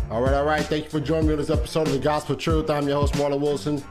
All right. Thank you for joining me on this episode of The Gospel Truth. I'm your host, Marlon Wilson.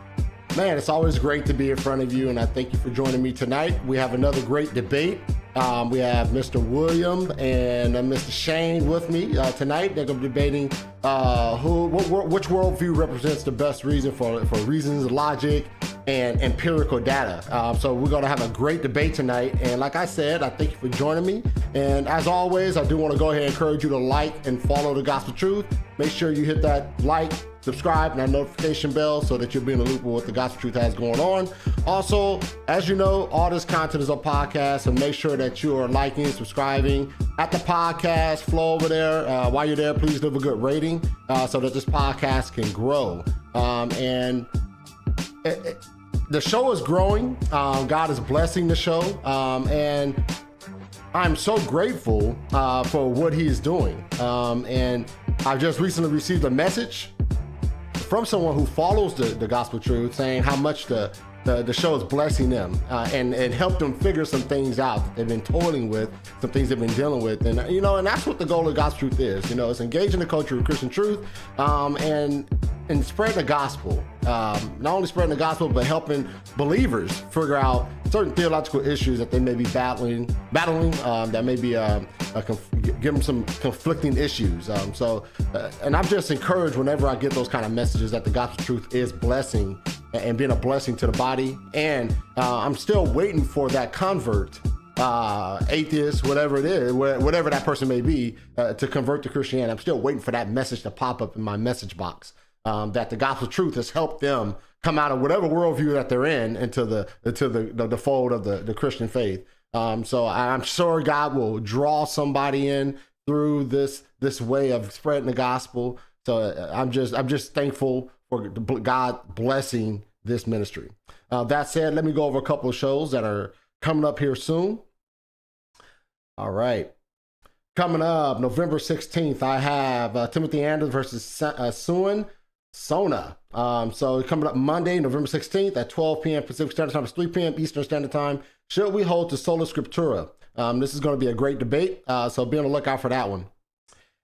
Man, it's always great to be in front of you, and I thank you for joining me tonight. We have another great debate. We have Mr. William and Mr. Shane with me tonight. They're going to be debating which worldview represents the best reason for reasons, logic, and empirical data. So we're going to have a great debate tonight. And like I said, I thank you for joining me. And as always, I do want to go ahead and encourage you to like and follow The Gospel Truth. Make sure you hit that like, subscribe, and that notification bell so that you'll be in the loop with what The Gospel Truth has going on. Also, as you know, all this content is on podcast, so make sure that you are liking, subscribing at the podcast flow over there. While you're there, please leave a good rating so that this podcast can grow. The show is growing. God is blessing the show, and I'm so grateful for what he is doing. And I just recently received a message from someone who follows the Gospel Truth saying how much the show is blessing them and helped them figure some things out that they've been toiling with, some things they've been dealing with. And, and that's what the goal of Gospel Truth is. It's engaging the culture of Christian truth and spreading the gospel. Not only spreading the gospel, but helping believers figure out certain theological issues that they may be battling that may be give them some conflicting issues. And I'm just encouraged whenever I get those kind of messages that the Gospel Truth is blessing and being a blessing to the body. And I'm still waiting for that convert, atheist, whatever it is, whatever that person may be, to convert to Christianity. I'm still waiting for that message to pop up in my message box. That the Gospel Truth has helped them come out of whatever worldview that they're in into the fold of the Christian faith. So I'm sure God will draw somebody in through this way of spreading the gospel. So I'm just thankful for God blessing this ministry. That said, let me go over a couple of shows that are coming up here soon. All right. Coming up November 16th, I have Timothy Anders versus Sona. So coming up Monday, November 16th at 12 p.m. Pacific Standard Time, it's 3 p.m. Eastern Standard Time. Should we hold to Sola Scriptura? This is going to be a great debate, so be on the lookout for that one.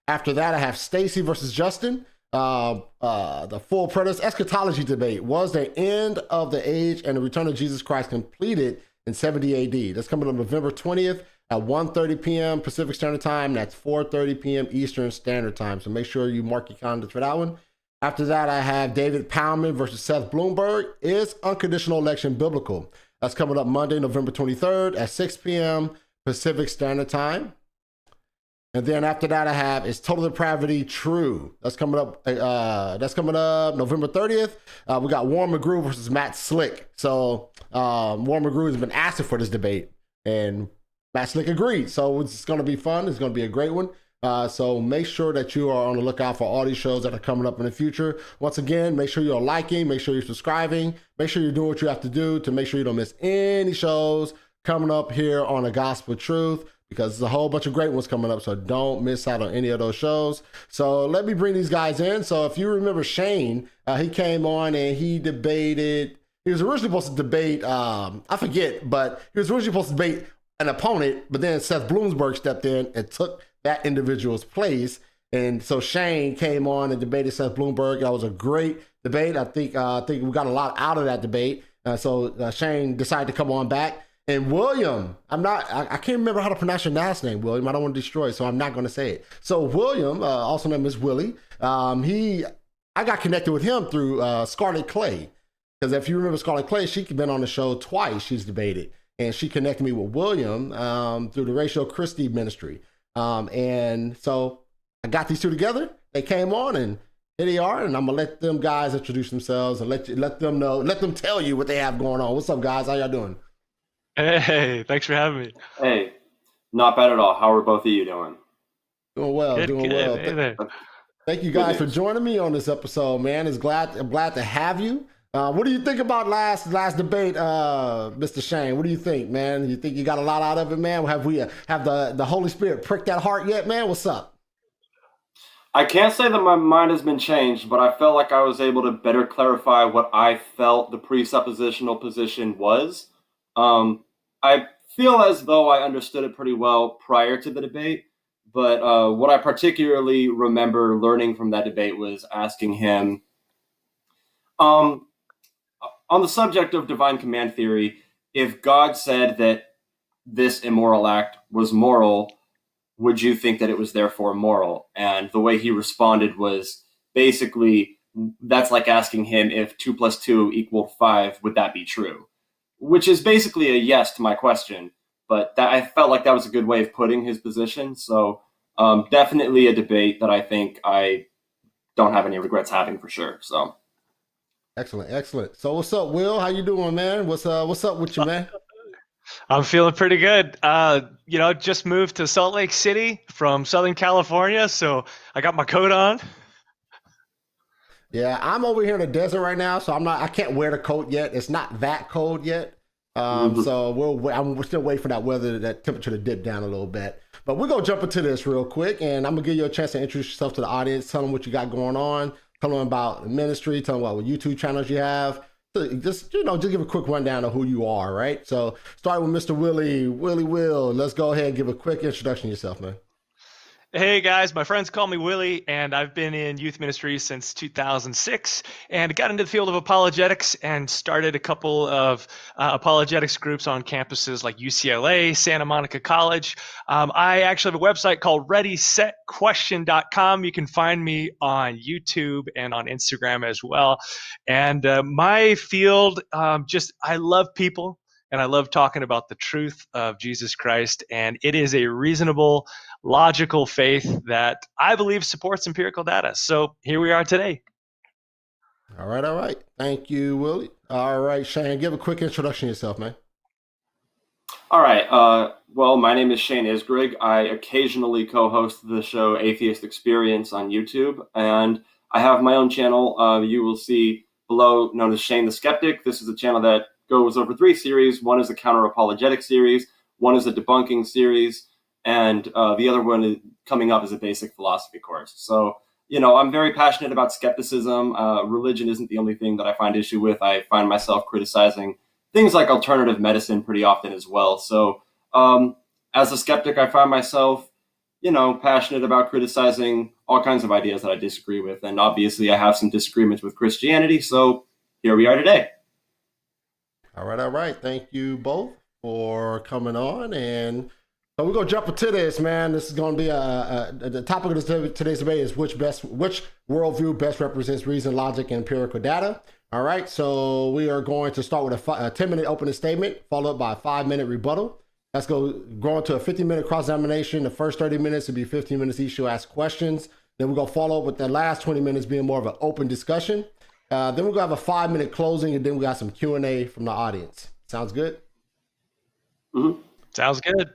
After that, I have Stacy versus Justin. The full preterist eschatology debate. Was the end of the age and the return of Jesus Christ completed in 70 AD? That's coming up November 20th at 1:30 p.m. Pacific Standard Time. That's 4:30 p.m. Eastern Standard Time. So make sure you mark your calendars for that one. After that, I have David Poundman versus Seth Bloomberg. Is unconditional election biblical? That's coming up Monday, November 23rd at 6 p.m. Pacific Standard Time. And then after that, I have Is Total Depravity True? That's coming up November 30th. We got Warren McGrew versus Matt Slick. So Warren McGrew has been asking for this debate, and Matt Slick agreed. So it's going to be fun. It's going to be a great one. So make sure that you are on the lookout for all these shows that are coming up in the future. Once again, make sure you're liking, make sure you're subscribing, make sure you're doing what you have to do to make sure you don't miss any shows coming up here on The Gospel Truth, because there's a whole bunch of great ones coming up. So don't miss out on any of those shows. So let me bring these guys in. So if you remember Shane, he came on and he debated. He was originally supposed to debate, I forget, but he was originally supposed to debate an opponent, but then Seth Bloomberg stepped in and took that individual's place. And so Shane came on and debated Seth Bloomberg. That was a great debate. I think we got a lot out of that debate. So Shane decided to come on back. And William, I can't remember how to pronounce your last name, William. I don't want to destroy it, so I'm not going to say it. So William, also known as Willie, I got connected with him through Scarlett Clay. Because if you remember Scarlett Clay, she's been on the show twice. She's debated. And she connected me with William through the Rachel Christie ministry. And so I got these two together. They came on, and here they are. And I'm gonna let them guys introduce themselves and let them tell you what they have going on. What's up, guys? How y'all doing? Hey, thanks for having me. Hey, not bad at all. How are both of you doing? Doing well. Good. Thank you guys for joining me on this episode, man. I'm glad to have you. What do you think about last debate, Mr. Shane? What do you think, man? You think you got a lot out of it, man? Have the Holy Spirit pricked that heart yet, man? What's up? I can't say that my mind has been changed, but I felt like I was able to better clarify what I felt the presuppositional position was. I feel as though I understood it pretty well prior to the debate, But what I particularly remember learning from that debate was asking him, on the subject of divine command theory, if God said that this immoral act was moral, would you think that it was therefore moral? And the way he responded was basically, that's like asking him if 2 + 2 = 5, would that be true? Which is basically a yes to my question, but that, I felt like that was a good way of putting his position. So definitely a debate that I think I don't have any regrets having for sure. So Excellent. So what's up, Will? How you doing, man? What's up with you, man? I'm feeling pretty good. Just moved to Salt Lake City from Southern California, so I got my coat on. Yeah, I'm over here in the desert right now, so I can't wear the coat yet. It's not that cold yet. So we're still waiting for that temperature to dip down a little bit. But we're gonna jump into this real quick, and I'm gonna give you a chance to introduce yourself to the audience, tell them what you got going on, tell them about the ministry, tell them what YouTube channels you have. So just give a quick rundown of who you are, right? So starting with Mr. Willie Will. Let's go ahead and give a quick introduction to yourself, man. Hey guys, my friends call me Willie, and I've been in youth ministry since 2006 and got into the field of apologetics and started a couple of apologetics groups on campuses like UCLA, Santa Monica College. I actually have a website called ReadySetQuestion.com. You can find me on YouTube and on Instagram as well. And my field, I love people and I love talking about the truth of Jesus Christ, and it is a reasonable, logical faith that I believe supports empirical data. So here we are today. All right. Thank you, Willie. All right, Shane, give a quick introduction to yourself, man. all right. Well, my name is Shane Isgrig. I occasionally co-host the show Atheist Experience on YouTube, and I have my own channel you will see below, known as Shane the Skeptic. This is a channel that goes over 3 series. One is a counter-apologetic series, one is a debunking series, and the other one coming up is a basic philosophy course. So, I'm very passionate about skepticism. Religion isn't the only thing that I find issue with. I find myself criticizing things like alternative medicine pretty often as well. So as a skeptic, I find myself, passionate about criticizing all kinds of ideas that I disagree with. And obviously I have some disagreements with Christianity. So here we are today. All right. Thank you both for coming on. And so we're going to jump into this, man. This is going to be the topic of today's debate is which worldview best represents reason, logic, and empirical data. All right. So we are going to start with a 10-minute opening statement, followed by a 5-minute rebuttal. Let's go into a 50-minute cross-examination. The first 30 minutes will be 15 minutes each to ask questions. Then we're going to follow up with the last 20 minutes being more of an open discussion. Then we're going to have a 5-minute closing, and then we got some Q&A from the audience. Sounds good? Mm-hmm. Sounds good.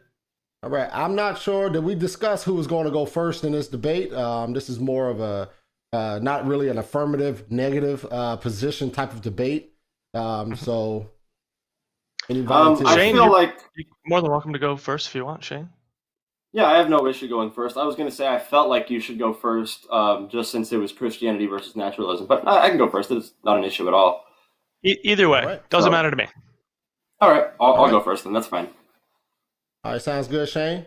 All right. I'm not sure. Did we discuss who was going to go first in this debate? This is more of a not really an affirmative, negative position type of debate. So I Shane, feel like you're more than welcome to go first if you want, Shane. Yeah, I have no issue going first. I was going to say I felt like you should go first, just since it was Christianity versus naturalism. But I can go first. It's not an issue at all. Either way, doesn't matter to me. All right, I'll go first then. That's fine. All right, sounds good, Shane.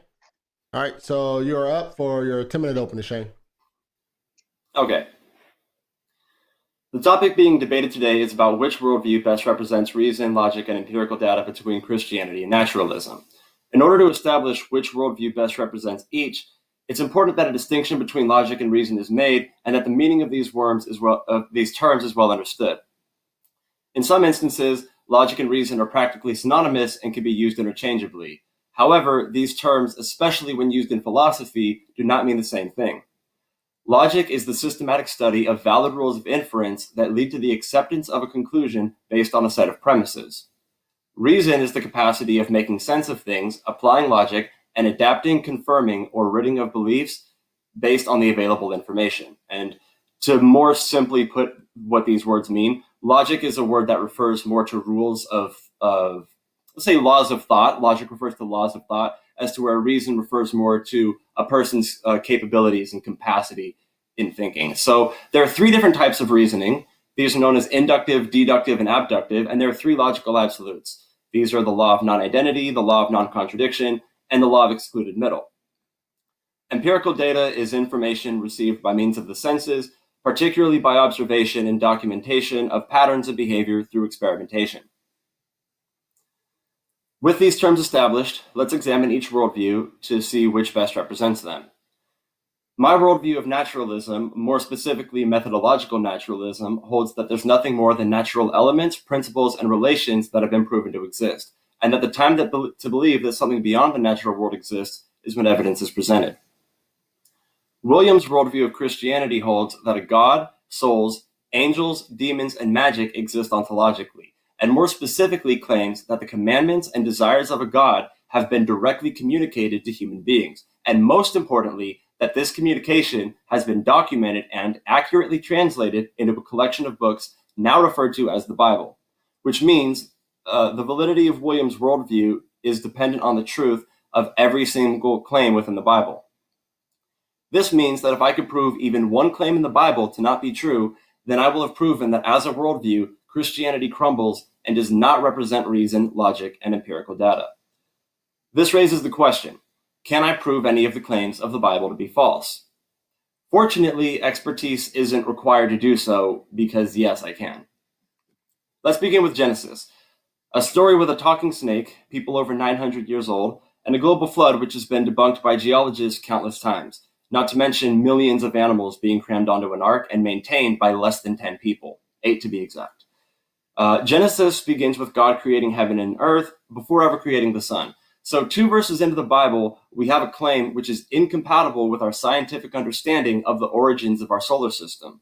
All right, so you're up for your 10-minute opening, Shane. Okay. The topic being debated today is about which worldview best represents reason, logic, and empirical data between Christianity and naturalism. In order to establish which worldview best represents each, it's important that a distinction between logic and reason is made, and that the meaning of these terms is well understood. In some instances, logic and reason are practically synonymous and can be used interchangeably. However, these terms, especially when used in philosophy, do not mean the same thing. Logic is the systematic study of valid rules of inference that lead to the acceptance of a conclusion based on a set of premises. Reason is the capacity of making sense of things, applying logic, and adapting, confirming, or ridding of beliefs based on the available information. And to more simply put what these words mean, logic is a word that refers more to rules of let's say laws of thought. Logic refers to laws of thought, as to where reason refers more to a person's capabilities and capacity in thinking. So there are 3 different types of reasoning. These are known as inductive, deductive, and abductive, and there are 3 logical absolutes. These are the law of non-identity, the law of non-contradiction, and the law of excluded middle. Empirical data is information received by means of the senses, particularly by observation and documentation of patterns of behavior through experimentation. With these terms established, let's examine each worldview to see which best represents them. My worldview of naturalism, more specifically methodological naturalism, holds that there's nothing more than natural elements, principles, and relations that have been proven to exist, and that the time to believe that something beyond the natural world exists is when evidence is presented. William's worldview of Christianity holds that a god, souls, angels, demons, and magic exist ontologically, and more specifically claims that the commandments and desires of a god have been directly communicated to human beings, and most importantly, that this communication has been documented and accurately translated into a collection of books now referred to as the Bible, which means the validity of William's worldview is dependent on the truth of every single claim within the Bible. This means that if I could prove even one claim in the Bible to not be true, then I will have proven that as a worldview, Christianity crumbles and does not represent reason, logic, and empirical data. This raises the question, can I prove any of the claims of the Bible to be false? Fortunately, expertise isn't required to do so because yes, I can. Let's begin with Genesis, a story with a talking snake, people over 900 years old, and a global flood which has been debunked by geologists countless times, not to mention millions of animals being crammed onto an ark and maintained by less than 10 people, 8 to be exact. Genesis begins with God creating heaven and earth before ever creating the sun. So 2 verses into the Bible, we have a claim which is incompatible with our scientific understanding of the origins of our solar system.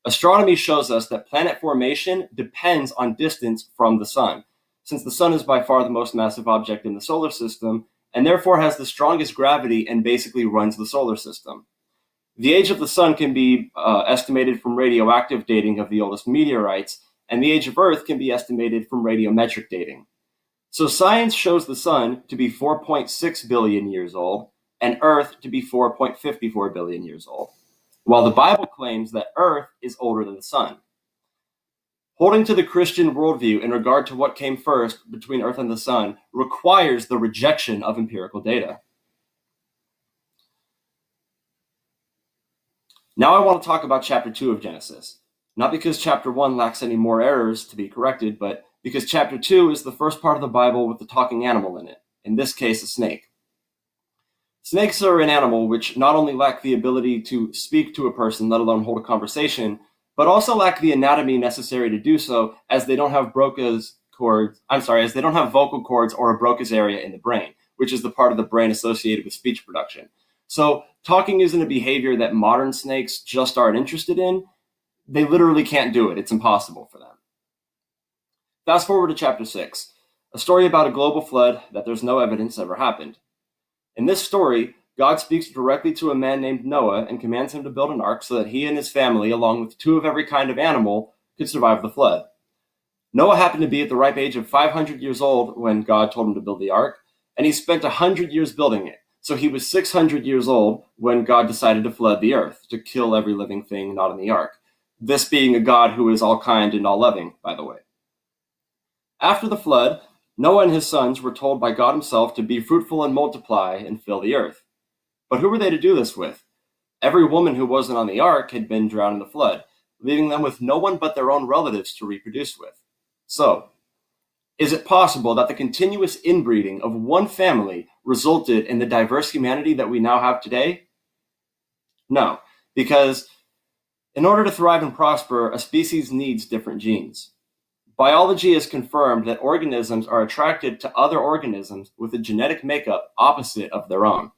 Astronomy shows us that planet formation depends on distance from the sun, since the sun is by far the most massive object in the solar system, and therefore has the strongest gravity and basically runs the solar system. The age of the sun can be estimated from radioactive dating of the oldest meteorites, and the age of Earth can be estimated from radiometric dating. So science shows the sun to be 4.6 billion years old and Earth to be 4.54 billion years old, while the Bible claims that Earth is older than the sun. Holding to the Christian worldview in regard to what came first between Earth and the sun requires the rejection of empirical data. Now I want to talk about chapter 2 of Genesis, not because chapter 1 lacks any more errors to be corrected, but because chapter 2 is the first part of the Bible with the talking animal in it, in this case a snake. Snakes are an animal which not only lack the ability to speak to a person, let alone hold a conversation, but also lack the anatomy necessary to do so, as they don't have vocal cords or a Broca's area in the brain, which is the part of the brain associated with speech production. So talking isn't a behavior that modern snakes just aren't interested in. They literally can't do it. It's impossible for them. Fast forward to chapter 6, a story about a global flood that there's no evidence ever happened. In this story, God speaks directly to a man named Noah and commands him to build an ark so that he and his family, along with 2 of every kind of animal, could survive the flood. Noah happened to be at the ripe age of 500 years old when God told him to build the ark, and he spent 100 years building it. So he was 600 years old when God decided to flood the earth, to kill every living thing not in the ark. This being a God who is all kind and all loving, by the way. After the flood, Noah and his sons were told by God himself to be fruitful and multiply and fill the earth. But who were they to do this with? Every woman who wasn't on the ark had been drowned in the flood, leaving them with no one but their own relatives to reproduce with. So, is it possible that the continuous inbreeding of one family resulted in the diverse humanity that we now have today? No, because in order to thrive and prosper, a species needs different genes. Biology has confirmed that organisms are attracted to other organisms with a genetic makeup opposite of their own.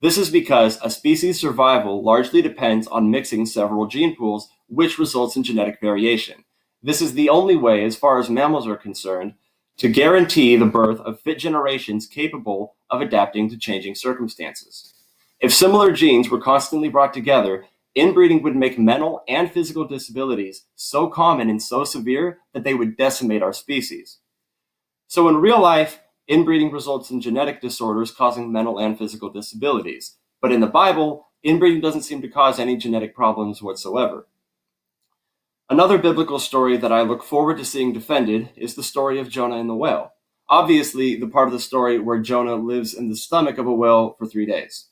This is because a species' survival largely depends on mixing several gene pools, which results in genetic variation. This is the only way, as far as mammals are concerned, to guarantee the birth of fit generations capable of adapting to changing circumstances. If similar genes were constantly brought together, inbreeding would make mental and physical disabilities so common and so severe that they would decimate our species. So in real life, inbreeding results in genetic disorders causing mental and physical disabilities. But in the Bible, inbreeding doesn't seem to cause any genetic problems whatsoever. Another biblical story that I look forward to seeing defended is the story of Jonah and the whale. Obviously, the part of the story where Jonah lives in the stomach of a whale for 3 days.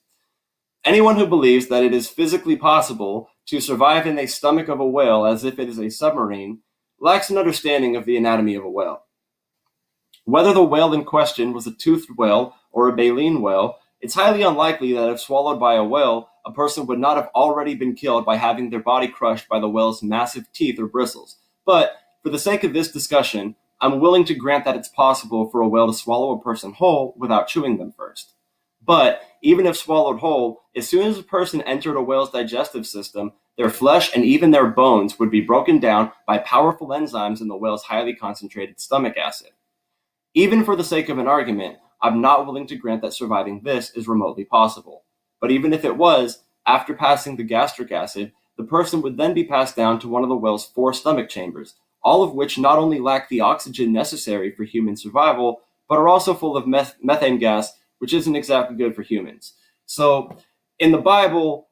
Anyone who believes that it is physically possible to survive in the stomach of a whale as if it is a submarine lacks an understanding of the anatomy of a whale. Whether the whale in question was a toothed whale or a baleen whale, it's highly unlikely that if swallowed by a whale, a person would not have already been killed by having their body crushed by the whale's massive teeth or bristles. But for the sake of this discussion, I'm willing to grant that it's possible for a whale to swallow a person whole without chewing them first. But even if swallowed whole, as soon as a person entered a whale's digestive system, their flesh and even their bones would be broken down by powerful enzymes in the whale's highly concentrated stomach acid. Even for the sake of an argument, I'm not willing to grant that surviving this is remotely possible. But even if it was, after passing the gastric acid, the person would then be passed down to one of the whale's 4 stomach chambers, all of which not only lack the oxygen necessary for human survival, but are also full of methane gas, which isn't exactly good for humans. So, in the Bible,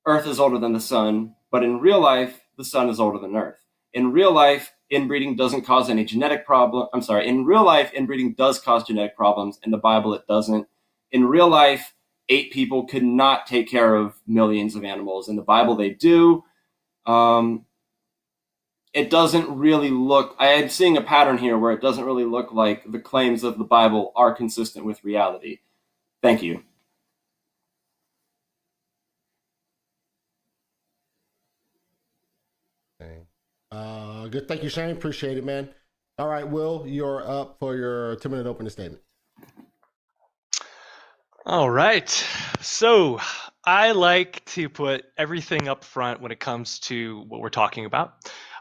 Earth is older than the sun, but in real life, the sun is older than Earth. In real life, inbreeding doesn't cause any genetic problem. In real life, inbreeding does cause genetic problems. In the Bible, it doesn't. In real life, 8 people could not take care of millions of animals. In the Bible, they do. It doesn't really look, I am seeing a pattern here where it doesn't really look like the claims of the Bible are consistent with reality. Thank you. Good. Thank you, Shane. Appreciate it, man. All right, Will, you're up for your 2-minute opening statement. All right. So I like to put everything up front when it comes to what we're talking about.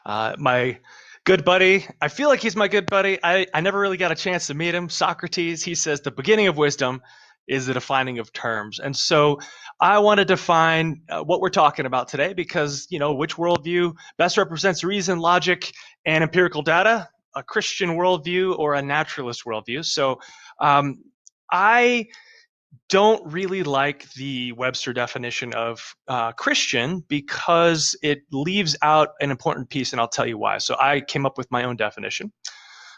My good buddy, I feel like he's my good buddy. I never really got a chance to meet him. Socrates, he says the beginning of wisdom is the defining of terms. And so I want to define what we're talking about today because, which worldview best represents reason, logic, and empirical data, a Christian worldview or a naturalist worldview. So I don't really like the Webster definition of Christian because it leaves out an important piece, and I'll tell you why. So I came up with my own definition.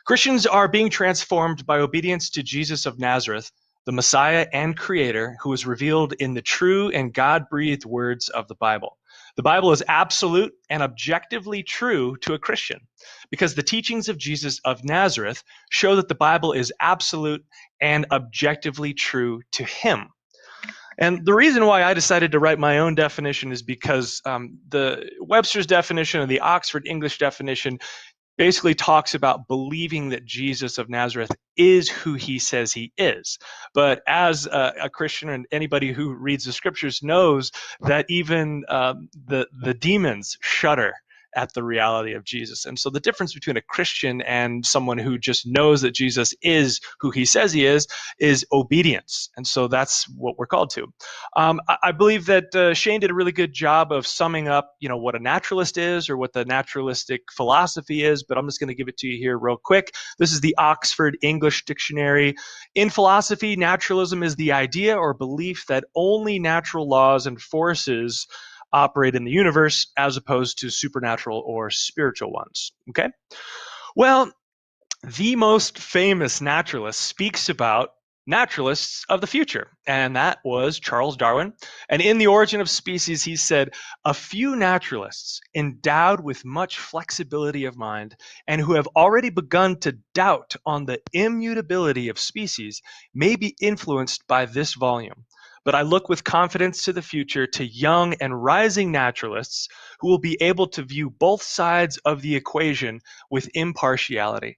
Christians are being transformed by obedience to Jesus of Nazareth, the Messiah and Creator, who is revealed in the true and God-breathed words of the Bible. The Bible is absolute and objectively true to a Christian because the teachings of Jesus of Nazareth show that the Bible is absolute and objectively true to him. And the reason why I decided to write my own definition is because the Webster's definition and the Oxford English definition basically talks about believing that Jesus of Nazareth is who he says he is. But as a Christian and anybody who reads the scriptures knows that even the demons shudder at the reality of Jesus. And so the difference between a Christian and someone who just knows that Jesus is who he says he is obedience. And so that's what we're called to. I believe that Shane did a really good job of summing up, what a naturalist is or what the naturalistic philosophy is, but I'm just going to give it to you here real quick. This is the Oxford English Dictionary. In philosophy, naturalism is the idea or belief that only natural laws and forces operate in the universe as opposed to supernatural or spiritual ones. Okay? Well, the most famous naturalist speaks about naturalists of the future, and that was Charles Darwin. And in The Origin of Species, he said, "A few naturalists endowed with much flexibility of mind and who have already begun to doubt on the immutability of species may be influenced by this volume. But I look with confidence to the future to young and rising naturalists who will be able to view both sides of the equation with impartiality."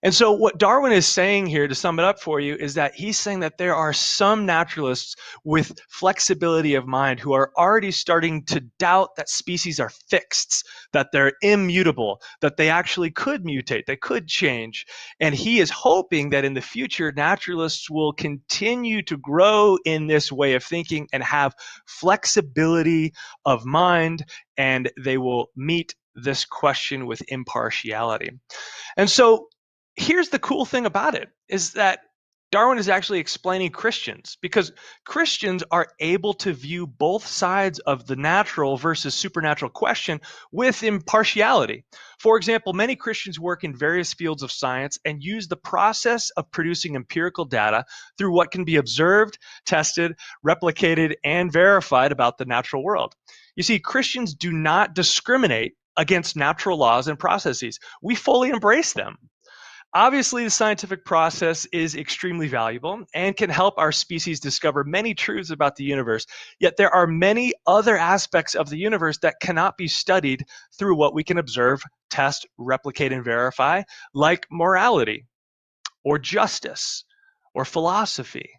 And so what Darwin is saying here, to sum it up for you, is that he's saying that there are some naturalists with flexibility of mind who are already starting to doubt that species are fixed, that they're immutable, that they actually could mutate, they could change. And he is hoping that in the future, naturalists will continue to grow in this way of thinking and have flexibility of mind, and they will meet this question with impartiality. And so here's the cool thing about it is that Darwin is actually explaining Christians because Christians are able to view both sides of the natural versus supernatural question with impartiality. For example, many Christians work in various fields of science and use the process of producing empirical data through what can be observed, tested, replicated, and verified about the natural world. You see, Christians do not discriminate against natural laws and processes. We fully embrace them. Obviously, the scientific process is extremely valuable and can help our species discover many truths about the universe. Yet there are many other aspects of the universe that cannot be studied through what we can observe, test, replicate, and verify, like morality, or justice, or philosophy,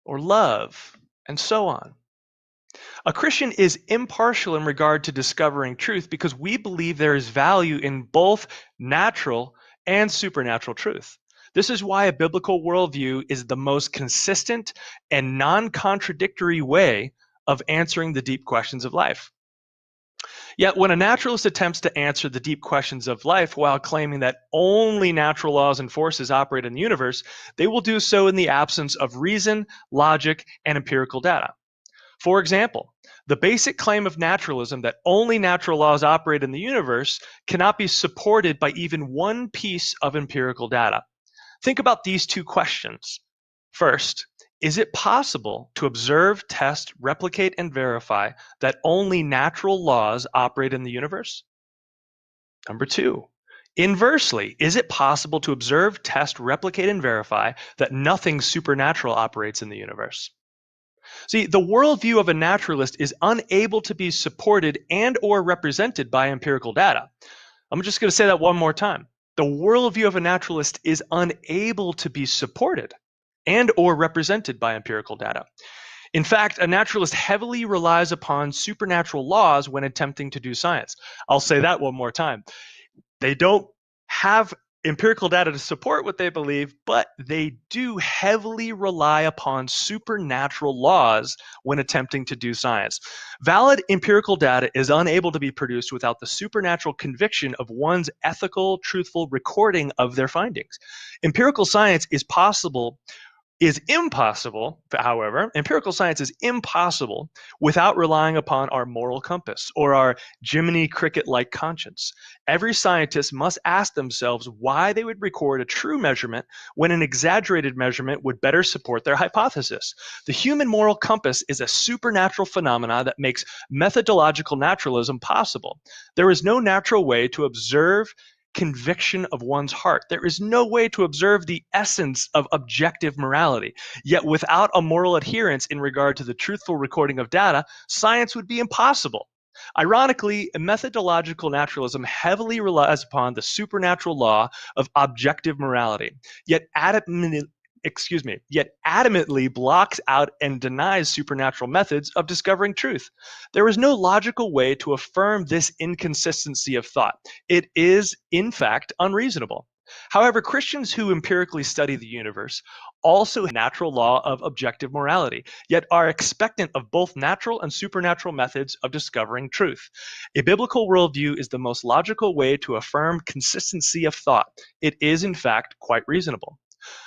or love, and so on. A Christian is impartial in regard to discovering truth because we believe there is value in both natural and supernatural truth. This is why a biblical worldview is the most consistent and non-contradictory way of answering the deep questions of life. Yet when a naturalist attempts to answer the deep questions of life while claiming that only natural laws and forces operate in the universe, they will do so in the absence of reason, logic, and empirical data. For example, the basic claim of naturalism that only natural laws operate in the universe cannot be supported by even one piece of empirical data. Think about these two questions. First, is it possible to observe, test, replicate, and verify that only natural laws operate in the universe? Number two, inversely, is it possible to observe, test, replicate, and verify that nothing supernatural operates in the universe? See, the worldview of a naturalist is unable to be supported and or represented by empirical data. I'm just going to say that one more time. The worldview of a naturalist is unable to be supported and or represented by empirical data. In fact, a naturalist heavily relies upon supernatural laws when attempting to do science. I'll say that one more time. They don't have empirical data to support what they believe, but they do heavily rely upon supernatural laws when attempting to do science. Valid empirical data is unable to be produced without the supernatural conviction of one's ethical, truthful recording of their findings. Empirical science is impossible, however, empirical science is impossible without relying upon our moral compass or our Jiminy Cricket-like conscience. Every scientist must ask themselves why they would record a true measurement when an exaggerated measurement would better support their hypothesis. The human moral compass is a supernatural phenomenon that makes methodological naturalism possible. There is no natural way to observe conviction of one's heart. There is no way to observe the essence of objective morality. Yet without a moral adherence in regard to the truthful recording of data, science would be impossible. Ironically, methodological naturalism heavily relies upon the supernatural law of objective morality, yet adamantly blocks out and denies supernatural methods of discovering truth. There is no logical way to affirm this inconsistency of thought. It is, in fact, unreasonable. However, Christians who empirically study the universe also have the natural law of objective morality, yet are expectant of both natural and supernatural methods of discovering truth. A biblical worldview is the most logical way to affirm consistency of thought. It is, in fact, quite reasonable.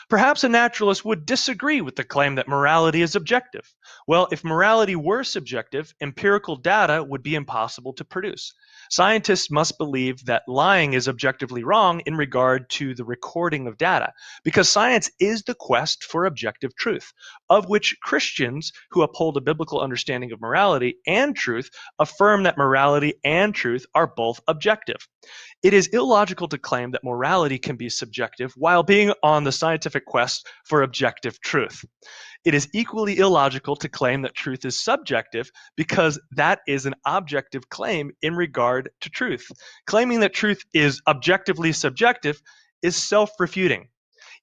Perhaps a naturalist would disagree with the claim that morality is objective. Well, if morality were subjective, empirical data would be impossible to produce. Scientists must believe that lying is objectively wrong in regard to the recording of data, because science is the quest for objective truth, of which Christians who uphold a biblical understanding of morality and truth affirm that morality and truth are both objective. It is illogical to claim that morality can be subjective while being on the scientific quest for objective truth. It is equally illogical to claim that truth is subjective because that is an objective claim in regard to truth. Claiming that truth is objectively subjective is self-refuting.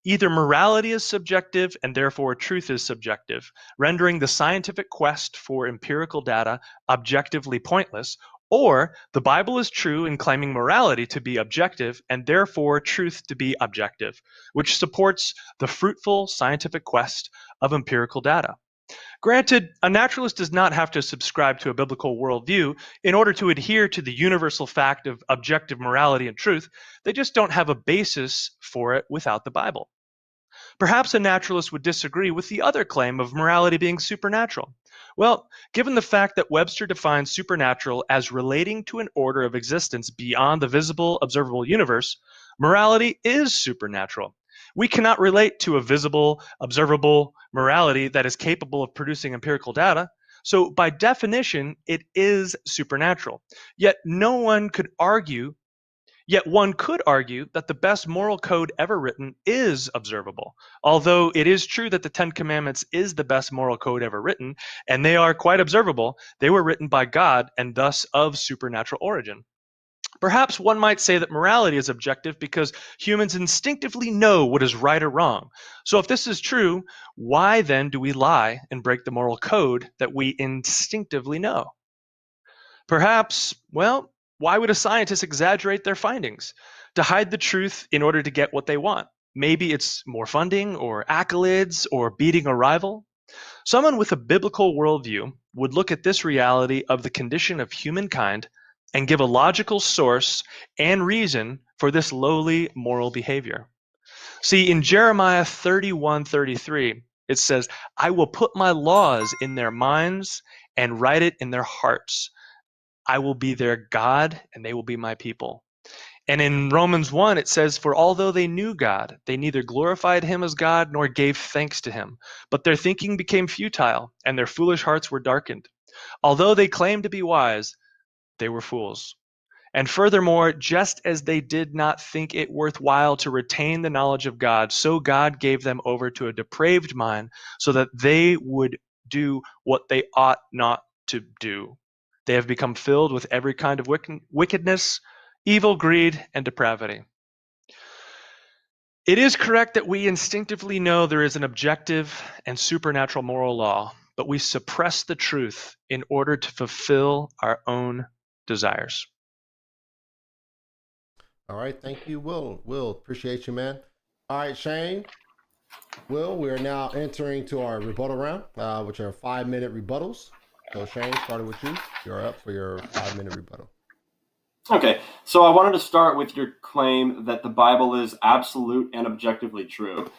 Either morality is subjective and therefore truth is subjective, rendering the scientific quest for empirical data objectively pointless, or the Bible is true in claiming morality to be objective and therefore truth to be objective, which supports the fruitful scientific quest of empirical data. Granted, a naturalist does not have to subscribe to a biblical worldview in order to adhere to the universal fact of objective morality and truth. They just don't have a basis for it without the Bible. Perhaps a naturalist would disagree with the other claim of morality being supernatural. Well, given the fact that Webster defines supernatural as relating to an order of existence beyond the visible, observable universe, morality is supernatural. We cannot relate to a visible, observable morality that is capable of producing empirical data. So, by definition, it is supernatural. Yet, one could argue that the best moral code ever written is observable. Although it is true that the Ten Commandments is the best moral code ever written, and they are quite observable, they were written by God and thus of supernatural origin. Perhaps one might say that morality is objective because humans instinctively know what is right or wrong. So if this is true, why then do we lie and break the moral code that we instinctively know? Perhaps, well, why would a scientist exaggerate their findings? To hide the truth in order to get what they want. Maybe it's more funding or accolades or beating a rival. Someone with a biblical worldview would look at this reality of the condition of humankind and give a logical source and reason for this lowly moral behavior. See, in Jeremiah 31:33, it says, I will put my laws in their minds and write it in their hearts. I will be their God and they will be my people. And in Romans 1, it says, for although they knew God, they neither glorified him as God nor gave thanks to him. But their thinking became futile and their foolish hearts were darkened. Although they claimed to be wise, they were fools. And furthermore, just as they did not think it worthwhile to retain the knowledge of God, so God gave them over to a depraved mind so that they would do what they ought not to do. They have become filled with every kind of wickedness, evil, greed, and depravity. It is correct that we instinctively know there is an objective and supernatural moral law, but we suppress the truth in order to fulfill our own desires. All right, thank you, Will. Will, appreciate you, man. All right, Shane. Will, we are now entering to our rebuttal round, which are 5-minute rebuttals. So Shane, starting with you. You're up for your 5-minute rebuttal. Okay, so I wanted to start with your claim that the Bible is absolute and objectively true.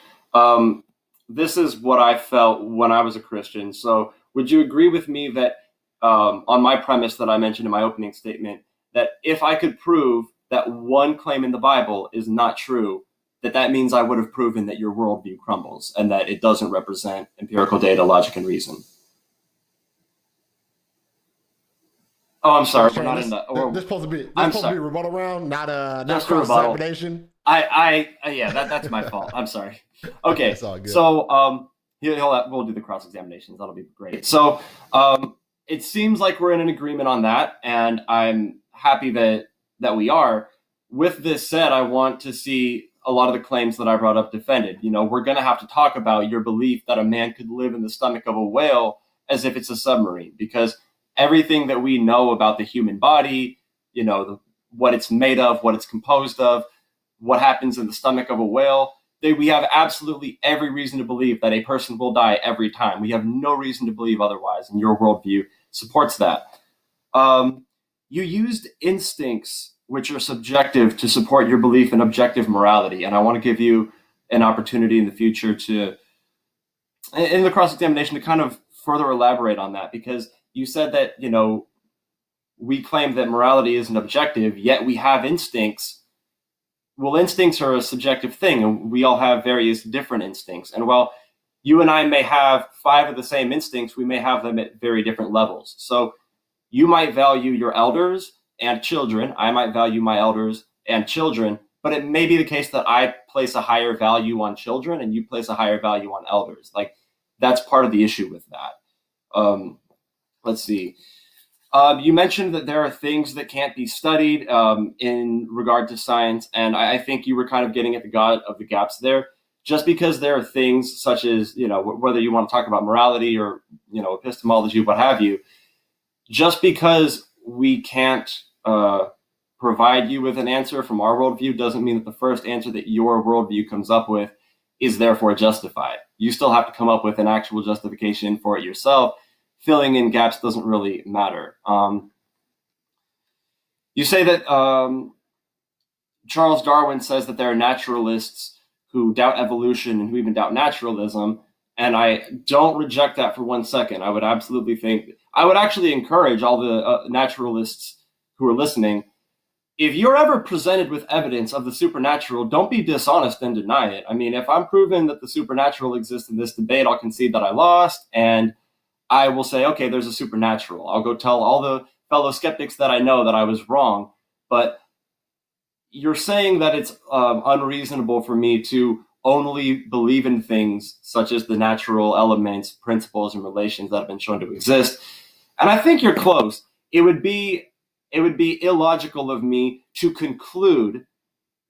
This is what I felt when I was a Christian. So would you agree with me that on my premise that I mentioned in my opening statement, that if I could prove that one claim in the Bible is not true, that means I would have proven that your worldview crumbles and that it doesn't represent empirical data, logic, and reason? Oh, I'm sorry. Shane, we're not in the. This supposed to be a rebuttal round, not just a rebuttal. Cross-examination. Yeah, that's my fault. I'm sorry. Okay, It's all good. So we'll do the cross-examinations. That'll be great. So it seems like we're in an agreement on that, and I'm happy that we are. With this said, I want to see a lot of the claims that I brought up defended. You know, we're going to have to talk about your belief that a man could live in the stomach of a whale as if it's a submarine, because everything that we know about the human body, you know, what it's made of, what it's composed of, what happens in the stomach of a whale, we have absolutely every reason to believe that a person will die every time. We have no reason to believe otherwise, and your worldview supports that. You used instincts, which are subjective, to support your belief in objective morality, and I want to give you an opportunity in the future in the cross-examination, to kind of further elaborate on that, because you said that, you know, we claim that morality isn't objective, yet we have instincts. Well, instincts are a subjective thing, and we all have various different instincts. And while you and I may have 5 of the same instincts, we may have them at very different levels. So you might value your elders and children. I might value my elders and children, but it may be the case that I place a higher value on children and you place a higher value on elders. Like, that's part of the issue with that. Let's see. You mentioned that there are things that can't be studied in regard to science, and I think you were kind of getting at the God of the gaps there. Just because there are things such as, you know, whether you want to talk about morality or, you know, epistemology, what have you, just because we can't provide you with an answer from our worldview doesn't mean that the first answer that your worldview comes up with is therefore justified. You still have to come up with an actual justification for it yourself. Filling in gaps doesn't really matter. You say that Charles Darwin says that there are naturalists who doubt evolution and who even doubt naturalism. And I don't reject that for 1 second. I would actually encourage all the naturalists who are listening, if you're ever presented with evidence of the supernatural, don't be dishonest and deny it. I mean, if I'm proven that the supernatural exists in this debate, I'll concede that I lost, and I will say, okay, there's a supernatural. I'll go tell all the fellow skeptics that I know that I was wrong. But you're saying that it's unreasonable for me to only believe in things such as the natural elements, principles, and relations that have been shown to exist. And I think you're close. It would be illogical of me to conclude,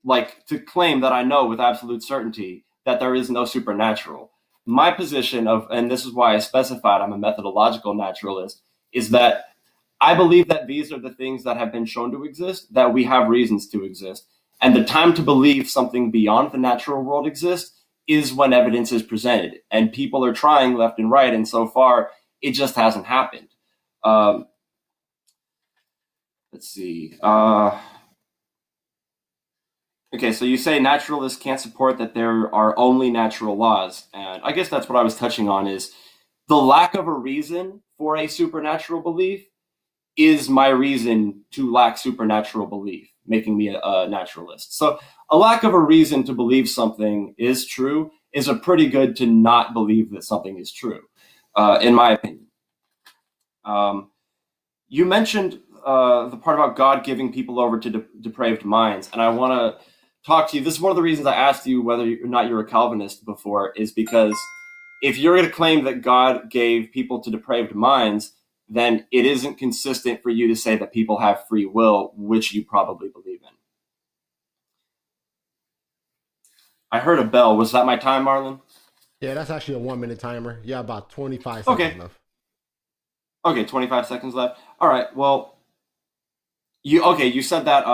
like to claim that I know with absolute certainty that there is no supernatural. My position and this is why I specified I'm a methodological naturalist, is that I believe that these are the things that have been shown to exist, that we have reasons to exist. And the time to believe something beyond the natural world exists is when evidence is presented. And people are trying left and right, and so far, it just hasn't happened. Let's see. Okay, so you say naturalists can't support that there are only natural laws. And I guess that's what I was touching on, is the lack of a reason for a supernatural belief is my reason to lack supernatural belief, making me a naturalist. So a lack of a reason to believe something is true is a pretty good to not believe that something is true, in my opinion. You mentioned the part about God giving people over to depraved minds, and I want to talk to you. This is one of the reasons I asked you whether or not you're a Calvinist before, is because if you're going to claim that God gave people to depraved minds, then it isn't consistent for you to say that people have free will, which you probably believe in. I heard a bell. Was that my time, Marlon? Yeah, that's actually a 1 minute timer. Yeah, about 25 seconds left. Okay, 25 seconds left. All right, well, you said that,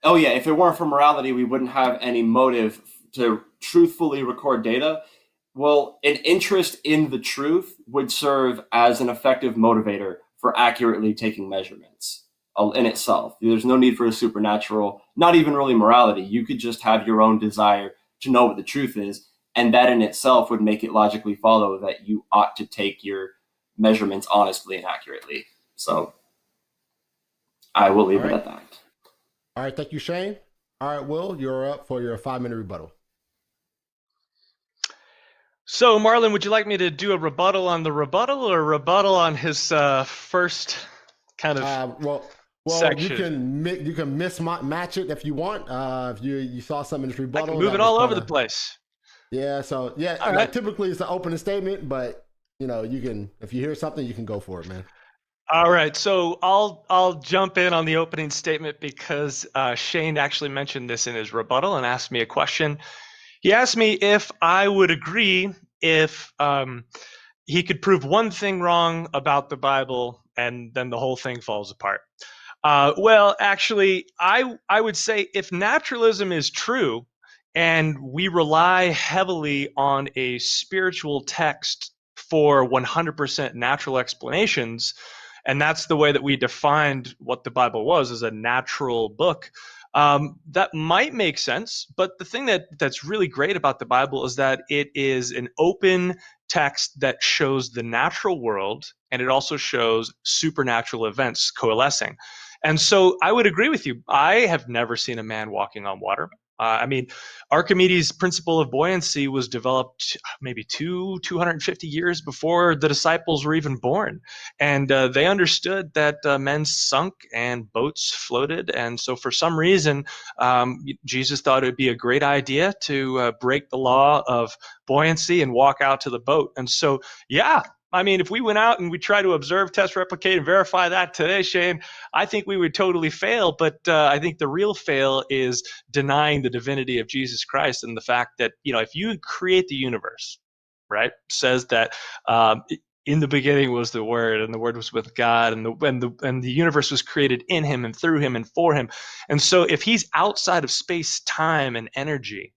if it weren't for morality, we wouldn't have any motive to truthfully record data. Well, an interest in the truth would serve as an effective motivator for accurately taking measurements in itself. There's no need for a supernatural, not even really morality. You could just have your own desire to know what the truth is, and that in itself would make it logically follow that you ought to take your measurements honestly and accurately. So I will leave it at that. All right, thank you, Shane. All right, Will, you're up for your 5-minute rebuttal. So, Marlon, would you like me to do a rebuttal on the rebuttal, or a rebuttal on his first kind of well, section? you can mismatch it if you want. If you saw something in this rebuttal, I can move it all over the place. Yeah. So yeah, like, typically it's an opening statement, but you can, if you hear something, you can go for it, man. All right, so I'll jump in on the opening statement because Shane actually mentioned this in his rebuttal and asked me a question. He asked me if I would agree if he could prove one thing wrong about the Bible and then the whole thing falls apart. Well, actually, I would say if naturalism is true and we rely heavily on a spiritual text for 100% natural explanations, and that's the way that we defined what the Bible was, as a natural book, that might make sense. But the thing that's really great about the Bible is that it is an open text that shows the natural world, and it also shows supernatural events coalescing. And so I would agree with you. I have never seen a man walking on water. Archimedes' principle of buoyancy was developed maybe 250 years before the disciples were even born. And they understood that men sunk and boats floated. And so for some reason, Jesus thought it would be a great idea to break the law of buoyancy and walk out to the boat. And so, yeah, if we went out and we tried to observe, test, replicate, and verify that today, Shane, I think we would totally fail. But I think the real fail is denying the divinity of Jesus Christ and the fact that, if you create the universe, right, says that in the beginning was the Word, and the Word was with God, and the universe was created in Him and through Him and for Him. And so if He's outside of space, time, and energy,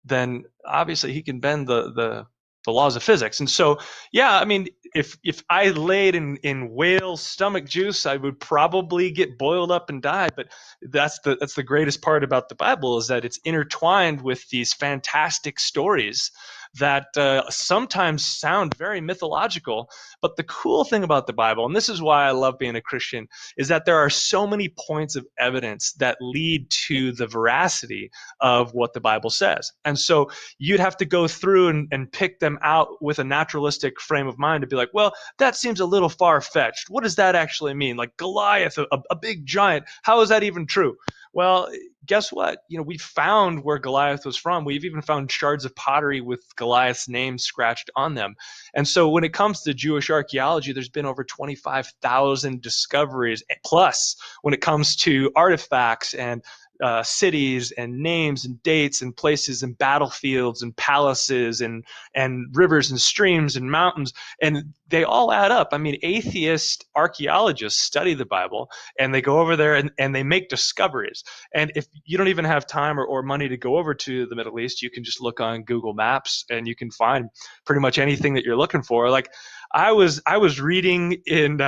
then obviously He can bend the the laws of physics. And so, yeah, I mean, if I laid in whale stomach juice, I would probably get boiled up and die. But that's the greatest part about the Bible, is that it's intertwined with these fantastic stories that sometimes sound very mythological. But the cool thing about the Bible, and this is why I love being a Christian, is that there are so many points of evidence that lead to the veracity of what the Bible says. And so you'd have to go through and pick them out with a naturalistic frame of mind to be like, well, that seems a little far-fetched. What does that actually mean? Like Goliath, a big giant, how is that even true? Well, guess what? We found where Goliath was from. We've even found shards of pottery with Goliath's name scratched on them. And so when it comes to Jewish archaeology, there's been over 25,000 discoveries. Plus, when it comes to artifacts and cities and names and dates and places and battlefields and palaces and rivers and streams and mountains, and they all add up. I mean, atheist archaeologists study the Bible, and they go over there and they make discoveries. And if you don't even have time or money to go over to the Middle East, you can just look on Google Maps and you can find pretty much anything that you're looking for. Like I was reading in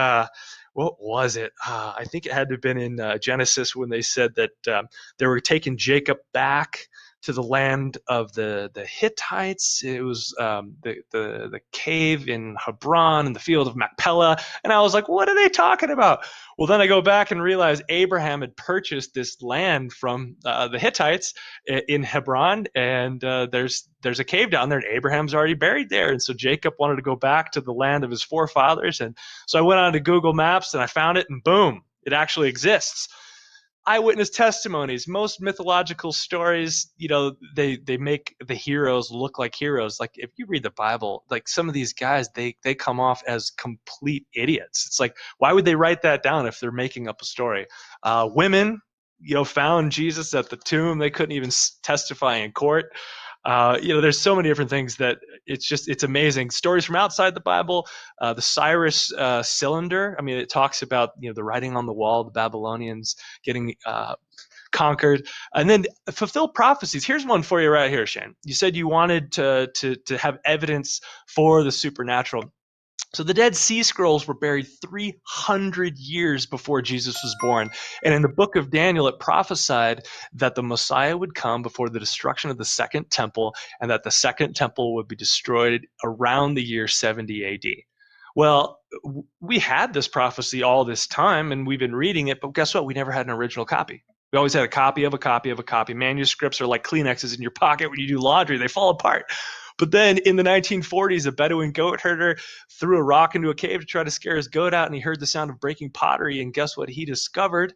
what was it? I think it had to have been in Genesis when they said that they were taking Jacob back to the land of the Hittites. It was the cave in Hebron and the field of Machpelah. And I was like, what are they talking about? Well, then I go back and realize Abraham had purchased this land from the Hittites in Hebron, and there's a cave down there, and Abraham's already buried there. And so Jacob wanted to go back to the land of his forefathers. And so I went on to Google Maps and I found it, and boom, it actually exists. Eyewitness testimonies, most mythological stories, they make the heroes look like heroes. Like if you read the Bible, like some of these guys, they come off as complete idiots. It's like, why would they write that down if they're making up a story? Women, found Jesus at the tomb. They couldn't even testify in court. There's so many different things that it's amazing. Stories from outside the Bible, the Cyrus cylinder. I mean, it talks about, the writing on the wall, the Babylonians getting conquered, and then fulfilled prophecies. Here's one for you right here, Shane. You said you wanted to have evidence for the supernatural. So the Dead Sea Scrolls were buried 300 years before Jesus was born. And in the book of Daniel, it prophesied that the Messiah would come before the destruction of the Second Temple, and that the Second Temple would be destroyed around the year 70 AD. Well, we had this prophecy all this time, and we've been reading it, but guess what? We never had an original copy. We always had a copy of a copy of a copy. Manuscripts are like Kleenexes in your pocket when you do laundry. They fall apart. But then in the 1940s, a Bedouin goat herder threw a rock into a cave to try to scare his goat out, and he heard the sound of breaking pottery. And guess what he discovered?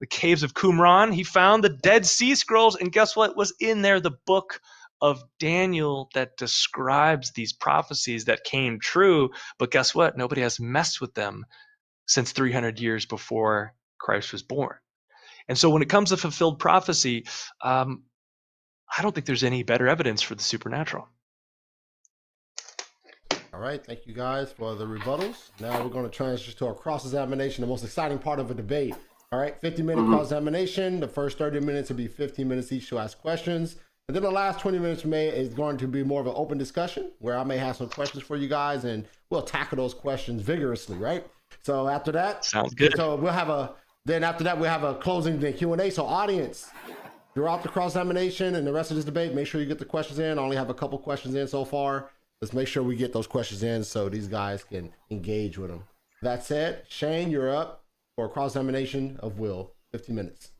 The caves of Qumran. He found the Dead Sea Scrolls, and guess what was in there? The book of Daniel that describes these prophecies that came true. But guess what? Nobody has messed with them since 300 years before Christ was born. And so when it comes to fulfilled prophecy, I don't think there's any better evidence for the supernatural. All right, thank you guys for the rebuttals. Now we're going to transition to our cross-examination, the most exciting part of a debate. All right, 50-minute cross-examination. The first 30 minutes will be 15 minutes each to ask questions. And then the last 20 minutes is going to be more of an open discussion where I may have some questions for you guys, and we'll tackle those questions vigorously, right? So after that, sounds good. So after that, we'll have a closing Q&A. So audience, throughout the cross-examination and the rest of this debate, make sure you get the questions in. I only have a couple questions in so far. Let's make sure we get those questions in so these guys can engage with them. That said, Shane, you're up for a cross-examination of Will. 50 minutes.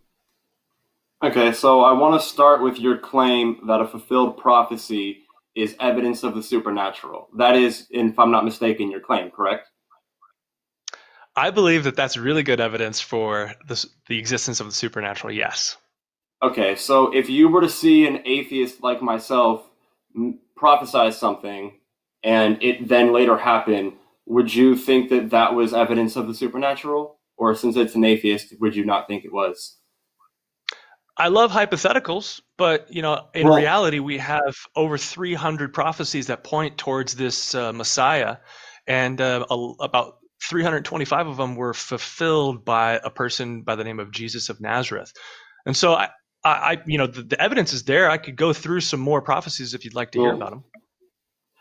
Okay, so I want to start with your claim that a fulfilled prophecy is evidence of the supernatural. That is, if I'm not mistaken, your claim, correct? I believe that that's really good evidence for the existence of the supernatural, yes. Okay, so if you were to see an atheist like myself prophesy something and it then later happened, would you think that that was evidence of the supernatural? Or since it's an atheist, would you not think it was? I love hypotheticals, but in reality, we have over 300 prophecies that point towards this Messiah, and about 325 of them were fulfilled by a person by the name of Jesus of Nazareth. And so the evidence is there. I could go through some more prophecies if you'd like to hear about them.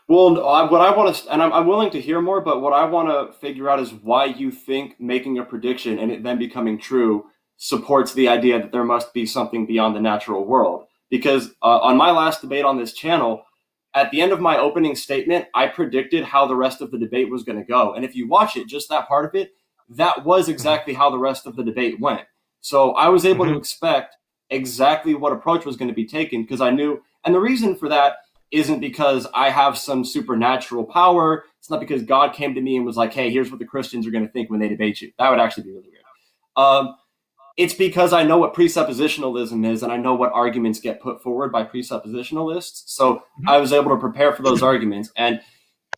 Well, what I want to, and I'm willing to hear more, but what I want to figure out is why you think making a prediction and it then becoming true supports the idea that there must be something beyond the natural world. Because on my last debate on this channel, at the end of my opening statement, I predicted how the rest of the debate was going to go. And if you watch it, just that part of it, that was exactly how the rest of the debate went. So I was able to expect exactly what approach was going to be taken because I knew, and the reason for that isn't because I have some supernatural power. It's not because God came to me and was like, hey, here's what the Christians are going to think when they debate you. That would actually be really weird. It's because I know what presuppositionalism is and I know what arguments get put forward by presuppositionalists. So I was able to prepare for those arguments. And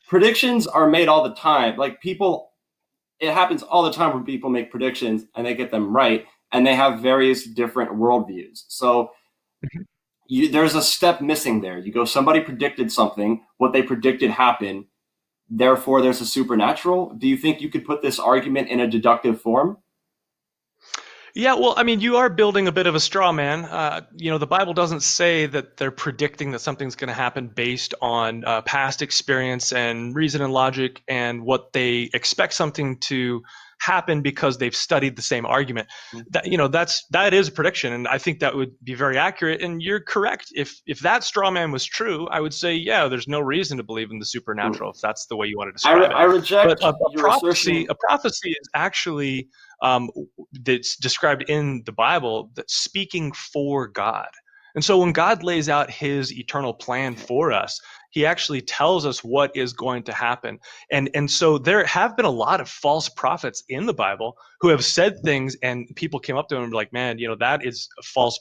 predictions are made all the time. Like people, it happens all the time when people make predictions and they get them right and they have various different worldviews. So there's a step missing there. You go, somebody predicted something, what they predicted happened, therefore there's a supernatural. Do you think you could put this argument in a deductive form? Yeah, well, I mean, you are building a bit of a straw man. The Bible doesn't say that they're predicting that something's going to happen based on past experience and reason and logic and what they expect something to happen because they've studied the same argument. That is a prediction, and I think that would be very accurate. And you're correct. If that straw man was true, I would say, yeah, there's no reason to believe in the supernatural if that's the way you want to describe it. I reject but your assertion. A prophecy is actually that's described in the Bible that's speaking for God. And so when God lays out his eternal plan for us, he actually tells us what is going to happen. And so there have been a lot of false prophets in the Bible who have said things and people came up to them and were like, man, that is a false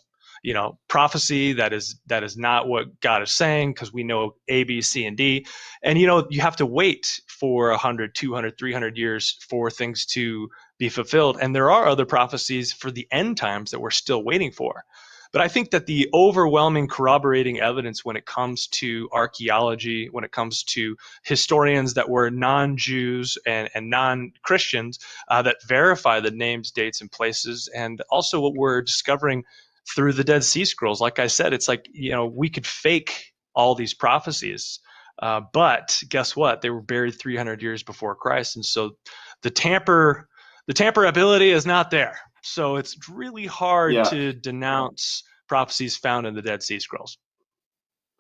prophecy. That is not what God is saying because we know A, B, C, and D. And, you have to wait for 100, 200, 300 years for things to be fulfilled. And there are other prophecies for the end times that we're still waiting for. But I think that the overwhelming corroborating evidence when it comes to archaeology, when it comes to historians that were non-Jews and non-Christians that verify the names, dates, and places, and also what we're discovering through the Dead Sea Scrolls. Like I said, it's like, we could fake all these prophecies, but guess what? They were buried 300 years before Christ. And so the tamperability is not there. So it's really hard to denounce prophecies found in the Dead Sea Scrolls.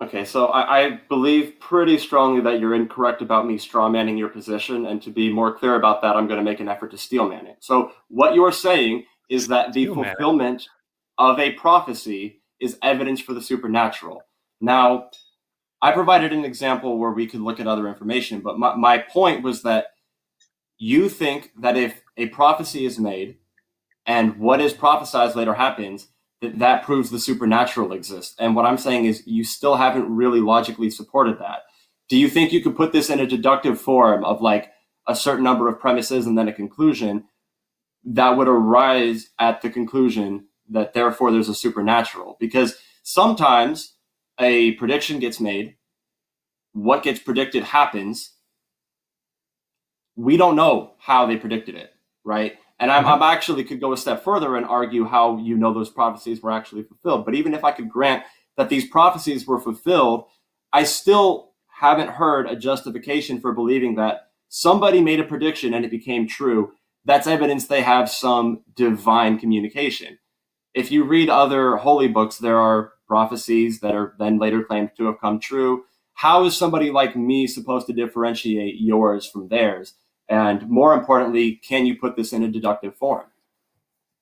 Okay, so I believe pretty strongly that you're incorrect about me strawmanning your position, and to be more clear about that, I'm going to make an effort to steelman it. So what you're saying is that the fulfillment of a prophecy is evidence for the supernatural. Now, I provided an example where we could look at other information, but my point was that you think that if a prophecy is made and what is prophesied later happens, that proves the supernatural exists. And what I'm saying is you still haven't really logically supported that. Do you think you could put this in a deductive form of like a certain number of premises and then a conclusion that would arise at the conclusion that therefore there's a supernatural? Because sometimes a prediction gets made, what gets predicted happens. We don't know how they predicted it, right? And I'm actually could go a step further and argue how those prophecies were actually fulfilled. But even if I could grant that these prophecies were fulfilled, I still haven't heard a justification for believing that somebody made a prediction and it became true. That's evidence they have some divine communication. If you read other holy books, there are prophecies that are then later claimed to have come true. How is somebody like me supposed to differentiate yours from theirs? And more importantly, can you put this in a deductive form?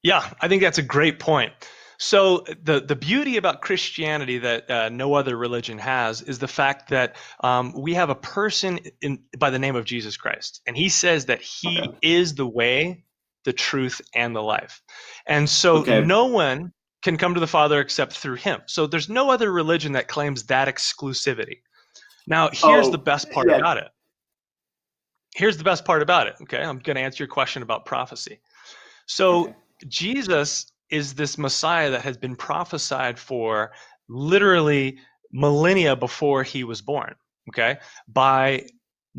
Yeah, I think that's a great point. So the beauty about Christianity that no other religion has is the fact that we have a person by the name of Jesus Christ. And he says that he is the way, the truth, and the life. And so no one can come to the Father except through him. So there's no other religion that claims that exclusivity. Now, here's the best part about it. Here's the best part about it. Okay, I'm going to answer your question about prophecy. So Jesus is this Messiah that has been prophesied for literally millennia before he was born, okay, by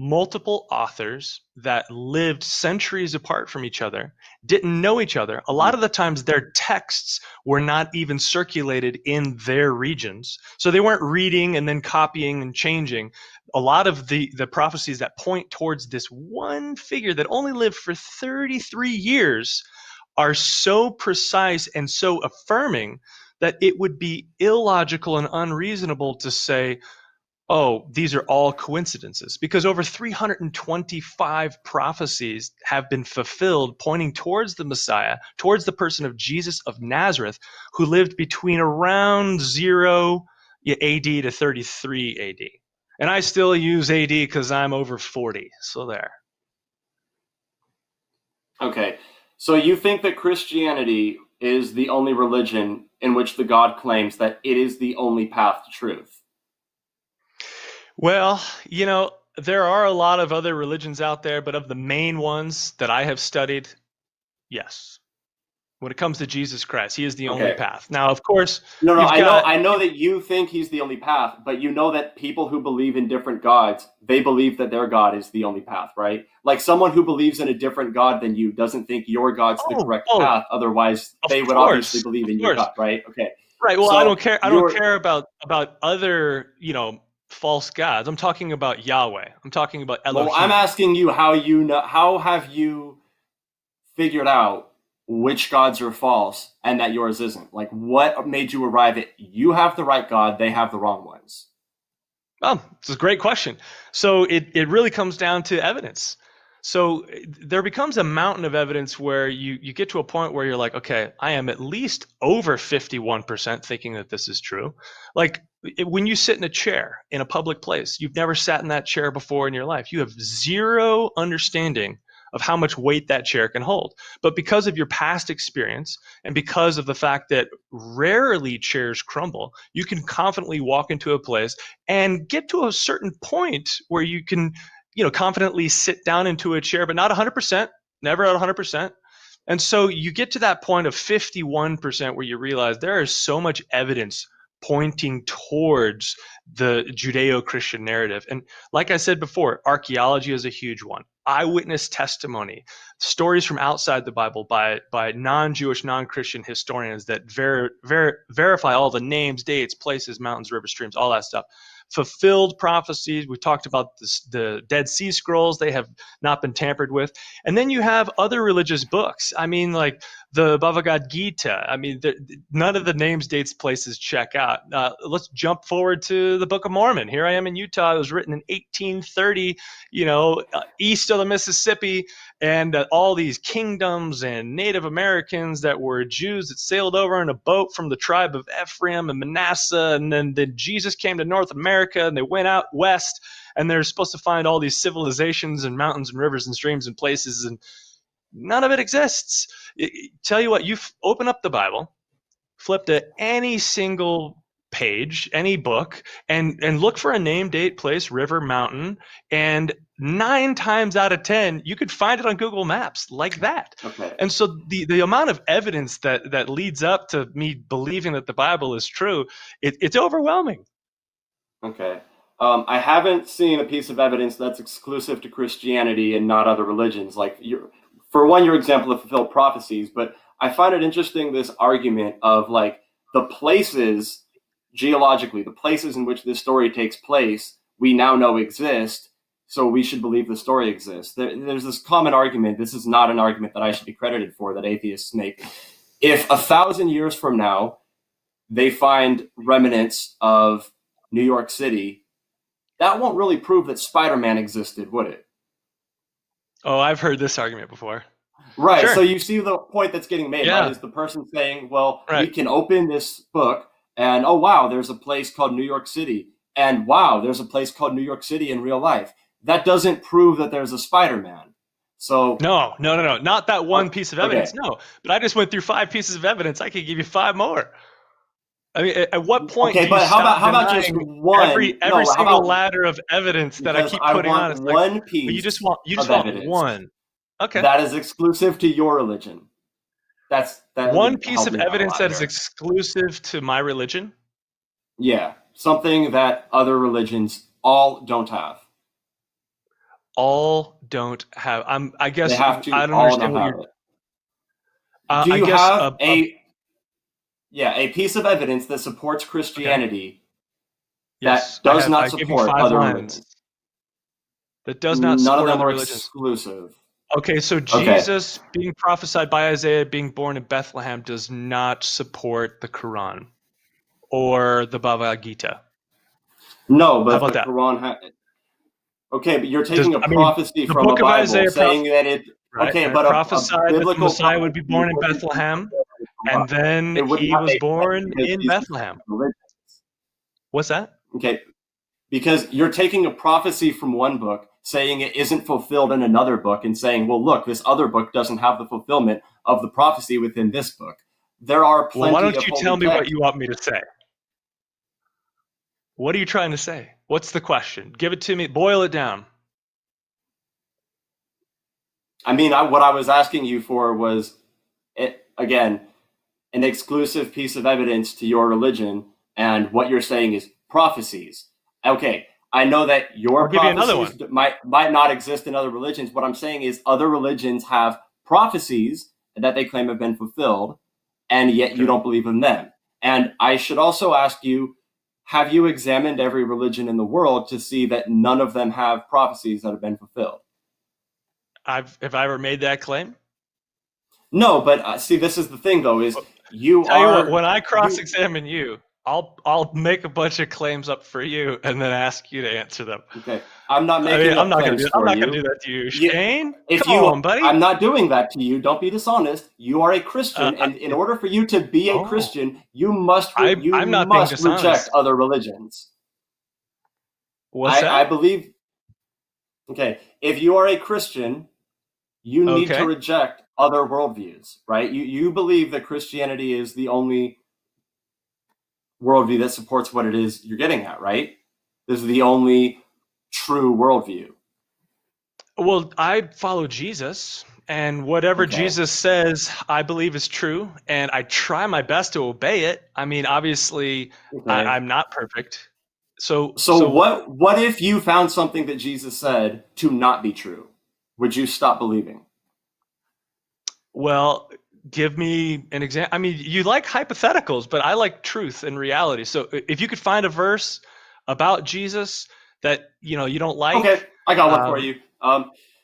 multiple authors that lived centuries apart from each other, didn't know each other. A lot of the times their texts were not even circulated in their regions. So they weren't reading and then copying and changing. A lot of the prophecies that point towards this one figure that only lived for 33 years are so precise and so affirming that it would be illogical and unreasonable to say, oh, these are all coincidences, because over 325 prophecies have been fulfilled pointing towards the Messiah, towards the person of Jesus of Nazareth, who lived between around 0 AD to 33 AD. And I still use AD because I'm over 40, so there. Okay, so you think that Christianity is the only religion in which the God claims that it is the only path to truth? Well, there are a lot of other religions out there, but of the main ones that I have studied, yes. When it comes to Jesus Christ, he is the only Okay. path. Now, of course, No, you've got, I know that you think he's the only path, but you know that people who believe in different gods, they believe that their God is the only path, right? Like someone who believes in a different God than you doesn't think your God's the correct path. Otherwise, they would obviously believe in your God, right? Okay. Right. Well, So I don't care. I don't care about other, false gods. I'm talking about Yahweh. I'm talking about Elohim. Well, I'm asking you how have you figured out which gods are false and that yours isn't? Like, what made you arrive at you have the right God, they have the wrong ones? Oh, it's a great question. So it really comes down to evidence. So there becomes a mountain of evidence where you get to a point where you're like, okay, I am at least over 51% thinking that this is true. Like when you sit in a chair in a public place, you've never sat in that chair before in your life. You have zero understanding of how much weight that chair can hold. But because of your past experience and because of the fact that rarely chairs crumble, you can confidently walk into a place and get to a certain point where you can, confidently sit down into a chair, but not 100%, never at 100%. And so you get to that point of 51% where you realize there is so much evidence pointing towards the Judeo-Christian narrative. And like I said before, archaeology is a huge one. Eyewitness testimony, stories from outside the Bible by non-Jewish, non-Christian historians that verify all the names, dates, places, mountains, rivers, streams, all that stuff. Fulfilled prophecies. We talked about the Dead Sea Scrolls. They have not been tampered with. And then you have other religious books. I mean, like the Bhagavad Gita. I mean, none of the names, dates, places check out. Let's jump forward to the Book of Mormon. Here I am in Utah. It was written in 1830, east of the Mississippi. And all these kingdoms and Native Americans that were Jews that sailed over in a boat from the tribe of Ephraim and Manasseh. And then Jesus came to North America and they went out west and they're supposed to find all these civilizations and mountains and rivers and streams and places. And none of it exists. Tell you what, you open up the Bible, flip to any single page, any book, and look for a name, date, place, river, mountain, and 9 times out of 10, you could find it on Google Maps like that. Okay. And so the amount of evidence that leads up to me believing that the Bible is true, it's overwhelming. Okay. I haven't seen a piece of evidence that's exclusive to Christianity and not other religions. Like, for one, your example of fulfilled prophecies, but I find it interesting, this argument of like the places, geologically, the places in which this story takes place, we now know exist, so we should believe the story exists. There's this common argument, this is not an argument that I should be credited for, that atheists make. If 1,000 years from now, they find remnants of New York City, that won't really prove that Spider-Man existed, would it? Oh, I've heard this argument before. Right. Sure. So you see the point that's getting made, Yeah. right? Is the person saying, well, Right. we can open this book and, oh, wow, there's a place called New York City. And wow, there's a place called New York City in real life. That doesn't prove that there's a Spider-Man. So No. Not that one piece of evidence. Okay. No. But I just went through 5 pieces of evidence. I could give you 5 more. I mean, at what point Okay, do you but stop how about just denying one? every single ladder of evidence that I Because keep I putting on? want It's one like, piece but you just want of one. evidence Okay. that is exclusive to your religion. That One would piece help of me out a evidence lot that is here. exclusive to my religion. Yeah, something that other religions all don't have. all don't have. I They guess have to I don't all understand not what have you're. it. Do I you guess have a piece of evidence that supports okay. Christianity Yes, that does not I give you support 5 other lines religions? that does not None of support them other are religions. exclusive. Okay, so Okay. Jesus being prophesied by Isaiah being born in Bethlehem does not support the Quran or the Bhagavad Gita. No, How but about the that? Quran. Okay, but you're Does taking a I mean prophecy the from a book of Bible Isaiah saying that it. right? Okay, And it but a prophesied that the biblical Messiah would prophecy be born in wouldn't Bethlehem, be and then it would he not was make sense born because in Jesus is Bethlehem. religion. What's that? Okay, because you're taking a prophecy from one book, saying it isn't fulfilled in another book, and saying, well, look, this other book doesn't have the fulfillment of the prophecy within this book. There are Well, why plenty don't of you holy tell me what texts. you want me to say? What are you trying to say? What's the question? Give it to me. Boil it down. I mean, what I was asking you for was, again, an exclusive piece of evidence to your religion, and what you're saying is prophecies. Okay, I know that I'll your give you another prophecies one. might not exist in other religions. What I'm saying is other religions have prophecies that they claim have been fulfilled, and yet you Okay. don't believe in them. And I should also ask you, have you examined every religion in the world to see that none of them have prophecies that have been fulfilled? Have I ever made that claim? No, but see, this is the thing, though, is Well, you tell you what, are when I you. cross-examine you, I'll make a bunch of claims up for you and then ask you to answer them. Okay, I'm not I mean, making up claims I'm for not gonna you. do that to you, You, Shane. if Come on, you, buddy. I'm not doing that to you. Don't be dishonest. You are a Christian, and in It, order for you to be a oh, Christian, you I'm not being must reject dishonest. other religions. What's I that? believe. Okay, if you are a Christian, you need to Okay. reject other worldviews, right? You believe that Christianity is the only worldview that supports what it is you're getting at, right? This is the only true worldview. Well, I follow Jesus, and whatever Okay. Jesus says, I believe is true, and I try my best to obey it. I mean, obviously, Okay. I'm not perfect. So, So what if you found something that Jesus said to not be true? Would you stop believing? well, give me an example. I mean, you like hypotheticals, but I like truth and reality. So, if you could find a verse about Jesus that you don't Okay, like, I got one for um, you.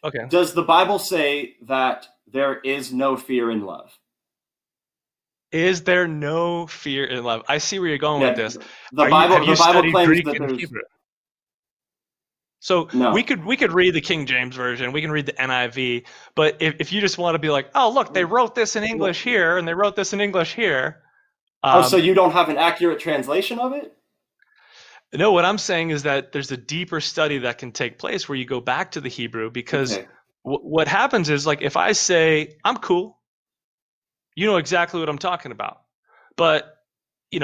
okay. Does the Bible say that there is no fear in love? Is there no fear in love? I see where you're going with Yeah, this. the Have you Bible studied claims Greek that and there's Hebrew? So no. we could read the King James version, we can read the NIV, but if you just want to be like, oh look, they wrote this in English here and they wrote this in English here. Oh, so Um, you don't have an accurate translation of it? no, what I'm saying is that there's a deeper study that can take place where you go back to the Hebrew because Okay. what happens is like if I say I'm cool, you know exactly what I'm talking about, but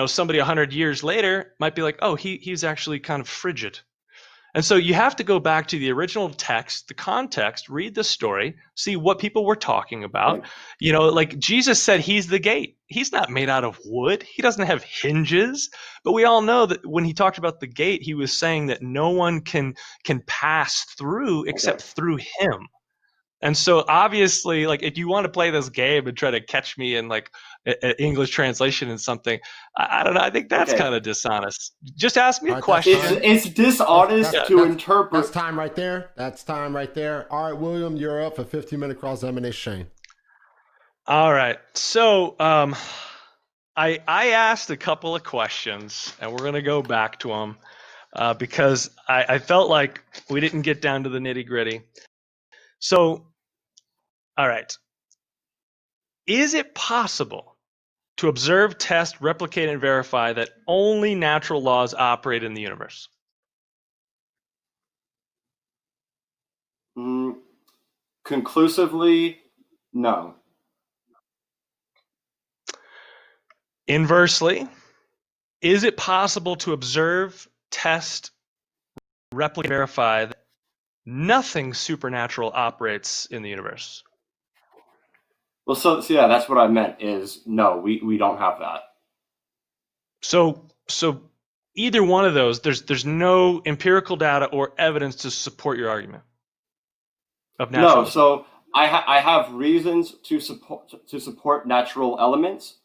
somebody 100 years later might be like, oh, he's actually kind of frigid. And so you have to go back to the original text, the context, read the story, see what people were talking about. Okay. Like Jesus said, he's the gate. He's not made out of wood. He doesn't have hinges. But we all know that when he talked about the gate, he was saying that no one can pass through Okay. except through him. And so obviously, like if you want to play this game and try to catch me in like an English translation and something, I don't know. I think that's Okay. kind of dishonest. Just ask me All a right, that's question. time. It's dishonest Yeah. to That's interpret. time right there. That's time right there. All right, William, you're up for 15-minute cross examination. All right. So I asked a couple of questions, and we're gonna go back to them because I felt like we didn't get down to the nitty gritty. So, all right. Is it possible to observe, test, replicate, and verify that only natural laws operate in the universe? Conclusively, no. Inversely, is it possible to observe, test, replicate, verify that nothing supernatural operates in the universe? Well, so yeah, that's what I meant. Is no, we don't have that. So either one of those, there's no empirical data or evidence to support your argument. of No, naturalism? so I have reasons to support natural elements,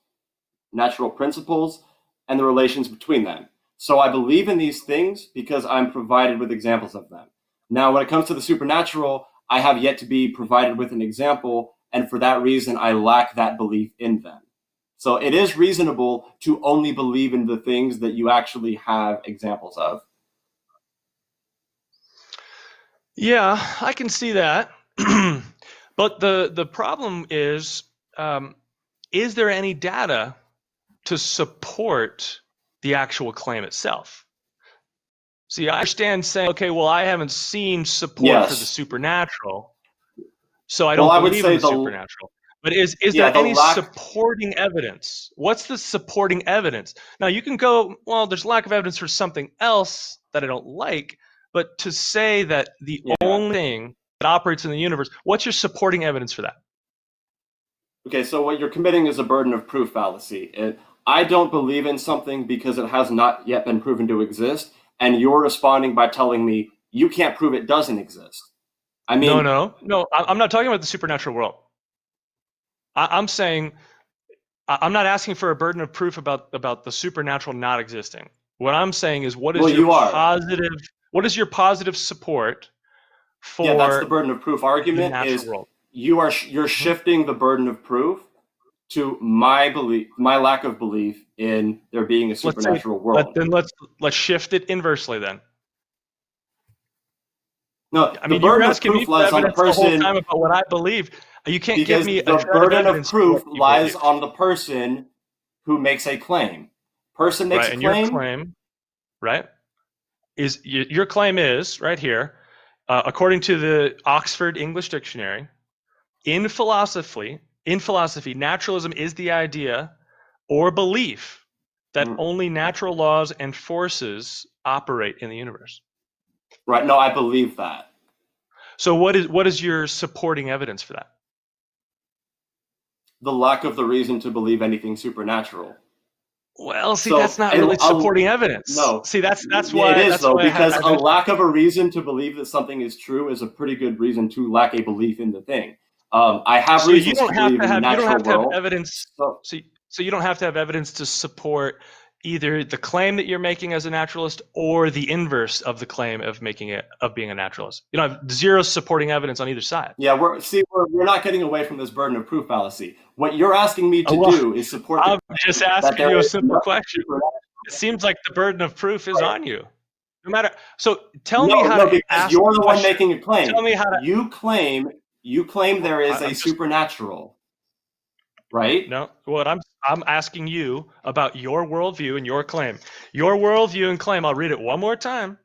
natural principles, and the relations between them. So I believe in these things because I'm provided with examples of them. Now, when it comes to the supernatural, I have yet to be provided with an example, and for that reason, I lack that belief in them. So it is reasonable to only believe in the things that you actually have examples of. Yeah, I can see that. But the problem is there any data to support the actual claim itself? See, I understand saying, okay, well, I haven't seen support for the Yes. supernatural, so I Well, don't I would believe in say the supernatural. But is there the any lack. supporting evidence? What's the supporting evidence? Now, you can go, well, there's lack of evidence for something else that I don't like, but to say that the Yeah. only thing that operates in the universe, what's your supporting evidence for that? Okay, so what you're committing is a burden of proof fallacy. I don't believe in something because it has not yet been proven to exist, and you're responding by telling me you can't prove it doesn't exist. I mean, No. I'm not talking about the supernatural world. I'm saying I'm not asking for a burden of proof about the supernatural not existing. What I'm saying is, what well, is your you are. positive support Yeah, that's the for burden of proof the argument. natural Is world? you're Mhm. shifting the burden of proof to my belief, my lack of belief in there being a Let's say supernatural world. let's shift it inversely then. No, I the mean, you were burden of asking me proof for lies on the evidence the whole time person about what I believe. You can't give because me a the shred of burden of evidence for proof what you lies believe. on the person who makes a claim. Person makes Right, a and your claim. claim, right, is your claim is right here, according to the Oxford English Dictionary, in philosophy, naturalism is the idea or belief that only natural laws and forces operate in the universe. Right. No, I believe that. So what is your supporting evidence for that? The lack of the reason to believe anything supernatural. Well, see, So, that's not really supporting evidence. no, See, that's it why is though, I because a mentioned. lack of a reason to believe that something is true is a pretty good reason to lack a belief in the thing. I have So you reasons to don't have believe to in the have natural world. evidence. So, So you don't have to have evidence to support either the claim that you're making as a naturalist or the inverse of the claim of being a naturalist. You don't have zero supporting evidence on either side. yeah, we're not getting away from this burden of proof fallacy. What you're asking me to Well, do is support the I'm just that asking there you a is simple nothing question. supernatural. It seems like the burden of proof is on you. No matter. So tell me No, how no, to because ask you're the the one question. making a claim. Tell me how to. You claim there is a I'm just supernatural, right? no. What I'm asking you about your worldview and your claim. Your worldview and claim. I'll read it one more time.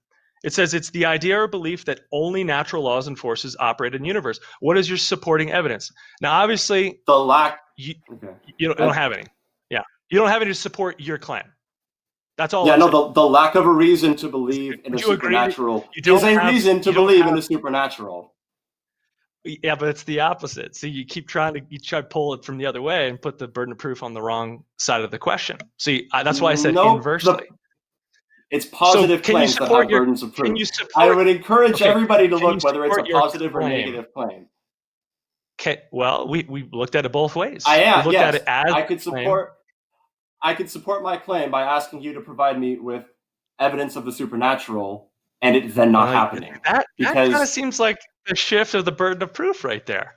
It says it's the idea or belief that only natural laws and forces operate in the universe. What is your supporting evidence? Now, obviously, The lack. you Okay. you don't have any. Yeah, you don't have any to support your claim. That's all Yeah, I'm saying. no, the lack of a reason to believe in a Would you agree that supernatural you is don't a have reason to you don't believe in have a supernatural. yeah, but it's the opposite. So you keep trying to pull it from the other way and put the burden of proof on the wrong side of the question. See, that's why I said Nope. inversely. It's So positive claims that have burdens of can proof. you I support would encourage okay, everybody to can you look whether it's a support your positive or claim? negative claim. Okay, well, we looked at it both ways. I We am, looked at yes. it as I a could claim. support my claim by asking you to provide me with evidence of the supernatural and it then not Well, happening. that kind of Because seems like the shift of the burden of proof right there.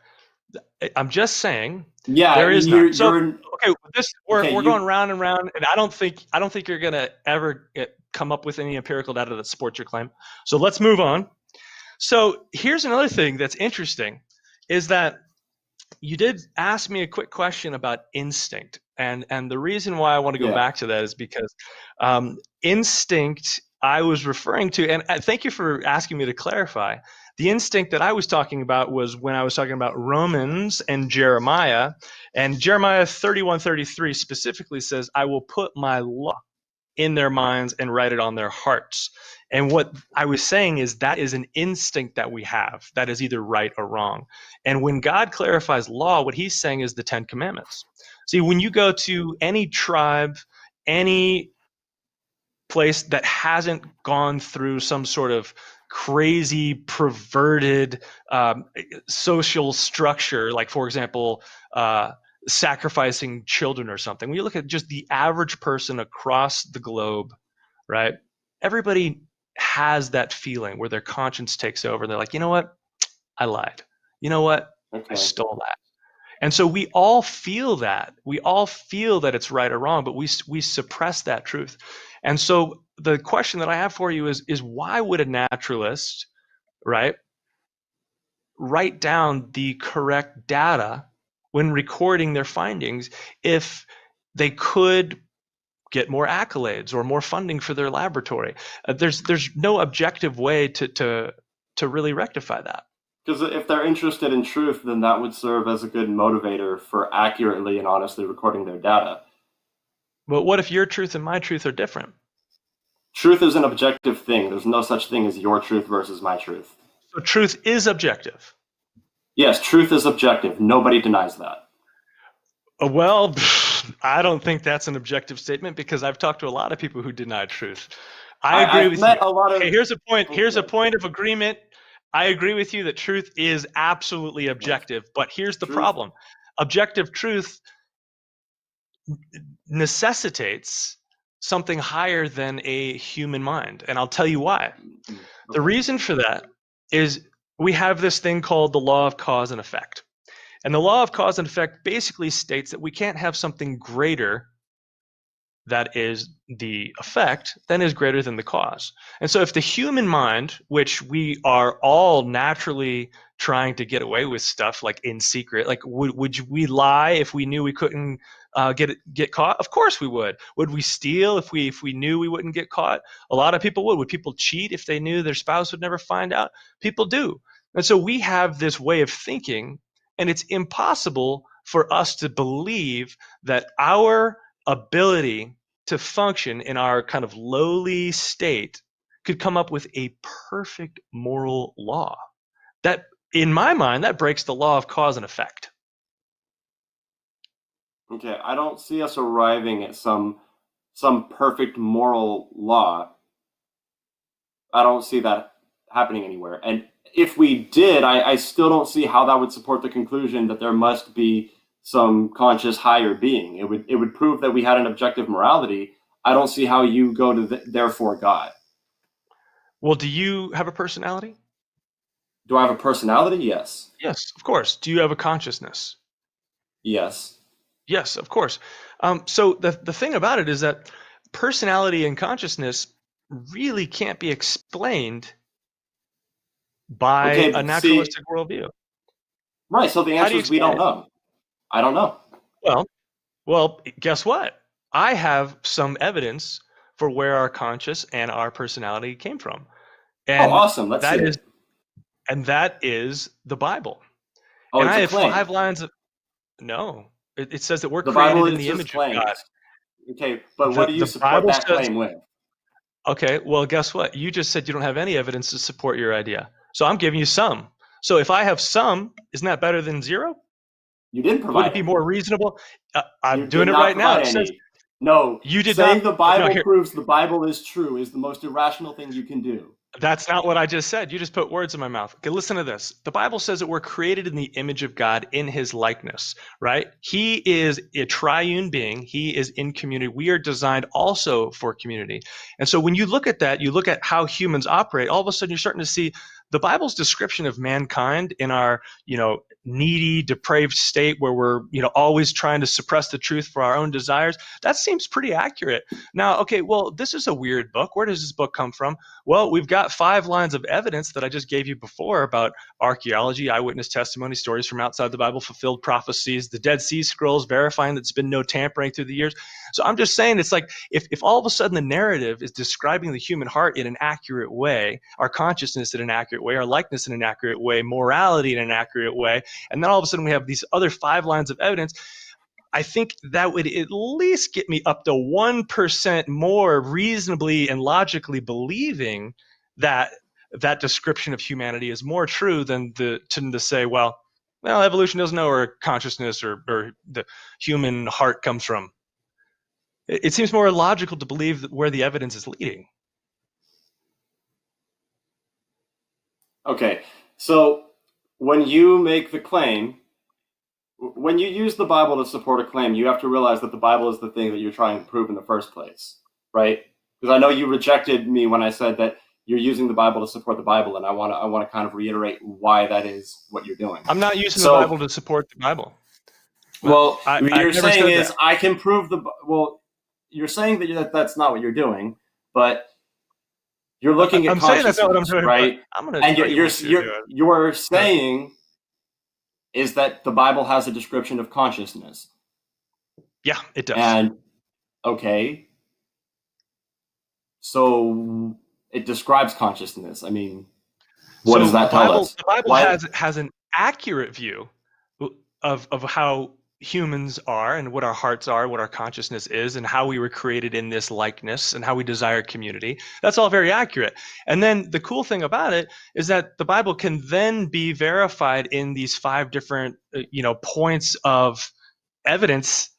I'm just saying yeah, there is none. So you're okay, we're okay, going round and round, and I don't think you're gonna ever come up with any empirical data that supports your claim. So let's move on. So here's another thing that's interesting, is that you did ask me a quick question about instinct, and the reason why I want to go yeah. back to that is because instinct I was referring to, and thank you for asking me to clarify. The instinct that I was talking about was when I was talking about Romans and Jeremiah 31:33 specifically says, "I will put my law in their minds and write it on their hearts." And what I was saying is that is an instinct that we have that is either right or wrong. And when God clarifies law, what he's saying is the 10 Commandments. See, when you go to any tribe, any place that hasn't gone through some sort of crazy, perverted social structure, like, for example, sacrificing children or something. When you look at just the average person across the globe, right? Everybody has that feeling where their conscience takes over. They're like, you know what? I lied. You know what? I Okay. stole that. And so we all feel that. We all feel that it's right or wrong, but we suppress that truth. And so the question that I have for you is why would a naturalist, right, write down the correct data when recording their findings if they could get more accolades or more funding for their laboratory? There's no objective way to really rectify that. Because if they're interested in truth, then that would serve as a good motivator for accurately and honestly recording their data. But what if your truth and my truth are different? Truth is an objective thing. There's no such thing as your truth versus my truth. So truth is objective. Yes, truth is objective. Nobody denies that. Well, I don't think that's an objective statement because I've talked to a lot of people who deny truth. I agree with you. Met a lot of... Hey, here's a point. Here's a point of agreement. I agree with you that truth is absolutely objective, but here's the problem. Objective truth necessitates something higher than a human mind, and I'll tell you why. Okay. The reason for that is we have this thing called the law of cause and effect. And the law of cause and effect basically states that we can't have something greater that is the effect than is greater than the cause. And so if the human mind, which we are all naturally trying to get away with stuff like in secret, like would we lie if we knew we couldn't get caught? Of course we would. Would we steal if we knew we wouldn't get caught? A lot of people would. Would people cheat if they knew their spouse would never find out? People do. And so we have this way of thinking, and it's impossible for us to believe that our ability to function in our kind of lowly state could come up with a perfect moral law. That, in my mind, that breaks the law of cause and effect. Okay, I don't see us arriving at some perfect moral law. I don't see that happening anywhere. And if we did, I still don't see how that would support the conclusion that there must be some conscious higher being. It would prove that we had an objective morality. I don't see how you go to therefore God. Well, do you have a personality? Do I have a personality? Yes. Yes, of course. Do you have a consciousness? Yes. Yes, of course. So the thing about it is that personality and consciousness really can't be explained by a naturalistic worldview. Right. So the answer is we don't know. I don't know. Well, guess what? I have some evidence for where our conscious and our personality came from. And awesome. Let's see it. And that is the Bible. Oh, and it's I a have claim. 5 lines of... No. It says that we're the created Bible in the image of God. Okay, but what do you support Bible that claim with? Okay, well, guess what? You just said you don't have any evidence to support your idea. So I'm giving you some. So if I have some, isn't that better than zero? You didn't provide. Would it be more reasonable? I'm You doing it right now. It says, no, you did saying not. the Bible No, proves the Bible is true is the most irrational thing you can do. That's not what I just said. You just put words in my mouth. Okay, listen to this. The Bible says that we're created in the image of God in his likeness, right? He is a triune being. He is in community. We are designed also for community. And so when you look at that, you look at how humans operate, all of a sudden you're starting to see the Bible's description of mankind in our, needy, depraved state where we're, always trying to suppress the truth for our own desires. That seems pretty accurate. Now, okay, well, this is a weird book. Where does this book come from? Well, we've got 5 lines of evidence that I just gave you before about archaeology, eyewitness testimony, stories from outside the Bible, fulfilled prophecies, the Dead Sea Scrolls verifying that there's been no tampering through the years. So I'm just saying, it's like if all of a sudden the narrative is describing the human heart in an accurate way, our consciousness in an accurate way, our likeness in an accurate way, morality in an accurate way, and then all of a sudden we have these other 5 lines of evidence, I think that would at least get me up to 1% more reasonably and logically believing that that description of humanity is more true than to say, well, evolution doesn't know where consciousness or the human heart comes from. It seems more logical to believe that where the evidence is leading. Okay, so when you make the claim, when you use the Bible to support a claim, you have to realize that the Bible is the thing that you're trying to prove in the first place, right? Because I know you rejected me when I said that you're using the Bible to support the Bible, and I want to kind of reiterate why that is what you're doing. I'm not using the Bible to support the Bible. Well, you're saying is that. I can prove you're saying that that's not what you're doing, but you're looking at consciousness, saying that's not what I'm doing, right? I'm going to and you're saying is that the Bible has a description of consciousness. Yeah, it does. And okay, so it describes consciousness. I mean, what does that tell us? The Bible has an accurate view of how humans are and what our hearts are, what our consciousness is, and how we were created in this likeness and how we desire community. That's all very accurate. And then the cool thing about it is that the Bible can then be verified in these 5 different, points of evidence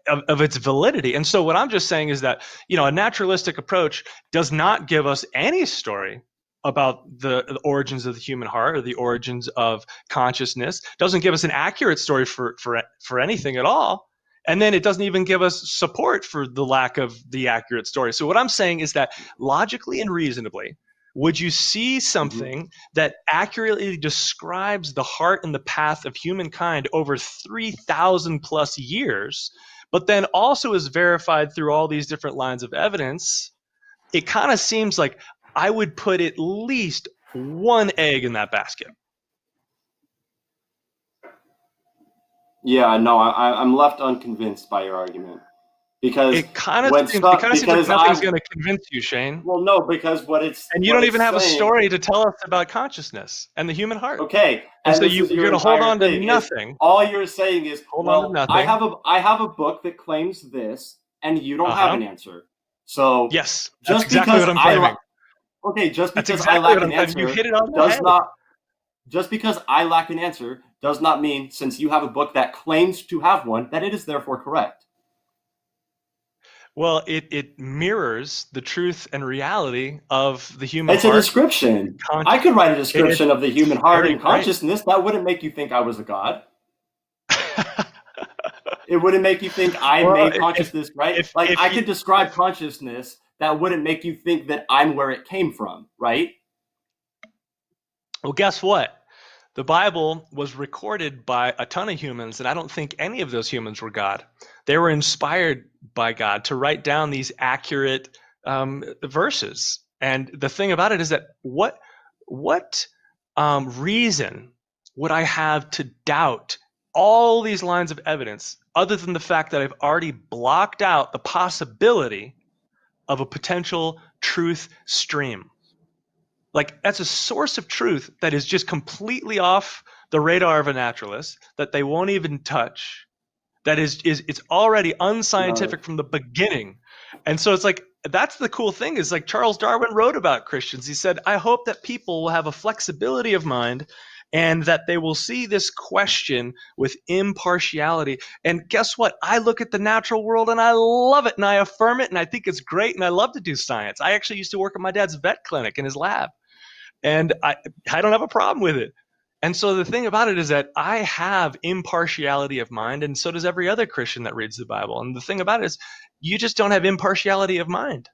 of its validity. And so what I'm just saying is that, a naturalistic approach does not give us any story about the origins of the human heart or the origins of consciousness, doesn't give us an accurate story for anything at all. And then it doesn't even give us support for the lack of the accurate story. So what I'm saying is that logically and reasonably, would you see something that accurately describes the heart and the path of humankind over 3,000 plus years, but then also is verified through all these different lines of evidence? It kind of seems like I would put at least one egg in that basket. Yeah, no, I'm left unconvinced by your argument. Because it kind of seems like nothing's going to convince you, Shane. Well, no, because and you don't even have a story to tell us about consciousness and the human heart. Okay, and so you're going to hold on to nothing. All you're saying is, hold on to nothing. I have a book that claims this, and you don't have an answer. So yes, that's exactly what I'm claiming. Okay, just because I lack an answer just because I lack an answer does not mean, since you have a book that claims to have one, that it is therefore correct. Well, it mirrors the truth and reality of the human heart. It's a description. I could write a description of the human heart and consciousness. That wouldn't make you think I was a god. It wouldn't make you think I made consciousness, right? I could describe consciousness. That wouldn't make you think that I'm where it came from, right? Well, guess what? The Bible was recorded by a ton of humans, and I don't think any of those humans were God. They were inspired by God to write down these accurate verses. And the thing about it is that what reason would I have to doubt all these lines of evidence other than the fact that I've already blocked out the possibility of a potential truth stream? Like, that's a source of truth that is just completely off the radar of a naturalist, that they won't even touch, that it's already unscientific from the beginning. And so it's like, that's the cool thing, is like Charles Darwin wrote about Christians. He said, I hope that people will have a flexibility of mind and that they will see this question with impartiality. And guess what? I look at the natural world and I love it and I affirm it and I think it's great and I love to do science. I actually used to work at my dad's vet clinic in his lab. And I don't have a problem with it. And so the thing about it is that I have impartiality of mind, and so does every other Christian that reads the Bible. And the thing about it is, you just don't have impartiality of mind.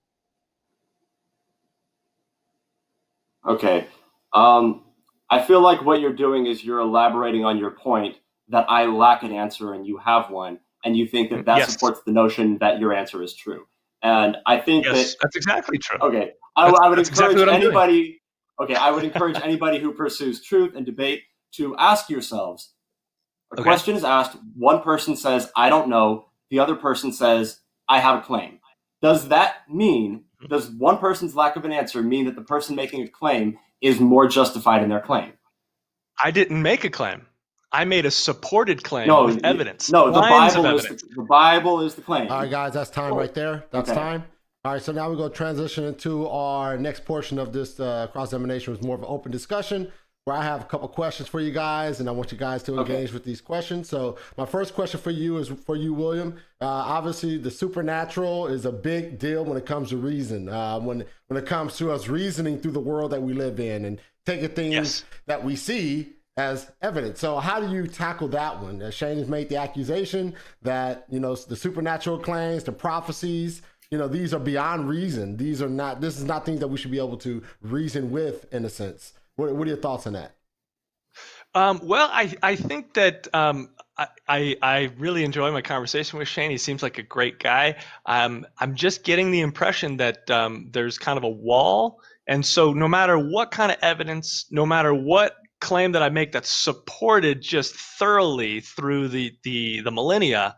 Okay. I feel like what you're doing is you're elaborating on your point that I lack an answer and you have one, and you think that supports the notion that your answer is true. And I think that's exactly true. Okay. I would encourage anybody... Okay, I would encourage anybody who pursues truth and debate to ask yourselves. A question is asked, one person says, I don't know, the other person says, I have a claim. Does that mean, does one person's lack of an answer mean that the person making a claim is more justified in their claim? I didn't make a claim. I made a supported claim with evidence. No, the Bible is the claim. All right, guys, that's time right there. That's time. All right, so now we're going to transition into our next portion of this cross-examination, was more of an open discussion. where I have a couple questions for you guys, and I want you guys to engage with these questions. So my first question for you is for you, William. Obviously, the supernatural is a big deal when it comes to reason. When it comes to us reasoning through the world that we live in and taking things that we see as evidence. So how do you tackle that one? Shane has made the accusation that, the supernatural claims, the prophecies, these are beyond reason. This is not things that we should be able to reason with, in a sense. What are your thoughts on that? Well, I think that I really enjoy my conversation with Shane. He seems like a great guy. I'm just getting the impression that there's kind of a wall. And so no matter what kind of evidence, no matter what claim that I make that's supported just thoroughly through the millennia,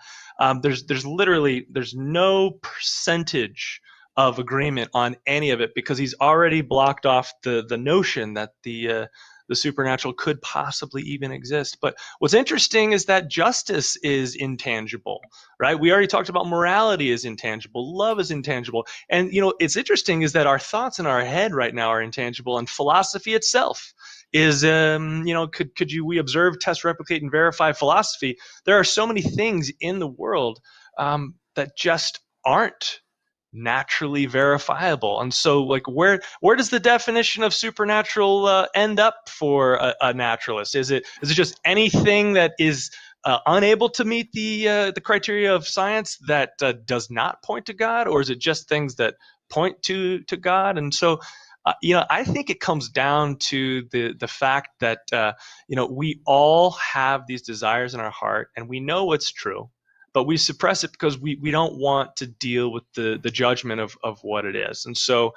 there's no percentage of agreement on any of it, because he's already blocked off the notion that the supernatural could possibly even exist. But what's interesting is that justice is intangible, right? We already talked about morality is intangible, love is intangible. And, it's interesting is that our thoughts in our head right now are intangible, and philosophy itself is, we observe, test, replicate, and verify philosophy. There are so many things in the world that just aren't naturally verifiable. And so, where does the definition of supernatural end up for a naturalist? Is it just anything that is unable to meet the criteria of science that does not point to God, or is it just things that point to God? And so, I think it comes down to the fact that we all have these desires in our heart, and we know what's true, but we suppress it because we don't want to deal with the judgment of what it is. And so,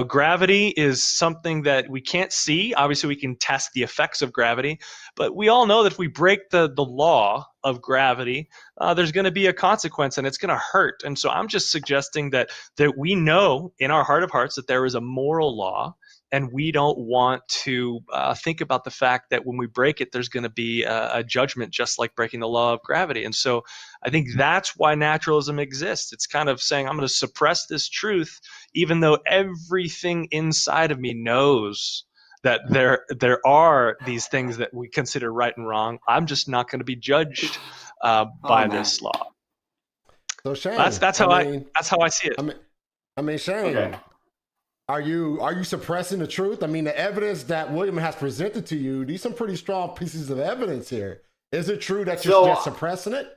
gravity is something that we can't see. Obviously, we can test the effects of gravity, but we all know that if we break the law of gravity, there's going to be a consequence, and it's going to hurt. And so I'm just suggesting that we know in our heart of hearts that there is a moral law, and we don't want to think about the fact that when we break it, there's going to be a judgment, just like breaking the law of gravity. And so I think that's why naturalism exists. It's kind of saying, I'm going to suppress this truth, even though everything inside of me knows that there are these things that we consider right and wrong. I'm just not going to be judged by this law. So Shane, that's how I see it. Shane. Okay. Are you suppressing the truth? I mean, the evidence that William has presented to you, these are some pretty strong pieces of evidence here. Is it true that you're just suppressing it?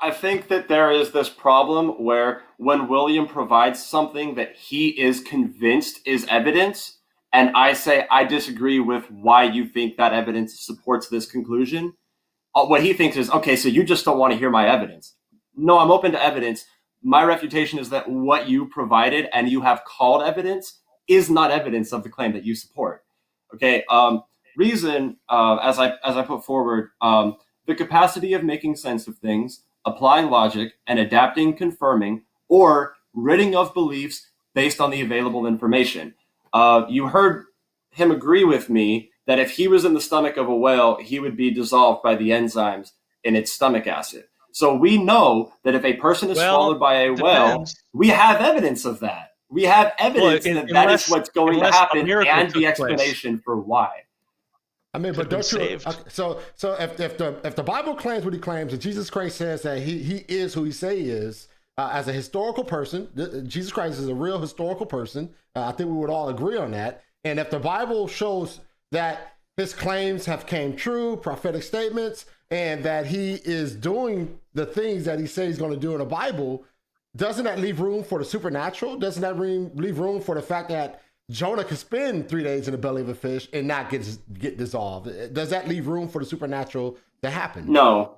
I think that there is this problem where when William provides something that he is convinced is evidence, and I say I disagree with why you think that evidence supports this conclusion, what he thinks is, okay, so you just don't want to hear my evidence. No, I'm open to evidence. My refutation is that what you provided and you have called evidence is not evidence of the claim that you support. Okay. Reason, as I put forward, the capacity of making sense of things, applying logic, and adapting, confirming, or ridding of beliefs based on the available information. You heard him agree with me that if he was in the stomach of a whale, he would be dissolved by the enzymes in its stomach acid. So we know that if a person is swallowed by a whale, we have evidence of that. We have evidence that is what's going to happen and the explanation for why. I mean, but don't you? So if the Bible claims what he claims, and Jesus Christ says that he is who he say he is, as a historical person, Jesus Christ is a real historical person. I think we would all agree on that. And if the Bible shows that his claims have came true, prophetic statements, and that he is doing the things that he says he's going to do in the Bible, doesn't that leave room for the supernatural? Doesn't that leave room for the fact that Jonah could spend 3 days in the belly of a fish and not get dissolved? Does that leave room for the supernatural to happen? No.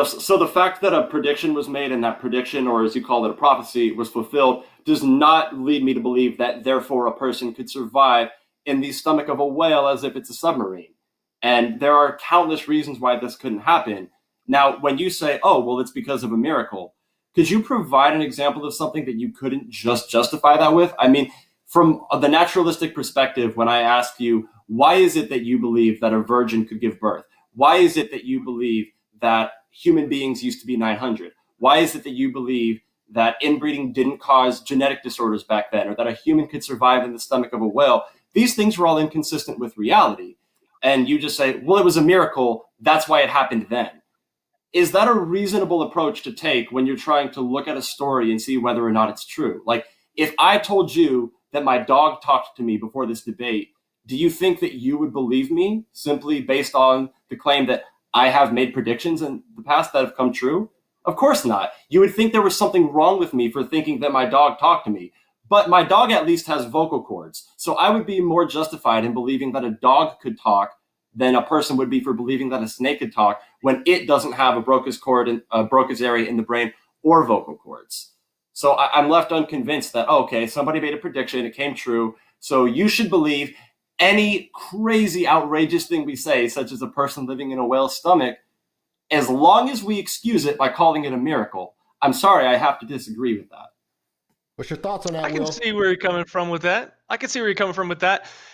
So the fact that a prediction was made and that prediction, or as you call it, a prophecy, was fulfilled does not lead me to believe that therefore a person could survive in the stomach of a whale as if it's a submarine. And there are countless reasons why this couldn't happen. Now, when you say, oh, well, it's because of a miracle, could you provide an example of something that you couldn't just justify that with? I mean, from the naturalistic perspective, when I ask you, why is it that you believe that a virgin could give birth? Why is it that you believe that human beings used to be 900? Why is it that you believe that inbreeding didn't cause genetic disorders back then, or that a human could survive in the stomach of a whale? These things were all inconsistent with reality. and you just say, well, it was a miracle, that's why it happened then. Is that a reasonable approach to take when you're trying to look at a story and see whether or not it's true? Like, if I told you that my dog talked to me before this debate, do you think that you would believe me simply based on the claim that I have made predictions in the past that have come true? Of course not. You would think there was something wrong with me for thinking that my dog talked to me. But my dog at least has vocal cords. So I would be more justified in believing that a dog could talk than a person would be for believing that a snake could talk when it doesn't have a Broca's cord and a Broca's area in the brain or vocal cords. So I'm left unconvinced that, okay, somebody made a prediction, it came true, so you should believe any crazy, outrageous thing we say, such as a person living in a whale's stomach, as long as we excuse it by calling it a miracle. I'm sorry, I have to disagree with that. What's your thoughts on that, I can Will? see where you're coming from with that.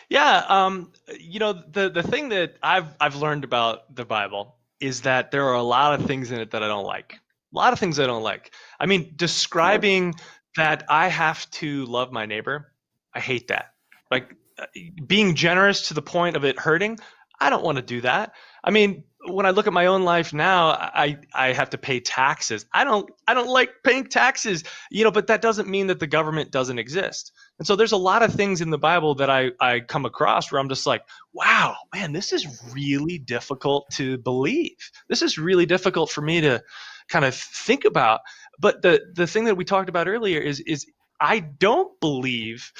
Yeah, the thing that I've learned about the Bible is that there are a lot of things in it that I don't like. A lot of things I don't like. I mean, describing that I have to love my neighbor, I hate that. Like being generous to the point of it hurting, I don't want to do that. I mean, when I look at my own life now, I have to pay taxes. I don't like paying taxes, but that doesn't mean that the government doesn't exist. And so there's a lot of things in the Bible that I come across where I'm just like, wow, man, this is really difficult to believe. This is really difficult for me to kind of think about. But the thing that we talked about earlier is I don't believe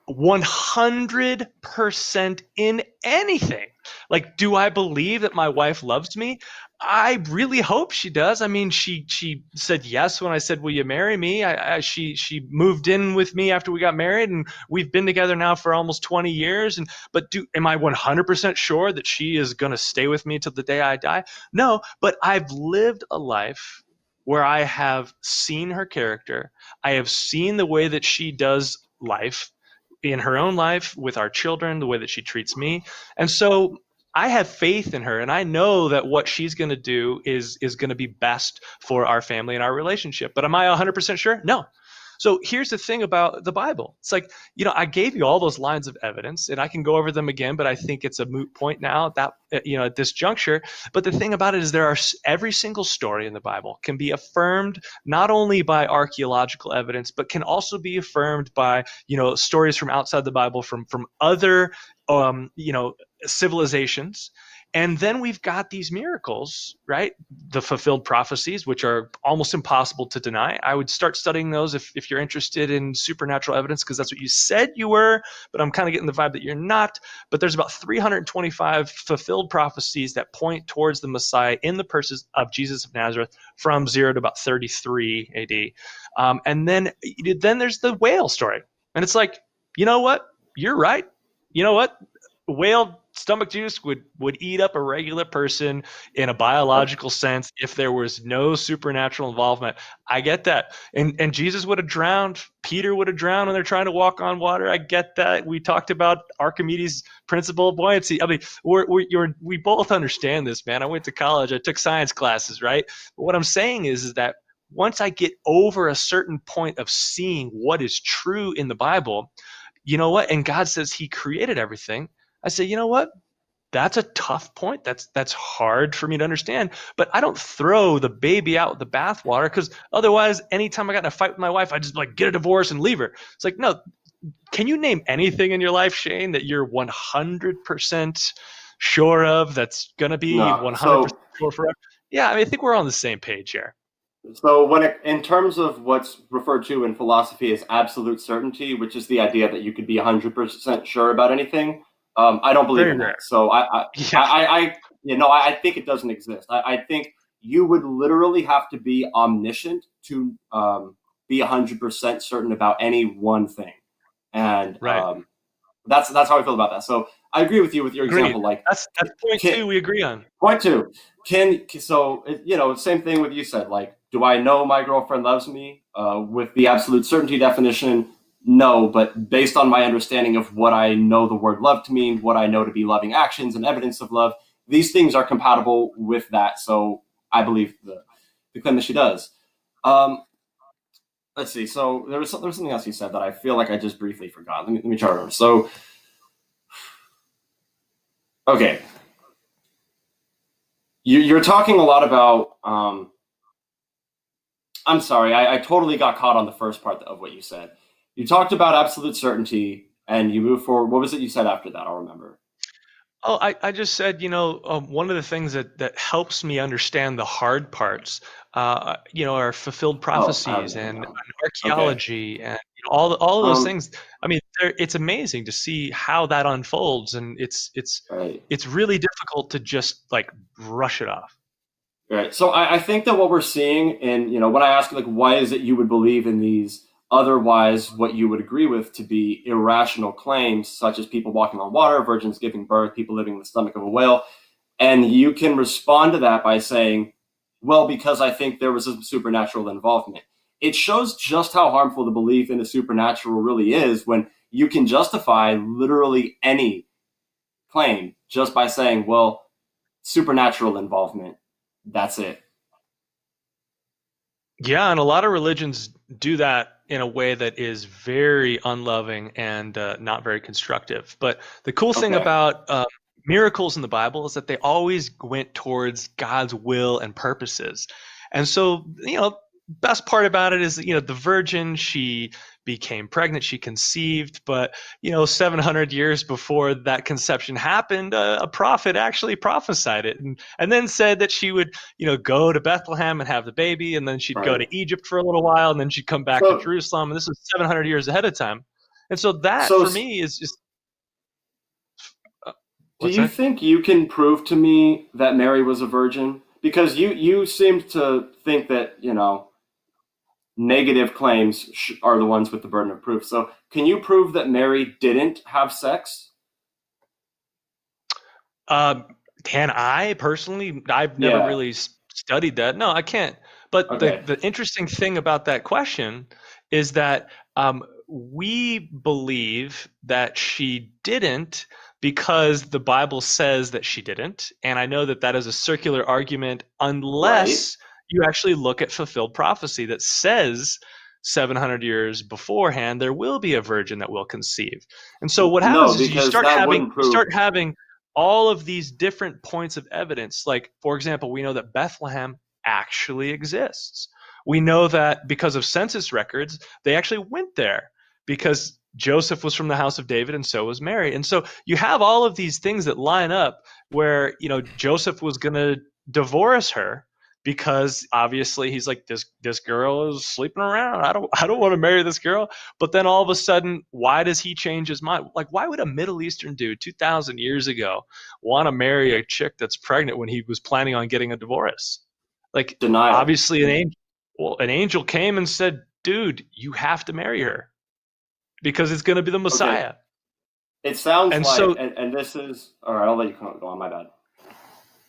100% in anything. Like, do I believe that my wife loves me? I really hope she does. I mean, she said yes when I said, "Will you marry me?" She moved in with me after we got married, and we've been together now for almost 20 years. But am I 100% sure that she is going to stay with me till the day I die? No, but I've lived a life where I have seen her character. I have seen the way that she does life in her own life with our children, the way that she treats me. And so I have faith in her, and I know that what she's going to do is going to be best for our family and our relationship. But am I 100% sure? No. So here's the thing about the Bible. It's like, I gave you all those lines of evidence, and I can go over them again, but I think it's a moot point now that, at this juncture. But the thing about it is every single story in the Bible can be affirmed not only by archaeological evidence, but can also be affirmed by, stories from outside the Bible, from other, civilizations. And then we've got these miracles, right? The fulfilled prophecies, which are almost impossible to deny. I would start studying those if you're interested in supernatural evidence, because that's what you said you were, but I'm kind of getting the vibe that you're not. But there's about 325 fulfilled prophecies that point towards the Messiah in the person of Jesus of Nazareth from 0 to about 33 AD. And then there's the whale story. And it's like, you know what? You're right. You know what? Whale stomach juice would eat up a regular person in a biological sense if there was no supernatural involvement. I get that. And Jesus would have drowned. Peter would have drowned when they're trying to walk on water. I get that. We talked about Archimedes' principle of buoyancy. I mean, we both understand this, man. I went to college. I took science classes, right? But what I'm saying is that once I get over a certain point of seeing what is true in the Bible, you know what? And God says he created everything. I say, you know what? That's a tough point. That's hard for me to understand. But I don't throw the baby out with the bathwater, because otherwise, anytime I got in a fight with my wife, I just get a divorce and leave her. It's like, no. Can you name anything in your life, Shane, that you're 100% sure of that's going to be 100% sure forever? Yeah, I mean, I think we're on the same page here. So in terms of what's referred to in philosophy as absolute certainty, which is the idea that you could be 100% sure about anything, I don't believe in that. So I think it doesn't exist. I think you would literally have to be omniscient to be 100% certain about any one thing, and that's how I feel about that. So I agree with you with your example. Like that's point two we agree on. Point two. Same thing with you said. Like, do I know my girlfriend loves me? With the absolute certainty definition, no. But based on my understanding of what I know the word love to mean, what I know to be loving actions and evidence of love, these things are compatible with that. So I believe the claim that she does. Let's see. So there was something else you said that I feel like I just briefly forgot. Let me try to remember. So, Okay. You're talking a lot about. I'm sorry, I totally got caught on the first part of what you said. You talked about absolute certainty, and you moved forward. What was it you said after that? I'll remember. Oh, I just said, one of the things that helps me understand the hard parts, are fulfilled Oh, I have it prophecies written and down. Okay. archaeology and all of those Um. things. I mean, it's amazing to see how that unfolds, and Right. it's really difficult to just like brush it off. Right. So I think that what we're seeing, and when I ask like, why is it you would believe in these otherwise what you would agree with to be irrational claims, such as people walking on water, virgins giving birth, people living in the stomach of a whale, and you can respond to that by saying, well, because I think there was a supernatural involvement. It shows just how harmful the belief in the supernatural really is when you can justify literally any claim just by saying, well, supernatural involvement. That's it. Yeah, and a lot of religions do that in a way that is very unloving and not very constructive. But the cool thing Okay. about miracles in the Bible is that they always went towards God's will and purposes. And so, best part about it is, the virgin, she became pregnant, she conceived, but 700 years before that conception happened, a prophet actually prophesied it and then said that she would go to Bethlehem and have the baby, and then she'd go Right. to Egypt for a little while, and then she'd come back to So, Jerusalem. And this was 700 years ahead of time. And so that so for me is just do what's you that? think you can prove to me that Mary was a virgin? Because you seem to think that, negative claims are the ones with the burden of proof. So, can you prove that Mary didn't have sex? Can I personally? I've never Yeah. really studied that. No, I can't. But the Okay. the interesting thing about that question is that we believe that she didn't because the Bible says that she didn't, and I know that that is a circular argument Right. unless you actually look at fulfilled prophecy that says 700 years beforehand there will be a virgin that will conceive. And so what No, happens is you because start that having wouldn't you prove. start having all of these different points of evidence. Like, for example, we know that Bethlehem actually exists. We know that because of census records, they actually went there because Joseph was from the house of David and so was Mary. And so you have all of these things that line up where, Joseph was going to divorce her because obviously he's like this girl is sleeping around. I don't want to marry this girl. But then all of a sudden, why does he change his mind? Like, why would a Middle Eastern dude 2,000 years ago want to marry a chick that's pregnant when he was planning on getting a divorce? Like, Denial. obviously, an angel came and said, "Dude, you have to marry her because it's going to be the Okay. Messiah." It sounds And like, so and this is all right. I'll let you go on. My bad.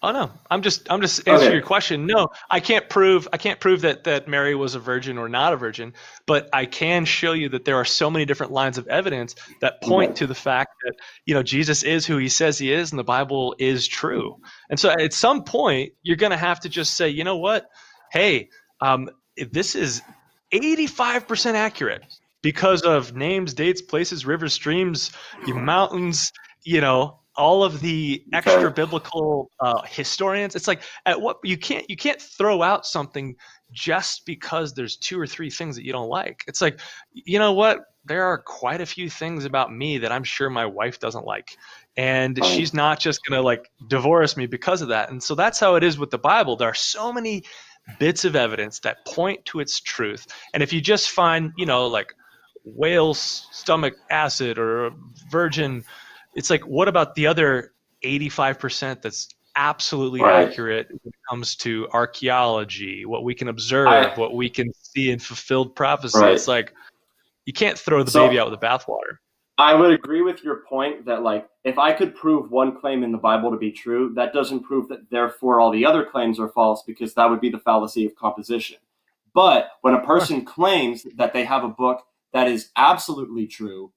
Oh no, I'm just answering your Okay. question. No, I can't prove that Mary was a virgin or not a virgin, but I can show you that there are so many different lines of evidence that point Okay. to the fact that Jesus is who he says he is and the Bible is true. And so at some point you're going to have to just say, you know what? Hey, if this is 85% accurate because of names, dates, places, rivers, streams, mountains, all of the extra Okay. biblical historians. It's like at what you can't throw out something just because there's two or three things that you don't like. It's like, you know what, there are quite a few things about me that I'm sure my wife doesn't like, and Right. she's not just gonna like divorce me because of that. And so that's how it is with the Bible. There are so many bits of evidence that point to its truth, and if you just find like whale stomach acid or virgin, it's like, what about the other 85% that's absolutely Right. accurate when it comes to archaeology, what we can I observe, what we can see in fulfilled prophecy? right. It's like you can't throw the baby So out with the bathwater. I would agree with your point that, like, if I could prove one claim in the Bible to be true, that doesn't prove that therefore all the other claims are false, because that would be the fallacy of composition. But when a Sure. person claims that they have a book that is absolutely true,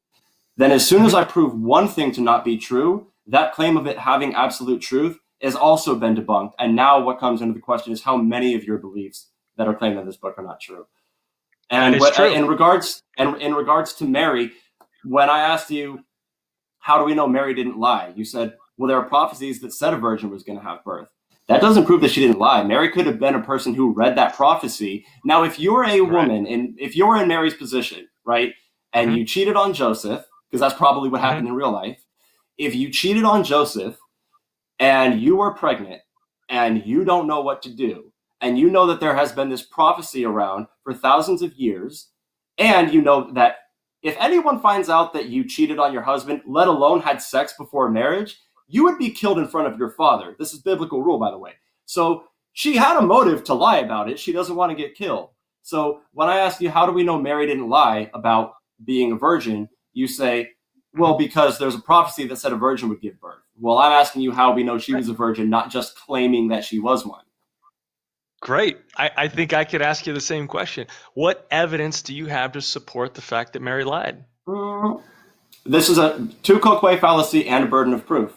then as soon as Mhm. I prove one thing to not be true, that claim of it having absolute truth has also been debunked. And now what comes into the question is how many of your beliefs that are claimed in this book are not true. That And is true. in regards to Mary, when I asked you, how do we know Mary didn't lie? You said well, there are prophecies that said a virgin was going to have birth. That doesn't prove that she didn't lie. Mary could have been a person who read that prophecy. Now, if you're a woman and if you're in Mary's position, right, and you cheated on Joseph, because that's probably what happened in real life, if you cheated on Joseph and you were pregnant and you don't know what to do, and you know that there has been this prophecy around for thousands of years, and you know that if anyone finds out that you cheated on your husband, let alone had sex before marriage, you would be killed in front of your father. This is biblical rule, by the way. So she had a motive to lie about it. She doesn't want to get killed. So when I ask you, how do we know Mary didn't lie about being a virgin? You say, well, because there's a prophecy that said a virgin would give birth. Well, I'm asking you how we know she was a virgin, not just claiming that she was one. Great. I think I could ask you the same question. What evidence do you have to support the fact that Mary lied? This is a two-coque fallacy and a burden of proof.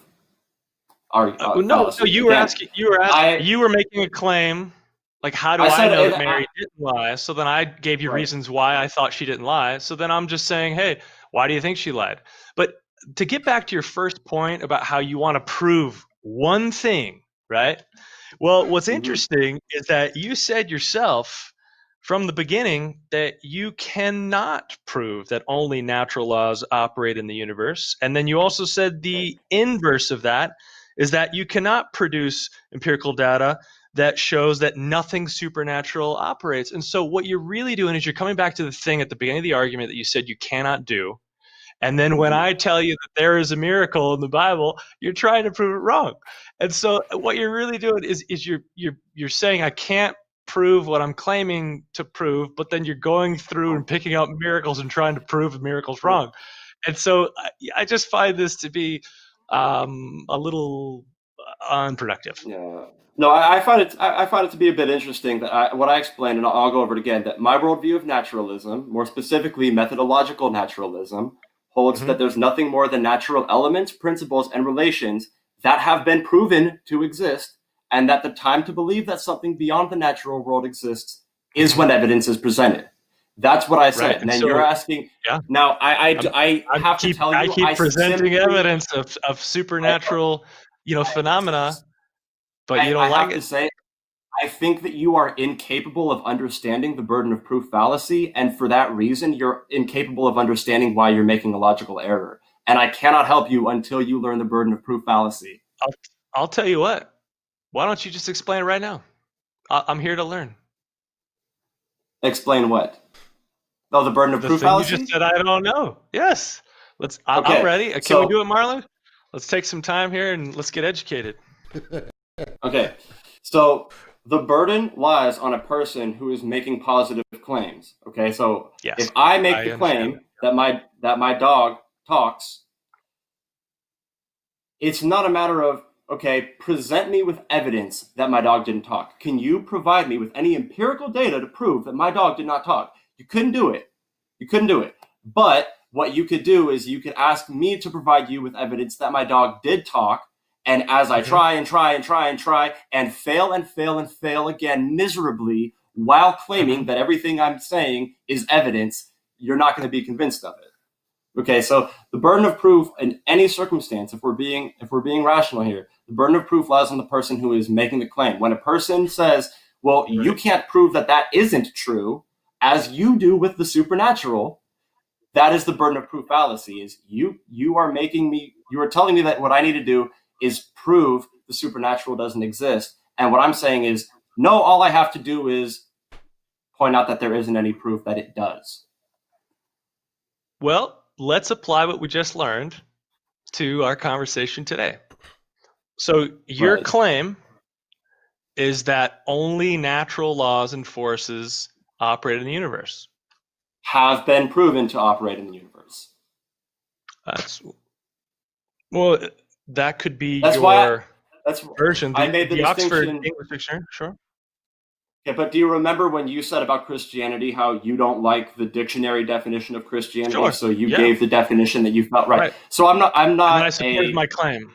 No, you were asking. You were making a claim. Like, how do I know that Mary didn't lie? So then I gave you reasons why I thought she didn't lie. So then I'm just saying, hey, why do you think she lied? But to get back to your first point about how you want to prove one thing, right? Well, what's interesting is that you said yourself from the beginning that you cannot prove that only natural laws operate in the universe. And then you also said the inverse of that is that you cannot produce empirical data that shows that nothing supernatural operates. And so what you're really doing is you're coming back to the thing at the beginning of the argument that you said you cannot do. And then when I tell you that there is a miracle in the Bible, you're trying to prove it wrong. And so what you're really doing is you're saying I can't prove what I'm claiming to prove, but then you're going through and picking out miracles and trying to prove the miracle's wrong. And so I just find this to be a little unproductive. Yeah. No, I find it to be a bit interesting that what I explained, and I'll go over it again, that my worldview of naturalism, more specifically methodological naturalism, holds that there's nothing more than natural elements, principles, and relations that have been proven to exist, and that the time to believe that something beyond the natural world exists is when evidence is presented. That's what I said. Right. And then you're asking. Yeah. Now, I have to tell you, I keep presenting evidence of supernatural, phenomena, but you don't like it. To say, I think that you are incapable of understanding the burden of proof fallacy, and for that reason, you're incapable of understanding why you're making a logical error. And I cannot help you until you learn the burden of proof fallacy. I'll tell you what. Why don't you just explain it right now? I'm here to learn. Explain what? Oh, the burden of proof fallacy? You just said I don't know. Yes. I'm ready. Can we do it, Marlon? Let's take some time here and let's get educated. Okay. So the burden lies on a person who is making positive claims. Okay. So if I make the claim that my dog talks, it's not a matter of, okay, present me with evidence that my dog didn't talk. Can you provide me with any empirical data to prove that my dog did not talk? You couldn't do it. But what you could do is you could ask me to provide you with evidence that my dog did talk. And as I try and fail and fail again miserably while claiming that everything I'm saying is evidence, you're not going to be convinced of it. Okay, so the burden of proof in any circumstance, if we're being rational here, the burden of proof lies on the person who is making the claim. When a person says, well, you can't prove that isn't true, as you do with the supernatural, that is the burden of proof fallacy. Is you are telling me that what I need to do is prove the supernatural doesn't exist. And what I'm saying is, no, all I have to do is point out that there isn't any proof that it does. Well, let's apply what we just learned to our conversation today. So your claim is that only natural laws and forces operate in the universe. Have been proven to operate in the universe. That could be that's version. I made the Oxford distinction. English Dictionary, sure. Yeah, but do you remember when you said about Christianity how you don't like the dictionary definition of Christianity? Sure. So you gave the definition that you felt right. So I'm not. And I supported my claim.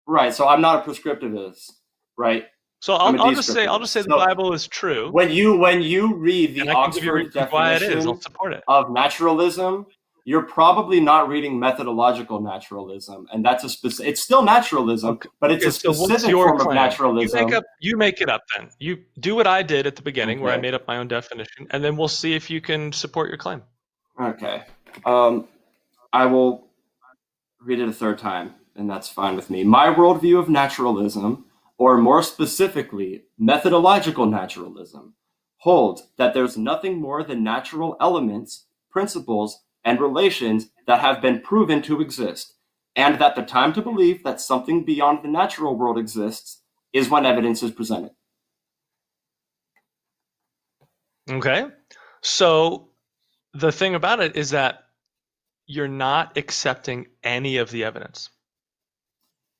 Right. So I'm not a prescriptivist. Right. So I'll just say the Bible is true. When you read the Oxford definition I'll support it. of naturalism, you're probably not reading methodological naturalism, and that's a specific. It's still naturalism, Okay. but it's a So what's specific your form of claim? naturalism. You make it up then. You do what I did at the beginning, where I Okay. made up my own definition, and then we'll see if you can support your claim. Okay. I will read it a third time, and that's fine with me. My worldview of naturalism, or more specifically, methodological naturalism, holds that there's nothing more than natural elements, principles, and relations that have been proven to exist, and that the time to believe that something beyond the natural world exists is when evidence is presented. Okay. So the thing about it is that you're not accepting any of the evidence.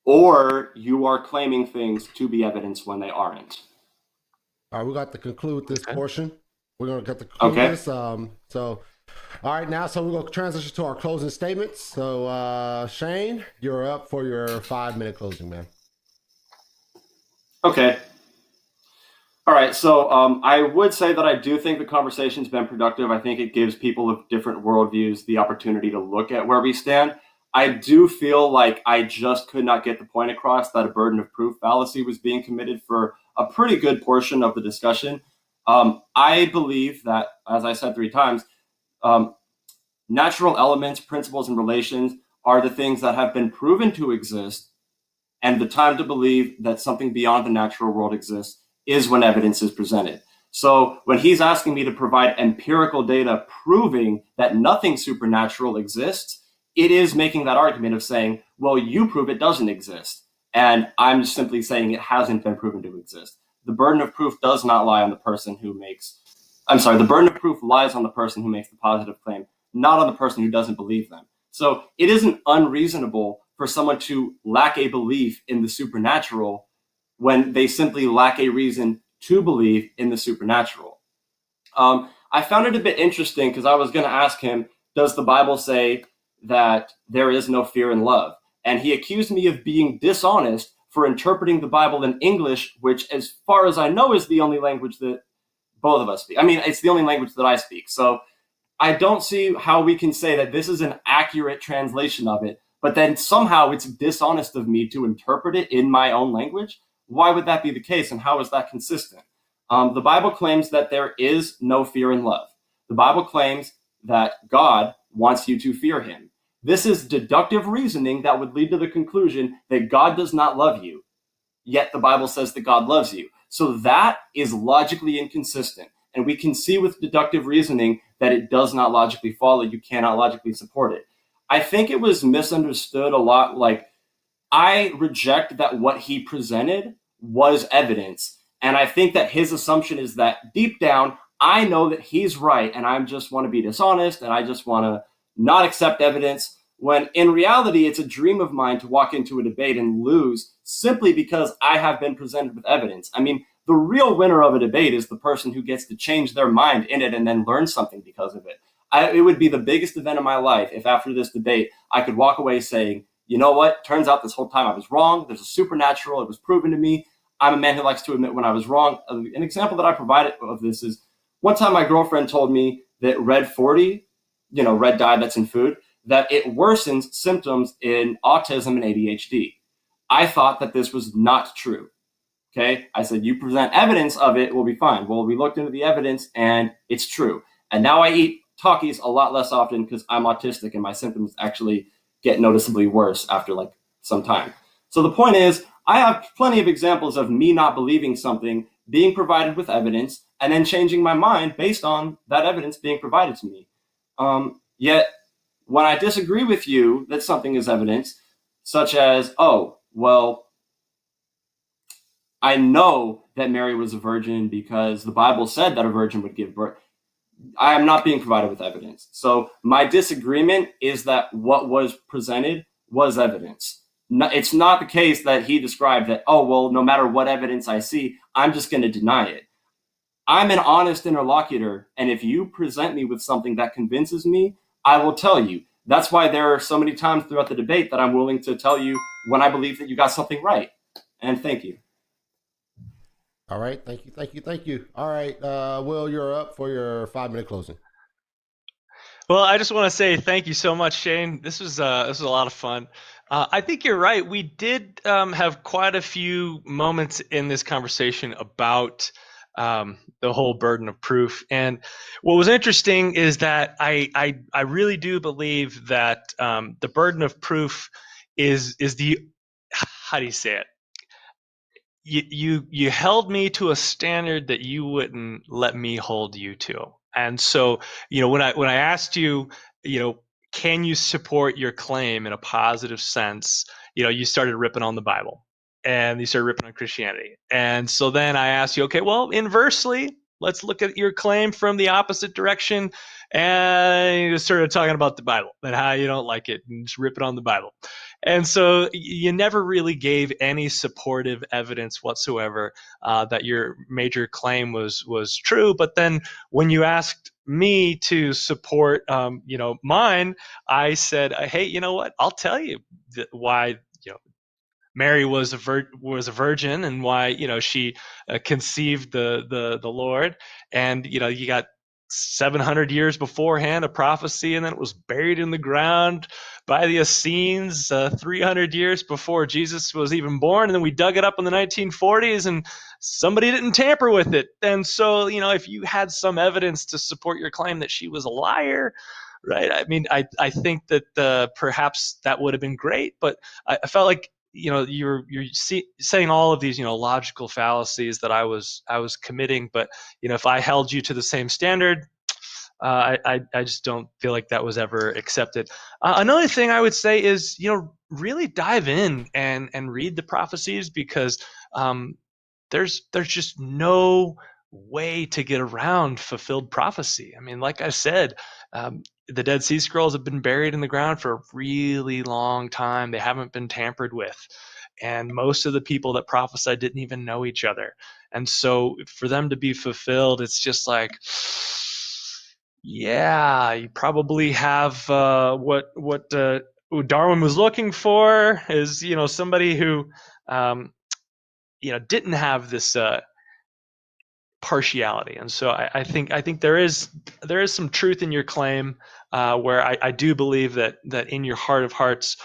Or you are claiming things to be evidence when they aren't. All right, we got to conclude this Okay. portion. We're going to get to conclude Okay. this. So, all right, now, so we're going to transition to our closing statements. So, Shane, you're up for your 5-minute closing, man. Okay. All right. So I would say that I do think the conversation's been productive. I think it gives people of different worldviews the opportunity to look at where we stand. I do feel like I just could not get the point across that a burden of proof fallacy was being committed for a pretty good portion of the discussion. I believe that, as I said 3 times, natural elements, principles, and relations are the things that have been proven to exist, and the time to believe that something beyond the natural world exists is when evidence is presented. So when he's asking me to provide empirical data proving that nothing supernatural exists, it is making that argument of saying, well, you prove it doesn't exist. And I'm simply saying it hasn't been proven to exist. The burden of proof does not lie on the person who makes, the burden of proof lies on the person who makes the positive claim, not on the person who doesn't believe them. So it isn't unreasonable for someone to lack a belief in the supernatural when they simply lack a reason to believe in the supernatural. I found it a bit interesting because I was going to ask him, does the Bible say that there is no fear in love? And he accused me of being dishonest for interpreting the Bible in English, which, as far as I know, is the only language that both of us speak. I mean, it's the only language that I speak. So I don't see how we can say that this is an accurate translation of it, but then somehow it's dishonest of me to interpret it in my own language. Why would that be the case, and how is that consistent? The Bible claims that there is no fear in love. The Bible claims that God wants you to fear him. This is deductive reasoning that would lead to the conclusion that God does not love you, yet the Bible says that God loves you. So that is logically inconsistent. And we can see with deductive reasoning that it does not logically follow. You cannot logically support it. I think it was misunderstood a lot. Like, I reject that what he presented was evidence. And I think that his assumption is that deep down, I know that he's right, and I just want to be dishonest, and I just want to not accept evidence, when in reality, it's a dream of mine to walk into a debate and lose simply because I have been presented with evidence. I mean, the real winner of a debate is the person who gets to change their mind in it and then learn something because of it. It would be the biggest event of my life if after this debate, I could walk away saying, you know what? Turns out this whole time I was wrong. There's a supernatural. It was proven to me. I'm a man who likes to admit when I was wrong. An example that I provided of this is one time my girlfriend told me that red 40, red dye that's in food, that it worsens symptoms in autism and ADHD. I thought that this was not true. Okay. I said, you present evidence of it, we'll be fine. Well, we looked into the evidence and it's true. And now I eat Takis a lot less often because I'm autistic and my symptoms actually get noticeably worse after like some time. So the point is, I have plenty of examples of me not believing something, being provided with evidence, and then changing my mind based on that evidence being provided to me. Yet, when I disagree with you that something is evidence, such as, oh, well, I know that Mary was a virgin because the Bible said that a virgin would give birth. I am not being provided with evidence. So my disagreement is that what was presented was evidence. It's not the case that he described that, oh, well, no matter what evidence I see, I'm just going to deny it. I'm an honest interlocutor, and if you present me with something that convinces me, I will tell you. That's why there are so many times throughout the debate that I'm willing to tell you when I believe that you got something right. And thank you. All right. Thank you. All right. Will, you're up for your 5-minute closing. Well, I just want to say thank you so much, Shane. This was a lot of fun. I think you're right. We did have quite a few moments in this conversation about the whole burden of proof. And what was interesting is that I really do believe that the burden of proof is the, how do you say it? You held me to a standard that you wouldn't let me hold you to. And so, when I asked you, you know, can you support your claim in a positive sense, you started ripping on the Bible and you started ripping on Christianity. And so then I asked you, okay, well, inversely, let's look at your claim from the opposite direction. And you started talking about the Bible and how you don't like it and just rip it on the Bible. And so you never really gave any supportive evidence whatsoever that your major claim was true. But then when you asked me to support, mine, I said, hey, you know what? I'll tell you why. Mary was a virgin, and why she conceived the Lord, and you got 700 years beforehand a prophecy, and then it was buried in the ground by the Essenes 300 years before Jesus was even born, and then we dug it up in the 1940s, and somebody didn't tamper with it. And so if you had some evidence to support your claim that she was a liar, right? I mean, I think that perhaps that would have been great, but I felt like you're saying all of these logical fallacies that I was committing, but if I held you to the same standard, I just don't feel like that was ever accepted. Another thing I would say is really dive in and read the prophecies, because there's just no way to get around fulfilled prophecy. I mean, like I said, the Dead Sea Scrolls have been buried in the ground for a really long time. They haven't been tampered with. And most of the people that prophesied didn't even know each other. And so for them to be fulfilled, it's just like, yeah, you probably have what Darwin was looking for is, somebody who, didn't have this partiality. And so I think there is some truth in your claim, where I do believe that in your heart of hearts,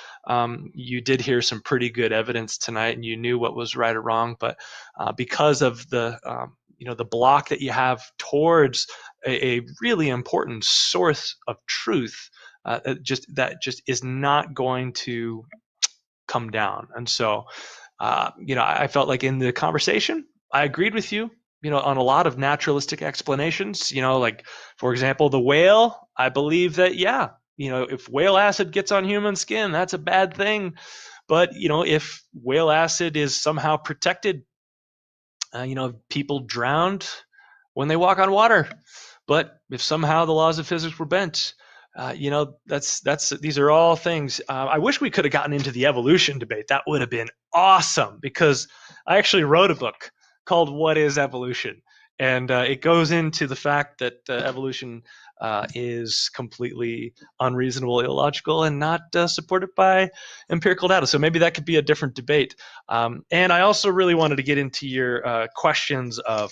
you did hear some pretty good evidence tonight, and you knew what was right or wrong. But because of the the block that you have towards a really important source of truth, that just is not going to come down. And so I felt like in the conversation, I agreed with you, on a lot of naturalistic explanations. Like, for example, the whale. I believe that, yeah, if whale acid gets on human skin, that's a bad thing. But if whale acid is somehow protected, people drowned when they walk on water. But if somehow the laws of physics were bent, that's these are all things. I wish we could have gotten into the evolution debate. That would have been awesome, because I actually wrote a book called "What is Evolution," and it goes into the fact that evolution is completely unreasonable, illogical, and not supported by empirical data. So maybe that could be a different debate. And I also really wanted to get into your questions of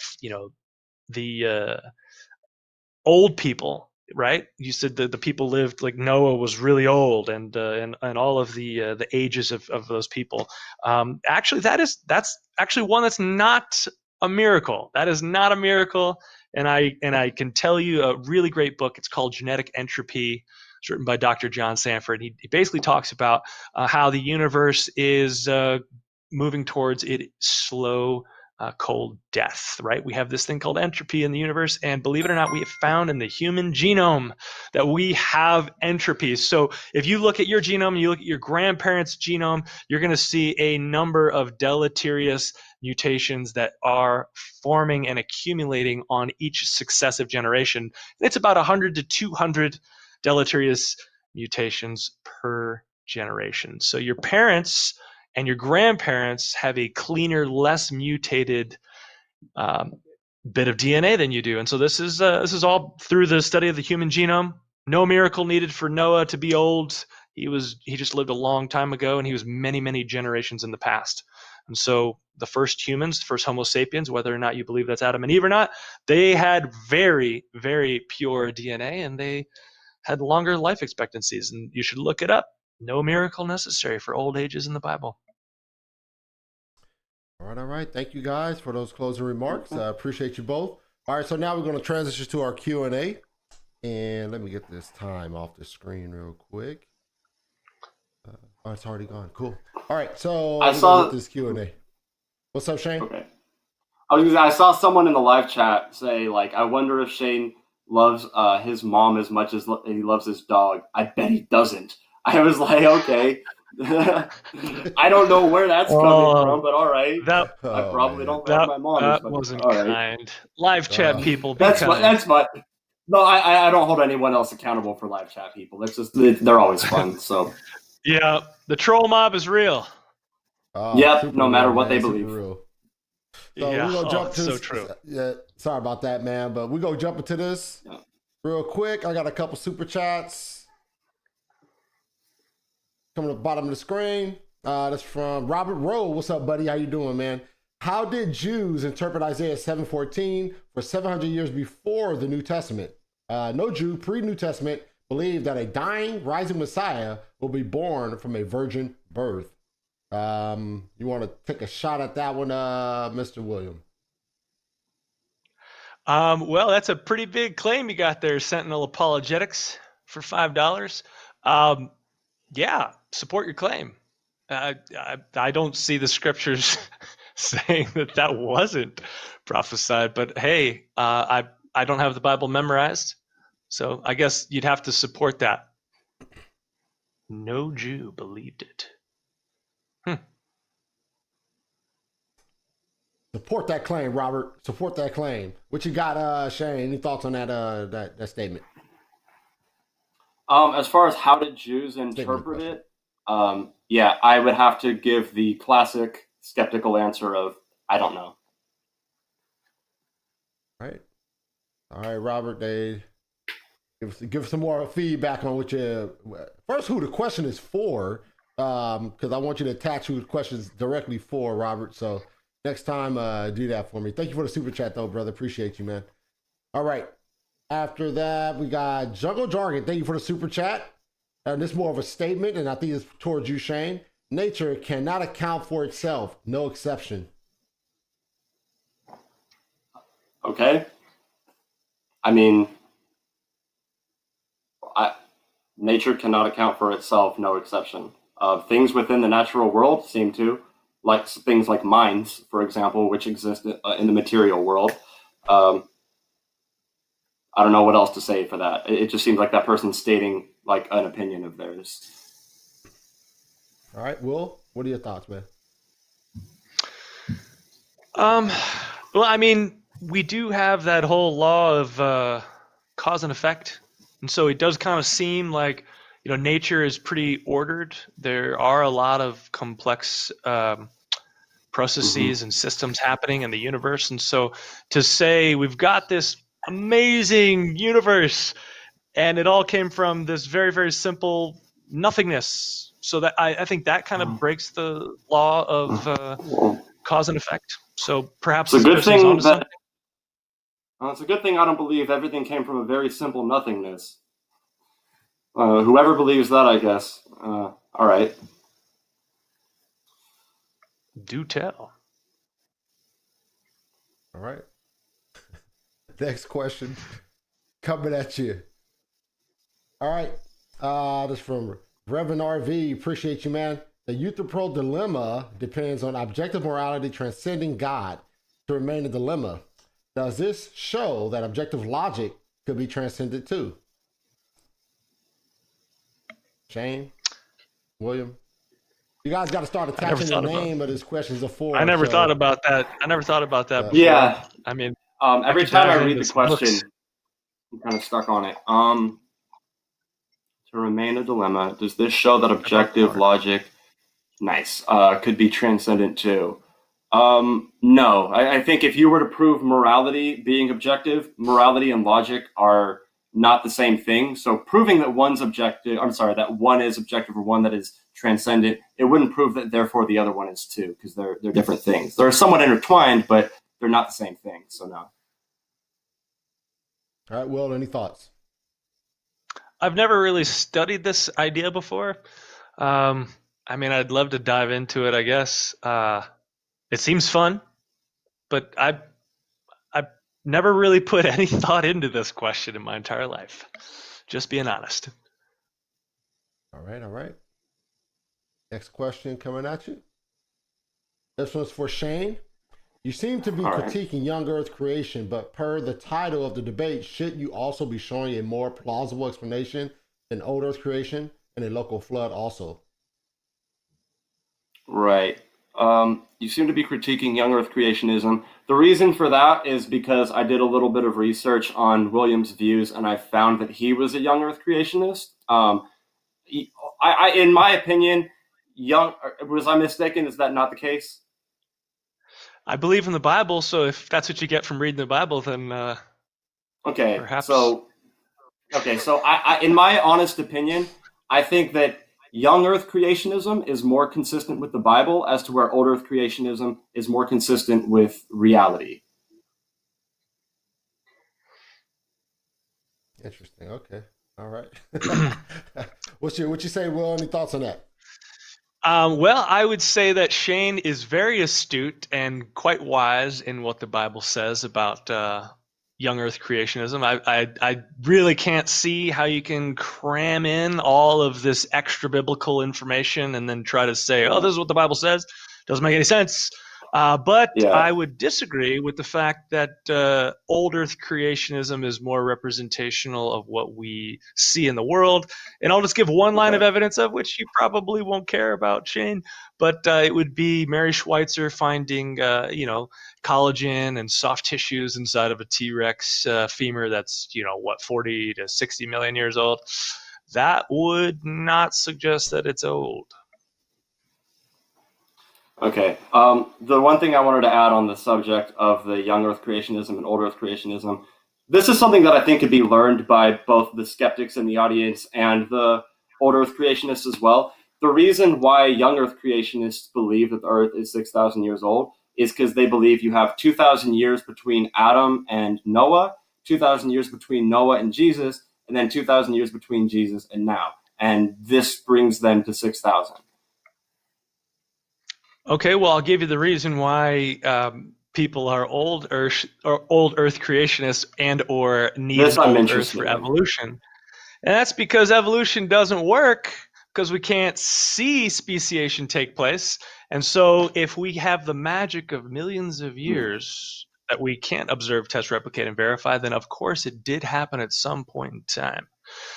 the old people, right? You said that the people lived, like Noah was really old, and all of the ages of those people. Actually, that's actually one that's not a miracle. That is not a miracle. And I can tell you a really great book. It's called Genetic Entropy. It's written by Dr. John Sanford. He basically talks about how the universe is moving towards its slow, cold death, right? We have this thing called entropy in the universe, and believe it or not, we have found in the human genome that we have entropy. So if you look at your genome, you look at your grandparents' genome, you're going to see a number of deleterious mutations that are forming and accumulating on each successive generation. It's about 100 to 200 deleterious mutations per generation. So your parents and your grandparents have a cleaner, less mutated bit of DNA than you do. And so this is all through the study of the human genome. No miracle needed for Noah to be old. He just lived a long time ago, and he was many, many generations in the past. And so the first humans, first Homo sapiens, whether or not you believe that's Adam and Eve or not, they had very, very pure DNA, and they had longer life expectancies, and you should look it up. No miracle necessary for old ages in the Bible. All right. Thank you guys for those closing remarks. I appreciate you both. All right, so now we're going to transition to our Q&A. And let me get this time off the screen real quick. Oh, it's already gone. Cool. All right, so I saw this Q&A. What's up, Shane? Okay. I saw someone in the live chat say, like, I wonder if Shane loves his mom as much as he loves his dog. I bet he doesn't. I was like, okay. I don't know where that's coming from, but all right. I probably don't love my mom as much. That wasn't all right. kind. Live chat people, be that's kind. That's my. No, I don't hold anyone else accountable for live chat people. That's just they're always fun. So. Yeah, the troll mob is real. Yep, no matter what they believe. So yeah, we're gonna jump to so true. Yeah, sorry about that, man, but we're gonna jump into this real quick. I got a couple super chats coming to the bottom of the screen. That's from Robert Rowe. What's up, buddy? How you doing, man? How did Jews interpret Isaiah 7:14 for 700 years before the New Testament? No Jew pre-New Testament believed that a dying, rising Messiah will be born from a virgin birth. You want to take a shot at that one, Mr. William? Well, that's a pretty big claim you got there, Sentinel Apologetics, for $5. Yeah, support your claim. I don't see the scriptures saying that wasn't prophesied, but hey, I don't have the Bible memorized, so I guess you'd have to support that. No Jew believed it. Support that claim, Robert. Support that claim. What you got, Shane? Any thoughts on that statement? As far as how did Jews interpret it, yeah, I would have to give the classic skeptical answer of I don't know. All right, Robert. They give some more feedback on what you first. Who the question is for? Because I want you to attach who the question is directly for, Robert. So. Next time, do that for me. Thank you for the super chat, though, brother. Appreciate you, man. All right. After that, we got Jungle Jargon. Thank you for the super chat. And this is more of a statement, and I think it's towards you, Shane. Nature cannot account for itself. No exception. Okay. I mean, nature cannot account for itself. No exception. Things within the natural world seem to. Like things like mines, for example, which exist in the material world. I don't know what else to say for that. It just seems like that person's stating like an opinion of theirs. All right, Will, what are your thoughts, man? Well, I mean, we do have that whole law of cause and effect, and so it does kind of seem like nature is pretty ordered. There are a lot of complex processes and systems happening in the universe. And so to say we've got this amazing universe and it all came from this very, very simple nothingness. So that I think that kind of breaks the law of cause and effect. So perhaps it's a good thing that it's a good thing I don't believe everything came from a very simple nothingness. Whoever believes that, I guess. All right. Do tell. All right. Next question coming at you. All right. This from Reverend RV. Appreciate you, man. The Euthyphro dilemma depends on objective morality transcending God to remain a dilemma. Does this show that objective logic could be transcended too? Shane? William? You guys got to start attaching the name of these questions before. I never thought about that. Before. Yeah. I mean, every time I read the question, I'm kind of stuck on it. To remain a dilemma, does this show that objective logic, could be transcendent too? No. I think if you were to prove morality being objective, morality and logic are not the same thing. So proving that that one is objective or one that is transcendent, it wouldn't prove that therefore the other one is too, because they're different things. They're somewhat intertwined, but they're not the same thing. So no. All right, Will, any thoughts? I've never really studied this idea before. I mean, I'd love to dive into it, I guess. It seems fun, but I've never really put any thought into this question in my entire life. Just being honest. All right. Next question coming at you. This one's for Shane. You seem to be All right. critiquing young Earth creation, but per the title of the debate, should you also be showing a more plausible explanation than old Earth creation and a local flood also? Right. You seem to be critiquing young Earth creationism. The reason for that is because I did a little bit of research on William's views, and I found that he was a young Earth creationist. In my opinion, was I mistaken? Is that not the case? I believe in the Bible, so if that's what you get from reading the Bible, then Okay. perhaps. So in my honest opinion, I think that young Earth creationism is more consistent with the Bible as to where old Earth creationism is more consistent with reality. Interesting. Okay. All right. What you say, Will? Any thoughts on that? Well, I would say that Shane is very astute and quite wise in what the Bible says about young Earth creationism. I really can't see how you can cram in all of this extra biblical information and then try to say, "Oh, this is what the Bible says." Doesn't make any sense. But Yeah. I would disagree with the fact that old Earth creationism is more representational of what we see in the world. And I'll just give one line of evidence of which you probably won't care about, Shane. But it would be Mary Schweitzer finding, collagen and soft tissues inside of a T-Rex femur that's, 40 to 60 million years old. That would not suggest that it's old. Okay. The one thing I wanted to add on the subject of the young Earth creationism and old Earth creationism, this is something that I think could be learned by both the skeptics in the audience and the old Earth creationists as well. The reason why young Earth creationists believe that the Earth is 6,000 years old is because they believe you have 2,000 years between Adam and Noah, 2,000 years between Noah and Jesus, and then 2,000 years between Jesus and now. And this brings them to 6,000. Okay, well, I'll give you the reason why people are old Earth creationists and/or need This an I'm old Earth interested for in. evolution, and that's because evolution doesn't work because we can't see speciation take place. And so, if we have the magic of millions of years that we can't observe, test, replicate, and verify, then of course it did happen at some point in time.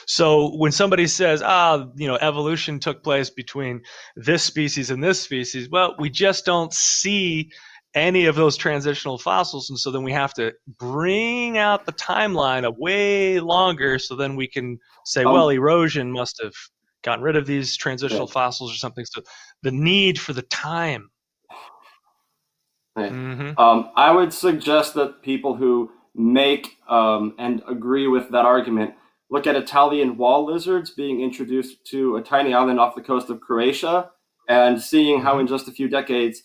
So when somebody says, evolution took place between this species and this species, well, we just don't see any of those transitional fossils. And so then we have to bring out the timeline of way longer. So then we can say, well, erosion must have gotten rid of these transitional fossils or something. So the need for the time. I would suggest that people who make and agree with that argument look at Italian wall lizards being introduced to a tiny island off the coast of Croatia and seeing how in just a few decades,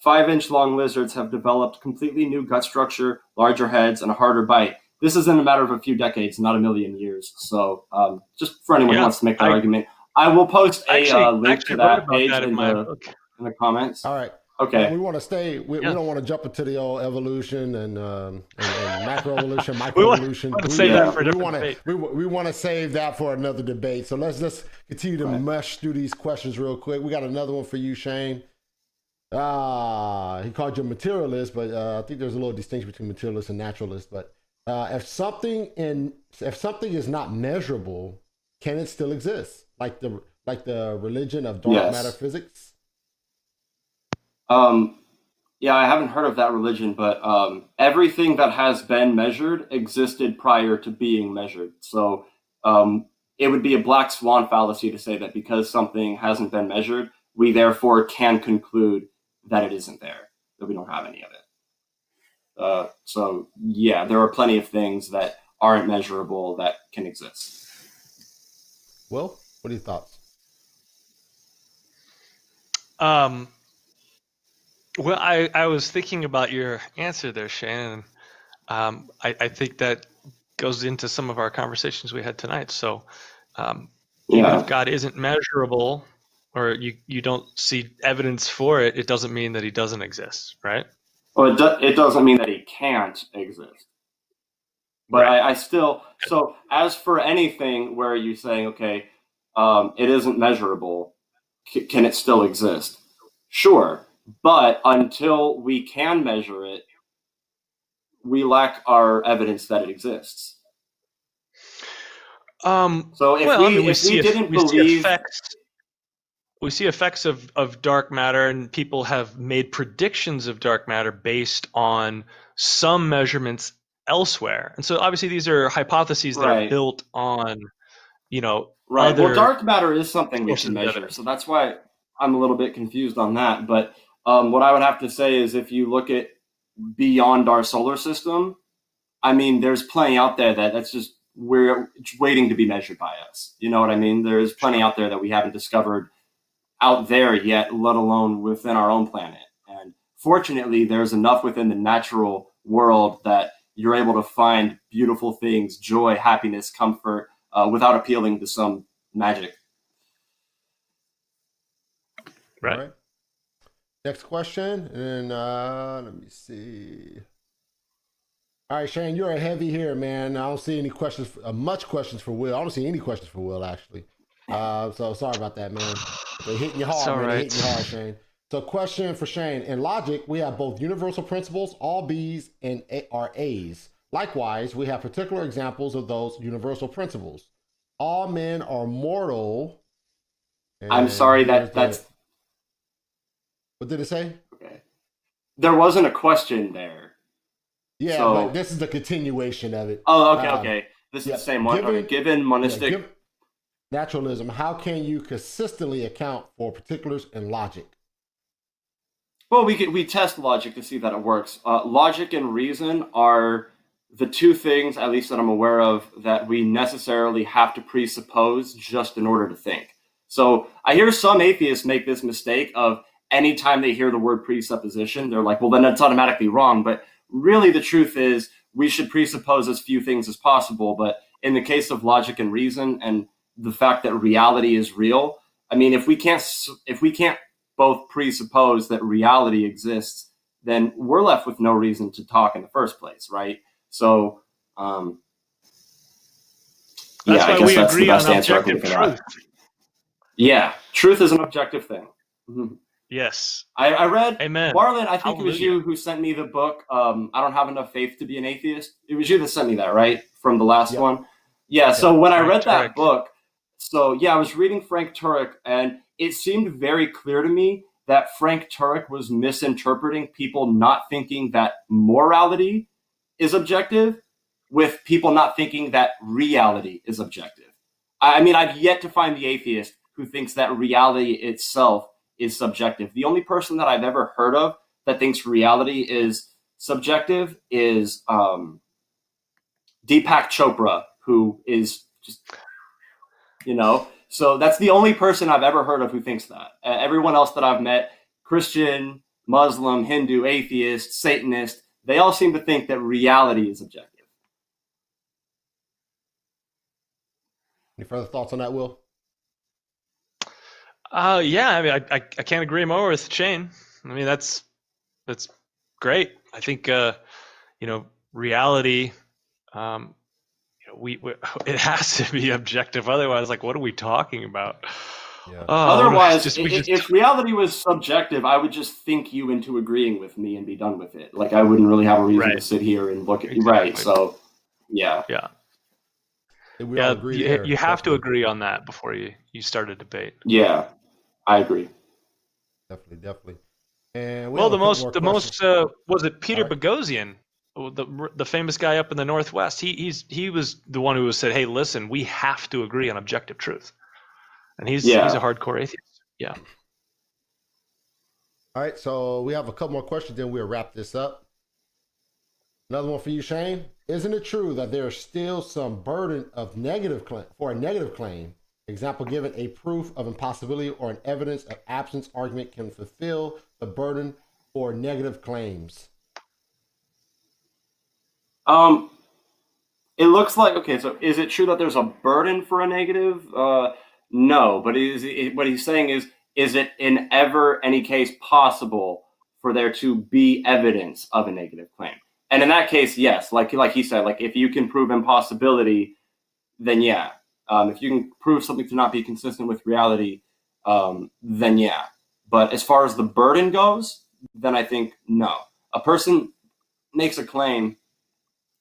5-inch long lizards have developed completely new gut structure, larger heads, and a harder bite. This is in a matter of a few decades, not a million years. So just for anyone who wants to make that argument, I will post a link to that page in the comments. All right. Okay. We want to stay. We don't want to jump into the old evolution and macroevolution, microevolution. We want to save that for another debate. So let's continue to mush through these questions real quick. We got another one for you, Shane. He called you a materialist, but I think there's a little distinction between materialist and naturalist. But if something is not measurable, can it still exist? Like the religion of dark matter physics? Yeah, I haven't heard of that religion, but everything that has been measured existed prior to being measured. So it would be a black swan fallacy to say that because something hasn't been measured, we therefore can conclude that it isn't there, that we don't have any of it. So yeah, there are plenty of things that aren't measurable that can exist. Well, what are your thoughts? Well, I was thinking about your answer there, Shane, and I think that goes into some of our conversations we had tonight. So Even if God isn't measurable, or you don't see evidence for it, it doesn't mean that he doesn't exist, right? Well, it doesn't mean that he can't exist. But Right. I still, so as for anything where you're saying, okay, it isn't measurable, can it still exist? Sure. But until we can measure it, we lack our evidence that it exists. So if Well, I mean, we didn't believe, we see effects of dark matter, and people have made predictions of dark matter based on some measurements elsewhere. And so obviously these are hypotheses that are right, built on, right. Well, other dark matter is something we sources can of measure, evidence. so that's why I'm a little bit confused on that. But what I would have to say is, if you look at beyond our solar system, I mean, there's plenty out there that's just we're waiting to be measured by us. You know what I mean? There's plenty out there that we haven't discovered out there yet, let alone within our own planet. And fortunately, there's enough within the natural world that you're able to find beautiful things, joy, happiness, comfort, without appealing to some magic. Right. All right. Next question, and let me see. All right, Shane, you're a heavy here, man. I don't see any questions, much questions for Will. I don't see any questions for Will, actually. So sorry about that, man. They're hitting you hard, It's all man. They're right. hitting you hard, Shane. So question for Shane. In logic, we have both universal principles, all B's and are A's. Likewise, we have particular examples of those universal principles. All men are mortal. I'm sorry, that's What did it say? okay. There wasn't a question there. Yeah, So, but this is the continuation of it. oh, okay. This is the same one. Given monistic. Given naturalism, how can you consistently account for particulars in logic? Well, we test logic to see that it works. Logic and reason are the two things, at least that I'm aware of, that we necessarily have to presuppose just in order to think. So I hear some atheists make this mistake of anytime they hear the word presupposition, they're like, well, then it's automatically wrong. But really, the truth is we should presuppose as few things as possible. But in the case of logic and reason and the fact that reality is real, I mean, if we can't both presuppose that reality exists, then we're left with no reason to talk in the first place, right? So, That's I why guess we that's the agree on best answer I can objective give for that. truth. Yeah, truth is an objective thing. Mm-hmm. Yes. I read, Amen. Marlon, I think Hallelujah. it was you who sent me the book, I Don't Have Enough Faith to Be an Atheist. It was you that sent me that, right? From the last one? Yeah, so when I read that book, I was reading Frank Turek, and it seemed very clear to me that Frank Turek was misinterpreting people not thinking that morality is objective with people not thinking that reality is objective. I mean, I've yet to find the atheist who thinks that reality itself is subjective. The only person that I've ever heard of that thinks reality is subjective is Deepak Chopra, who is just, so that's the only person I've ever heard of who thinks that. Everyone else that I've met, Christian, Muslim, Hindu, atheist, Satanist, they all seem to think that reality is objective. Any further thoughts on that, Will? Yeah, I mean, I can't agree more with Shane. I mean, that's great. I think reality, we it has to be objective. Otherwise, like, what are we talking about? Yeah. Otherwise, if reality was subjective, I would just think you into agreeing with me and be done with it. Like, I wouldn't really have a reason to sit here and look at you. Right. So, yeah. Yeah. We all agree there. You have to agree on that before you start a debate. Yeah, I agree. Definitely. And the most was it Peter Boghossian, the famous guy up in the Northwest. He was the one who said, "Hey, listen, we have to agree on objective truth," and he's a hardcore atheist. Yeah. All right, so we have a couple more questions, then we'll wrap this up. Another one for you, Shane. Isn't it true that there is still some burden of for a negative claim? Example given, a proof of impossibility or an evidence of absence argument can fulfill the burden for negative claims. It looks like, okay, so is it true that there's a burden for a negative? No, but what he's saying is it in ever any case possible for there to be evidence of a negative claim? And in that case, yes, like he said, like if you can prove impossibility, then yeah. If you can prove something to not be consistent with reality, then yeah. But as far as the burden goes, then I think no. A person makes a claim,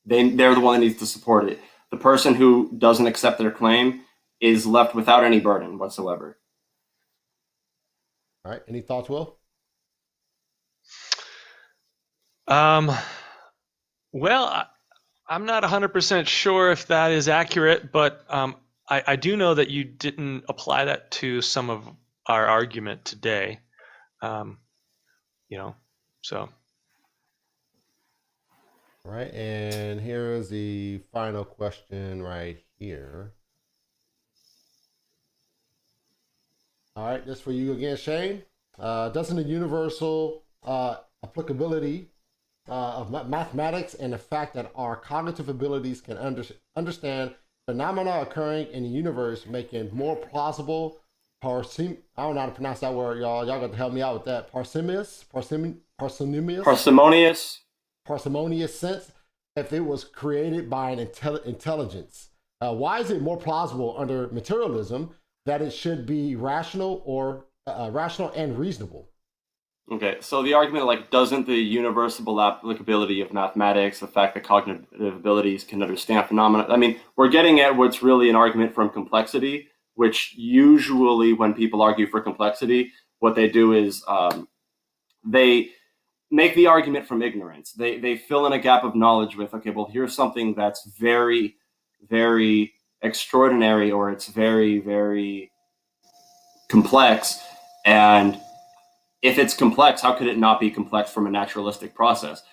they're the one that needs to support it. The person who doesn't accept their claim is left without any burden whatsoever. All right. Any thoughts, Will? Well, I'm not 100% sure if that is accurate, but I do know that you didn't apply that to some of our argument today. So. All right. And here is the final question right here. All right. This for you again, Shane. Doesn't the universal applicability of mathematics and the fact that our cognitive abilities can understand phenomena occurring in the universe make it more plausible, I don't know how to pronounce that word, y'all. Y'all got to help me out with that. Parsimonious sense if it was created by an intelligence. Why is it more plausible under materialism that it should be rational and reasonable? Okay, so the argument, like, doesn't the universal applicability of mathematics, the fact that cognitive abilities can understand phenomena, I mean, we're getting at what's really an argument from complexity, which usually when people argue for complexity, what they do is they make the argument from ignorance. They fill in a gap of knowledge with, okay, well, here's something that's very, very extraordinary, or it's very, very complex, and if it's complex, how could it not be complex from a naturalistic process?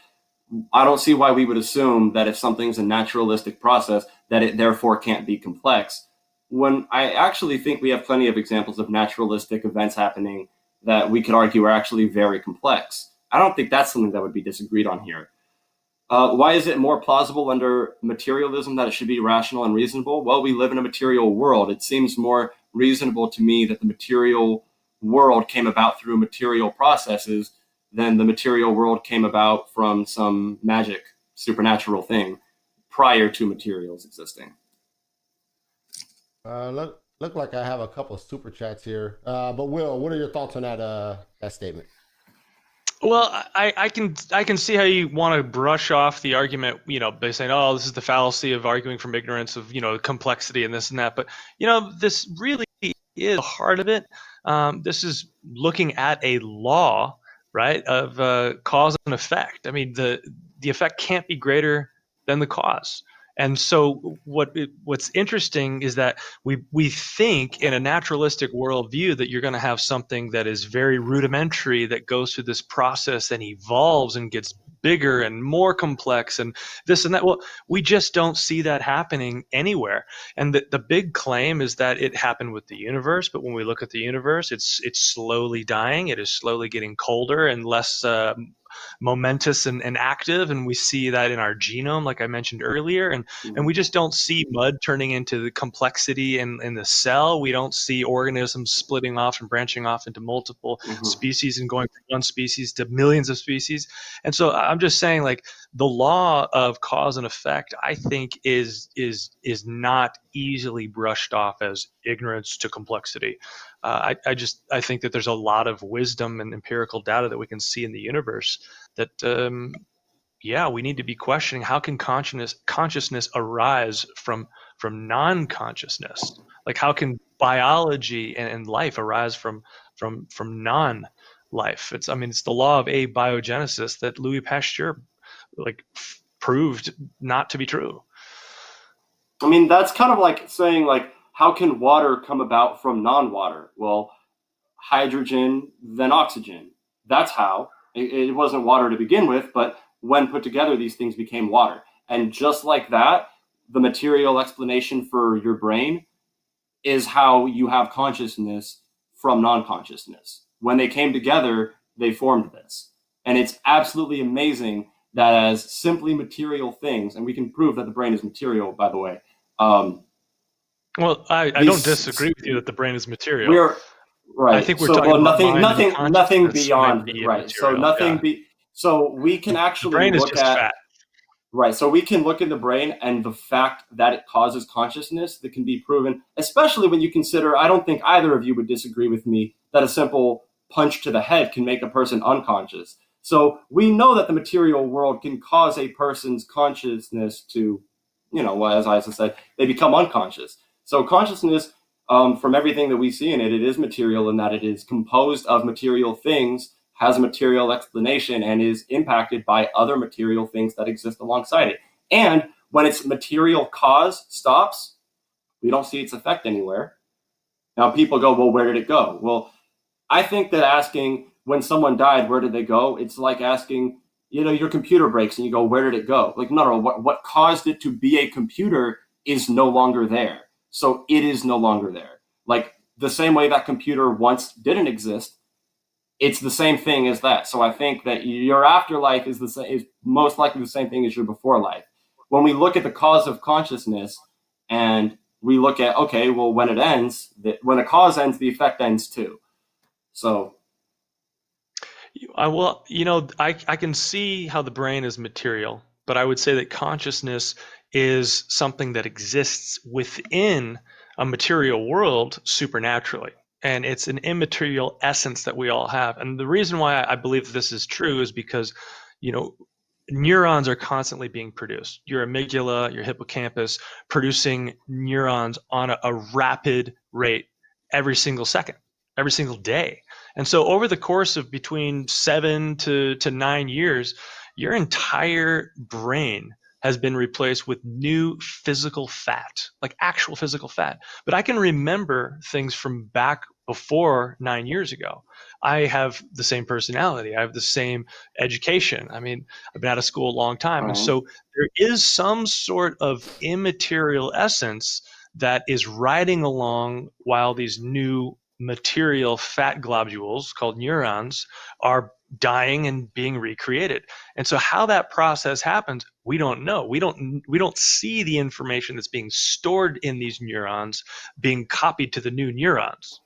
I don't see why we would assume that if something's a naturalistic process, that it therefore can't be complex, when I actually think we have plenty of examples of naturalistic events happening that we could argue are actually very complex. I don't think that's something that would be disagreed on here. Why is it more plausible under materialism that it should be rational and reasonable? Well, we live in a material world. It seems more reasonable to me that the material world came about through material processes than the material world came about from some magic supernatural thing prior to materials existing. Look like I have a couple of super chats here. But Will, what are your thoughts on that statement? Well, I can see how you want to brush off the argument, by saying, oh, this is the fallacy of arguing from ignorance of, complexity and this and that. But, this really is the heart of it. This is looking at a law, right, of cause and effect. I mean, the effect can't be greater than the cause. And so what's interesting is that we think in a naturalistic worldview that you're going to have something that is very rudimentary that goes through this process and evolves and gets bigger and more complex and this and that. Well, we just don't see that happening anywhere. And the big claim is that it happened with the universe. But when we look at the universe, it's slowly dying. It is slowly getting colder and less momentous and active, and we see that in our genome, like I mentioned earlier, and we just don't see mud turning into the complexity in the cell. We don't see organisms splitting off and branching off into multiple species and going from one species to millions of species. And so I'm just saying, like, the law of cause and effect, I think, is not easily brushed off as ignorance to complexity. I think that there's a lot of wisdom and empirical data that we can see in the universe that, we need to be questioning. How can consciousness arise from non-consciousness? Like, how can biology and life arise from non-life? It's the law of abiogenesis that Louis Pasteur proved not to be true. I mean, that's kind of like saying, like, how can water come about from non-water? Well, hydrogen, then oxygen. That's how. It wasn't water to begin with, but when put together, these things became water. And just like that, the material explanation for your brain is how you have consciousness from non-consciousness. When they came together, they formed this. And it's absolutely amazing that as simply material things, and we can prove that the brain is material, by the way. Well, I don't disagree with you that the brain is material. We're right. I think we're talking about nothing beyond, be right. So so we can actually the brain look is just at fat. Right. So we can look in the brain, and the fact that it causes consciousness that can be proven, especially when you consider, I don't think either of you would disagree with me, that a simple punch to the head can make a person unconscious. So we know that the material world can cause a person's consciousness to, as Isa said, they become unconscious. So consciousness, from everything that we see in it, it is material in that it is composed of material things, has a material explanation, and is impacted by other material things that exist alongside it. And when its material cause stops, we don't see its effect anywhere. Now people go, well, where did it go? Well, I think that asking when someone died, where did they go? It's like asking, your computer breaks and you go, where did it go? Like, no, what caused it to be a computer is no longer there. So it is no longer there. Like the same way that computer once didn't exist, it's the same thing as that. So I think that your afterlife is most likely the same thing as your before life. When we look at the cause of consciousness and we look at, okay, well, when it ends, when a cause ends, the effect ends too. So. I can see how the brain is material, but I would say that consciousness is something that exists within a material world supernaturally. And it's an immaterial essence that we all have. And the reason why I believe this is true is because, neurons are constantly being produced. Your amygdala, your hippocampus, producing neurons on a rapid rate every single second, every single day. And so over the course of between 7 to 9 years, your entire brain has been replaced with new physical fat, like actual physical fat. But I can remember things from back before 9 years ago. I have the same personality. I have the same education. I mean, I've been out of school a long time. And so there is some sort of immaterial essence that is riding along while these new material fat globules called neurons are dying and being recreated. And so how that process happens, we don't know. We don't see the information that's being stored in these neurons being copied to the new neurons.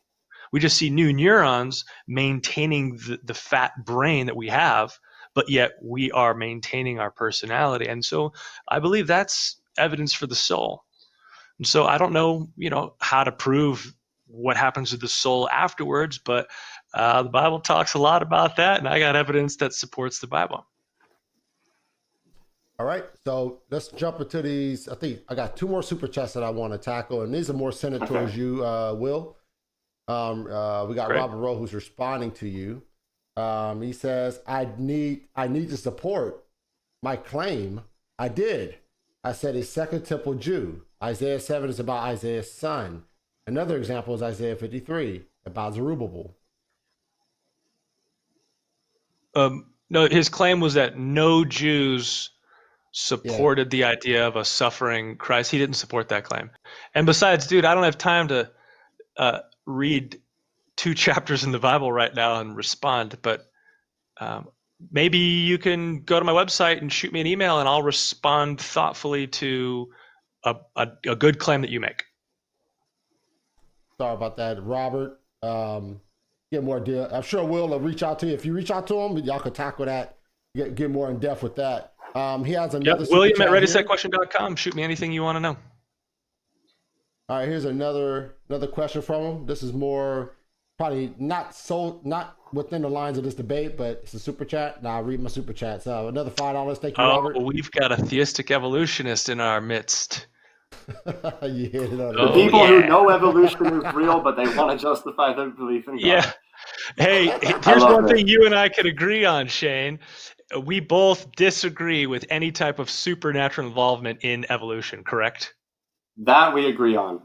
We just see new neurons maintaining the fat brain that we have, but yet we are maintaining our personality. And so I believe that's evidence for the soul. And so I don't know, how to prove what happens to the soul afterwards, but the Bible talks a lot about that, and I got evidence that supports the Bible. All right, so let's jump into these. I think I got 2 more super chats that I want to tackle, and these are more centered towards you, Will. We got Great. Robert Rowe who's responding to you. He says, I need to support my claim. I did. I said a second temple Jew. Isaiah 7 is about Isaiah's son. Another example is Isaiah 53 about Zerubbabel. No, his claim was that no Jews supported the idea of a suffering Christ. He didn't support that claim. And besides, dude, I don't have time to read 2 chapters in the Bible right now and respond, but maybe you can go to my website and shoot me an email and I'll respond thoughtfully to a good claim that you make. Sorry about that, Robert. Get more deal. I'm sure Will reach out to you. If you reach out to him, y'all can tackle that. Get more in depth with that. He has another. William at readysetquestion.com. Shoot me anything you want to know. All right, here's another question from him. This is more probably not within the lines of this debate, but it's a super chat. Now I'll read my super chat. So another $5. Thank you, Robert. Well, we've got a theistic evolutionist in our midst. You hit it on the people who know evolution is real, but they want to justify their belief in God. Yeah. Hey, here's one thing you and I could agree on, Shane. We both disagree with any type of supernatural involvement in evolution, correct? That we agree on.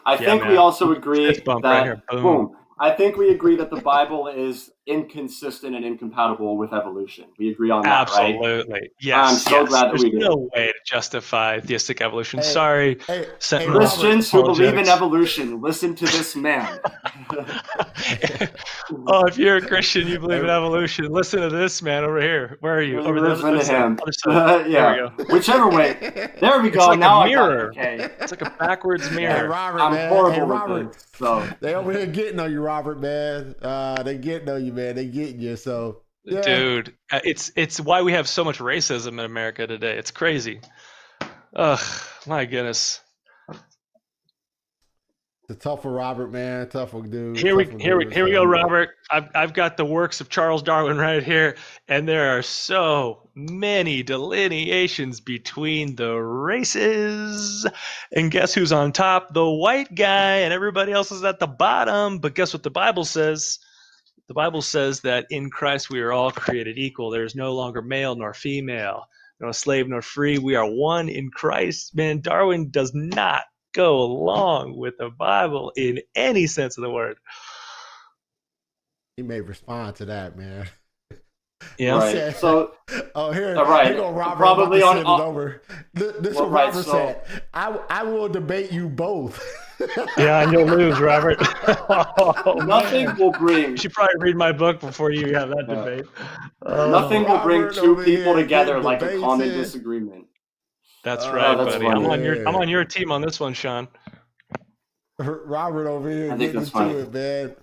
I think we also agree that, right here. Boom. I think we agree that the Bible is inconsistent and incompatible with evolution. We agree on that, right? Absolutely. Yes. I'm so glad that There's we do. no way to justify theistic evolution. Hey, Sorry, hey, Sentinel Christians who believe in apologetics. evolution, listen to this man. Oh, if you're a Christian, you believe in evolution, listen to this man over here. Where are you? Over the Listen to him. other side. Yeah. There we go. Whichever way. There we It's go. like now a mirror. I got okay. It's like a backwards Hey, mirror. Robert, I'm man. horrible Hey, with Robert. this. So They over here getting on you, Robert, man. They getting on you, man. They getting you. So, yeah. Dude, it's why we have so much racism in America today. It's crazy. Ugh, my goodness. It's a tougher Robert, man. Tougher dude. Here we tougher dude, go, so. Robert. I've got the works of Charles Darwin right here, and there are so many delineations between the races. And guess who's on top? The white guy, and everybody else is at the bottom. But guess what the Bible says? The Bible says that in Christ we are all created equal. There is no longer male nor female, no slave nor free. We are one in Christ. Man, Darwin does not go along with the Bible in any sense of the word. He may respond to that, man. Yeah. right. Said, So oh, here right. go Robert. Probably on on over. This well, what right, Robert so- said. I will debate you both. Yeah, and you'll lose, Robert. Oh, nothing man. will bring You should probably read my book before you have that Yeah. debate. nothing will bring Robert two over people here together getting like a debated. common disagreement. That's Oh, right, that's buddy. funny. I'm on your team on this one, Sean. Robert over here I think getting that's into funny. it, man.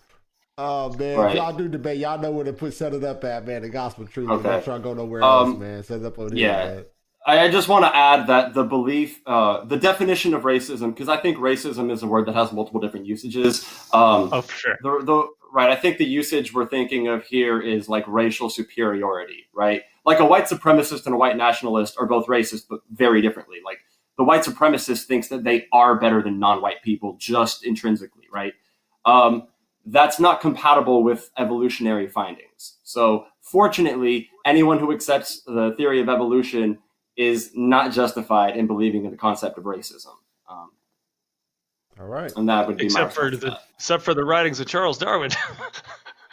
Oh man, Right. if y'all do debate, y'all know where to set it up at, man. The gospel truth. Okay. Don't try to go nowhere else, Um, man. Set it up on yeah. here, man. I just want to add that the belief, the definition of racism, because I think racism is a word that has multiple different usages. Oh, for sure. Right, I think the usage we're thinking of here is like racial superiority, right? Like a white supremacist and a white nationalist are both racist, but very differently. Like the white supremacist thinks that they are better than non-white people just intrinsically, right? That's not compatible with evolutionary findings. So fortunately, anyone who accepts the theory of evolution is not justified in believing in the concept of racism. All right. And that would be my Except for response to that. except for the writings of Charles Darwin.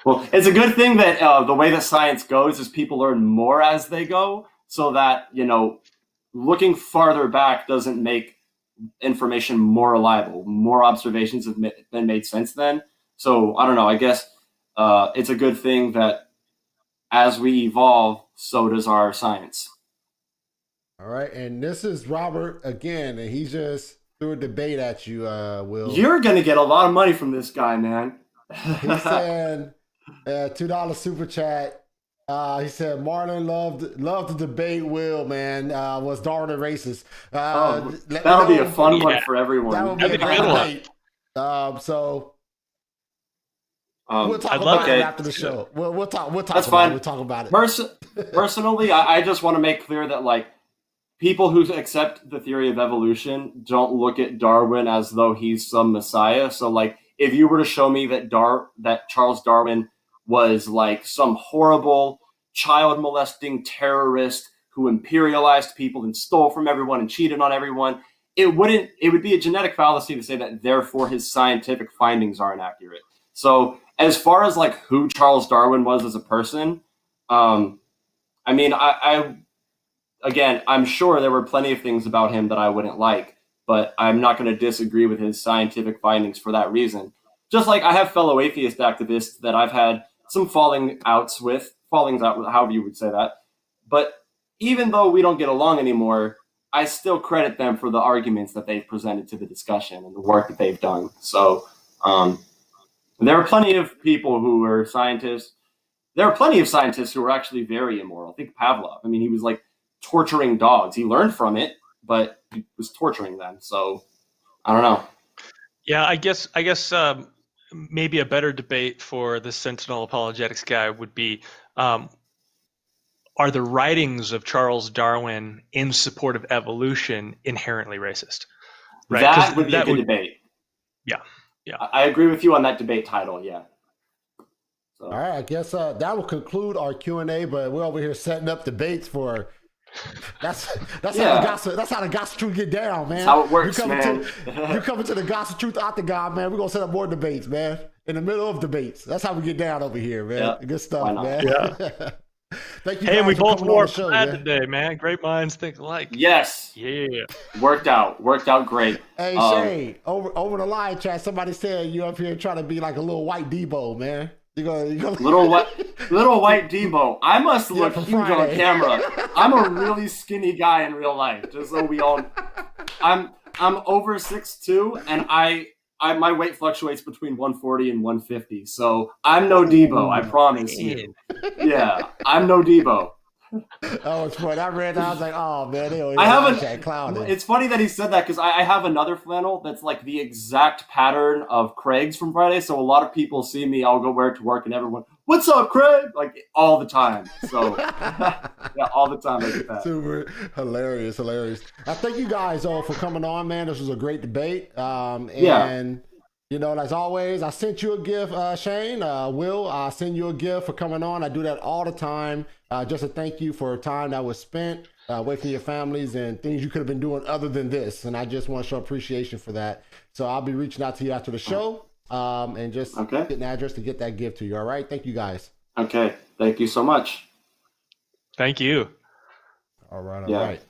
Well, it's a good thing that the way that science goes is people learn more as they go, so that, looking farther back doesn't make information more reliable. More observations have been made since then. So I don't know, I guess it's a good thing that as we evolve, so does our science. All right. And this is Robert again, and he just threw a debate at you, Will. You're going to get a lot of money from this guy, man. He said $2 super chat. He said Marlon loved to debate Will, man. Was Darwin a racist? That'll be a fun one for everyone. That would be a That'd be a great good one. debate. So we'll talk I'd about love it to- after the show. We'll talk. We'll talk That's about fine. it. We'll talk about it. Personally, I just want to make clear that people who accept the theory of evolution don't look at Darwin as though he's some messiah. So if you were to show me that Charles Darwin was some horrible child molesting terrorist who imperialized people and stole from everyone and cheated on everyone, it would be a genetic fallacy to say that therefore his scientific findings are inaccurate. So as far as who Charles Darwin was as a person, again, I'm sure there were plenty of things about him that I wouldn't like, but I'm not going to disagree with his scientific findings for that reason. Just like I have fellow atheist activists that I've had some fallings out, however you would say that. But even though we don't get along anymore, I still credit them for the arguments that they've presented to the discussion and the work that they've done. So there are plenty of people who are scientists. There are plenty of scientists who are actually very immoral. Think Pavlov. I mean, he was torturing dogs. He learned from it, but he was torturing them. So I don't know. Yeah, I guess maybe a better debate for the Sentinel apologetics guy would be, are the writings of Charles Darwin in support of evolution inherently racist? Right? That would be a good debate. Yeah. I agree with you on that debate title. Yeah. So. All right, I guess that will conclude our Q&A. But we're over here setting up debates for. That's how the gospel. That's how the gospel truth get down, man. That's how it works, man. You coming to the gospel truth octagon, man. We're gonna set up more debates, man. in the middle of debates. That's how we get down over here, man. Yeah. Good stuff, Why not? man. Yeah. Thank you. Hey, guys we for both coming on wore the show, plaid man. today, man. Great minds think alike. Yes. Yeah. Worked out great. Hey, Shane, over the live chat, somebody said you up here trying to be like a little white Debo, man. You go little white Debo. I must look from huge on Friday. camera. I'm a really skinny guy in real life, just so we all. I'm over 6'2", and I my weight fluctuates between 140 and 150. So I'm no Debo, I promise you. Yeah, I'm no Debo. Oh, it's funny. I read that. I was like, oh man, they I haven't. that clown. It's funny that he said that because I have another flannel that's like the exact pattern of Craig's from Friday. So a lot of people see me, I'll go wear it to work, and everyone, "What's up, Craig?" Like all the time. So yeah, all the time I get that. Super hilarious. I thank you guys all for coming on, man. This was a great debate. And you know, as always, I sent you a gift, Shane. Will, I send you a gift for coming on. I do that all the time, just to thank you for time that was spent away from your families and things you could have been doing other than this. And I just want to show appreciation for that. So I'll be reaching out to you after the show, and just get an address to get that gift to you. All right. Thank you guys. Okay. Thank you so much. Thank you. All right.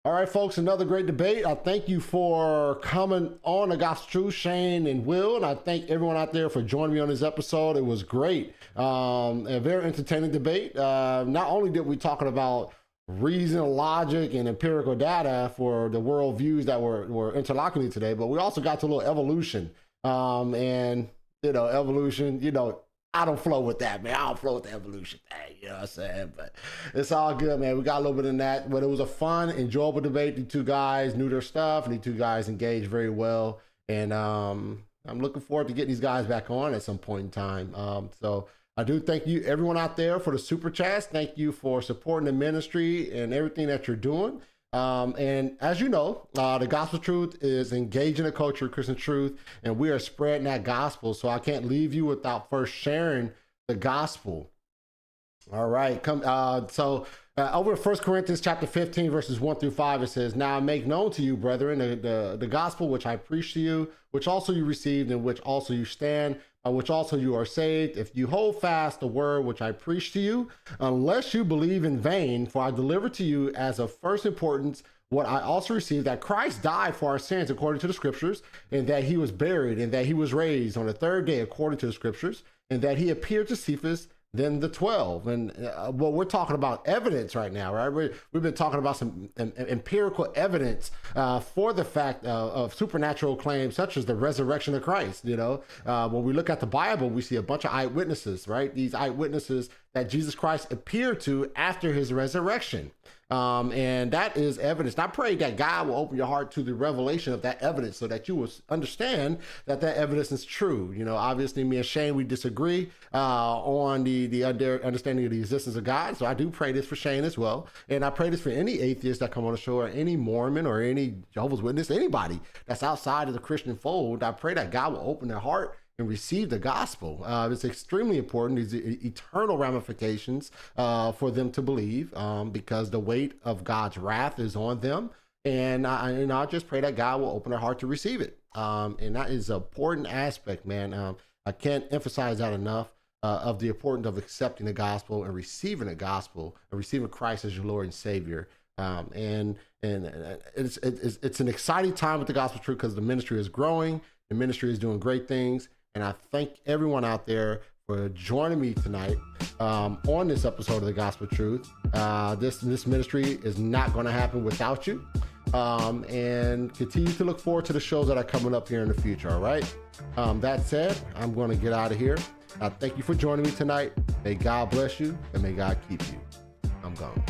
All right, folks, another great debate. I thank you for coming on The Gospel Truth, Shane and Will, and I thank everyone out there for joining me on this episode. It was great. A very entertaining debate. Not only did we talk about reason, logic, and empirical data for the worldviews that were interlocking today, but we also got to a little evolution. And, you know, evolution, you know, I don't flow with that, man. I don't flow with the evolution thing, you know what I'm saying? But it's all good, man. We got a little bit in that, but it was a fun, enjoyable debate. The two guys knew their stuff, and the two guys engaged very well. And I'm looking forward to getting these guys back on at some point in time. So I do thank you, everyone out there, for the super chats. Thank you for supporting the ministry and everything that you're doing. And as you know, the Gospel Truth is engaging the culture of Christian truth, and we are spreading that gospel. So I can't leave you without first sharing the gospel. All right. Over in 1 Corinthians chapter 15, verses 1-5, it says, "Now I make known to you, brethren, the gospel which I preached to you, which also you received, in which also you stand, by which also you are saved, if you hold fast the word which I preached to you, unless you believe in vain. For I delivered to you as of first importance what I also received, that Christ died for our sins according to the scriptures, and that he was buried, and that he was raised on the third day according to the scriptures, and that he appeared to Cephas, then the 12. And well, we're talking about evidence right now, right? We've been talking about some empirical evidence for the fact of supernatural claims, such as the resurrection of Christ. You know, when we look at the Bible, we see a bunch of eyewitnesses, right? These eyewitnesses that Jesus Christ appeared to after his resurrection. And that is evidence. And I pray that God will open your heart to the revelation of that evidence so that you will understand that evidence is true. You know, obviously me and Shane, we disagree on the understanding of the existence of God. So I do pray this for Shane as well. And I pray this for any atheist that come on the show, or any Mormon, or any Jehovah's Witness, anybody that's outside of the Christian fold. I pray that God will open their heart and receive the gospel. It's extremely important. These eternal ramifications for them to believe, because the weight of God's wrath is on them. And I just pray that God will open their heart to receive it. And that is an important aspect, man. I can't emphasize that enough, of the importance of accepting the gospel and receiving the gospel and receiving Christ as your Lord and Savior. And it's an exciting time with the Gospel Truth, because the ministry is growing. The ministry is doing great things. And I thank everyone out there for joining me tonight on this episode of The Gospel Truth. This ministry is not going to happen without you. And continue to look forward to the shows that are coming up here in the future, all right? That said, I'm going to get out of here. Thank you for joining me tonight. May God bless you, and may God keep you. I'm gone.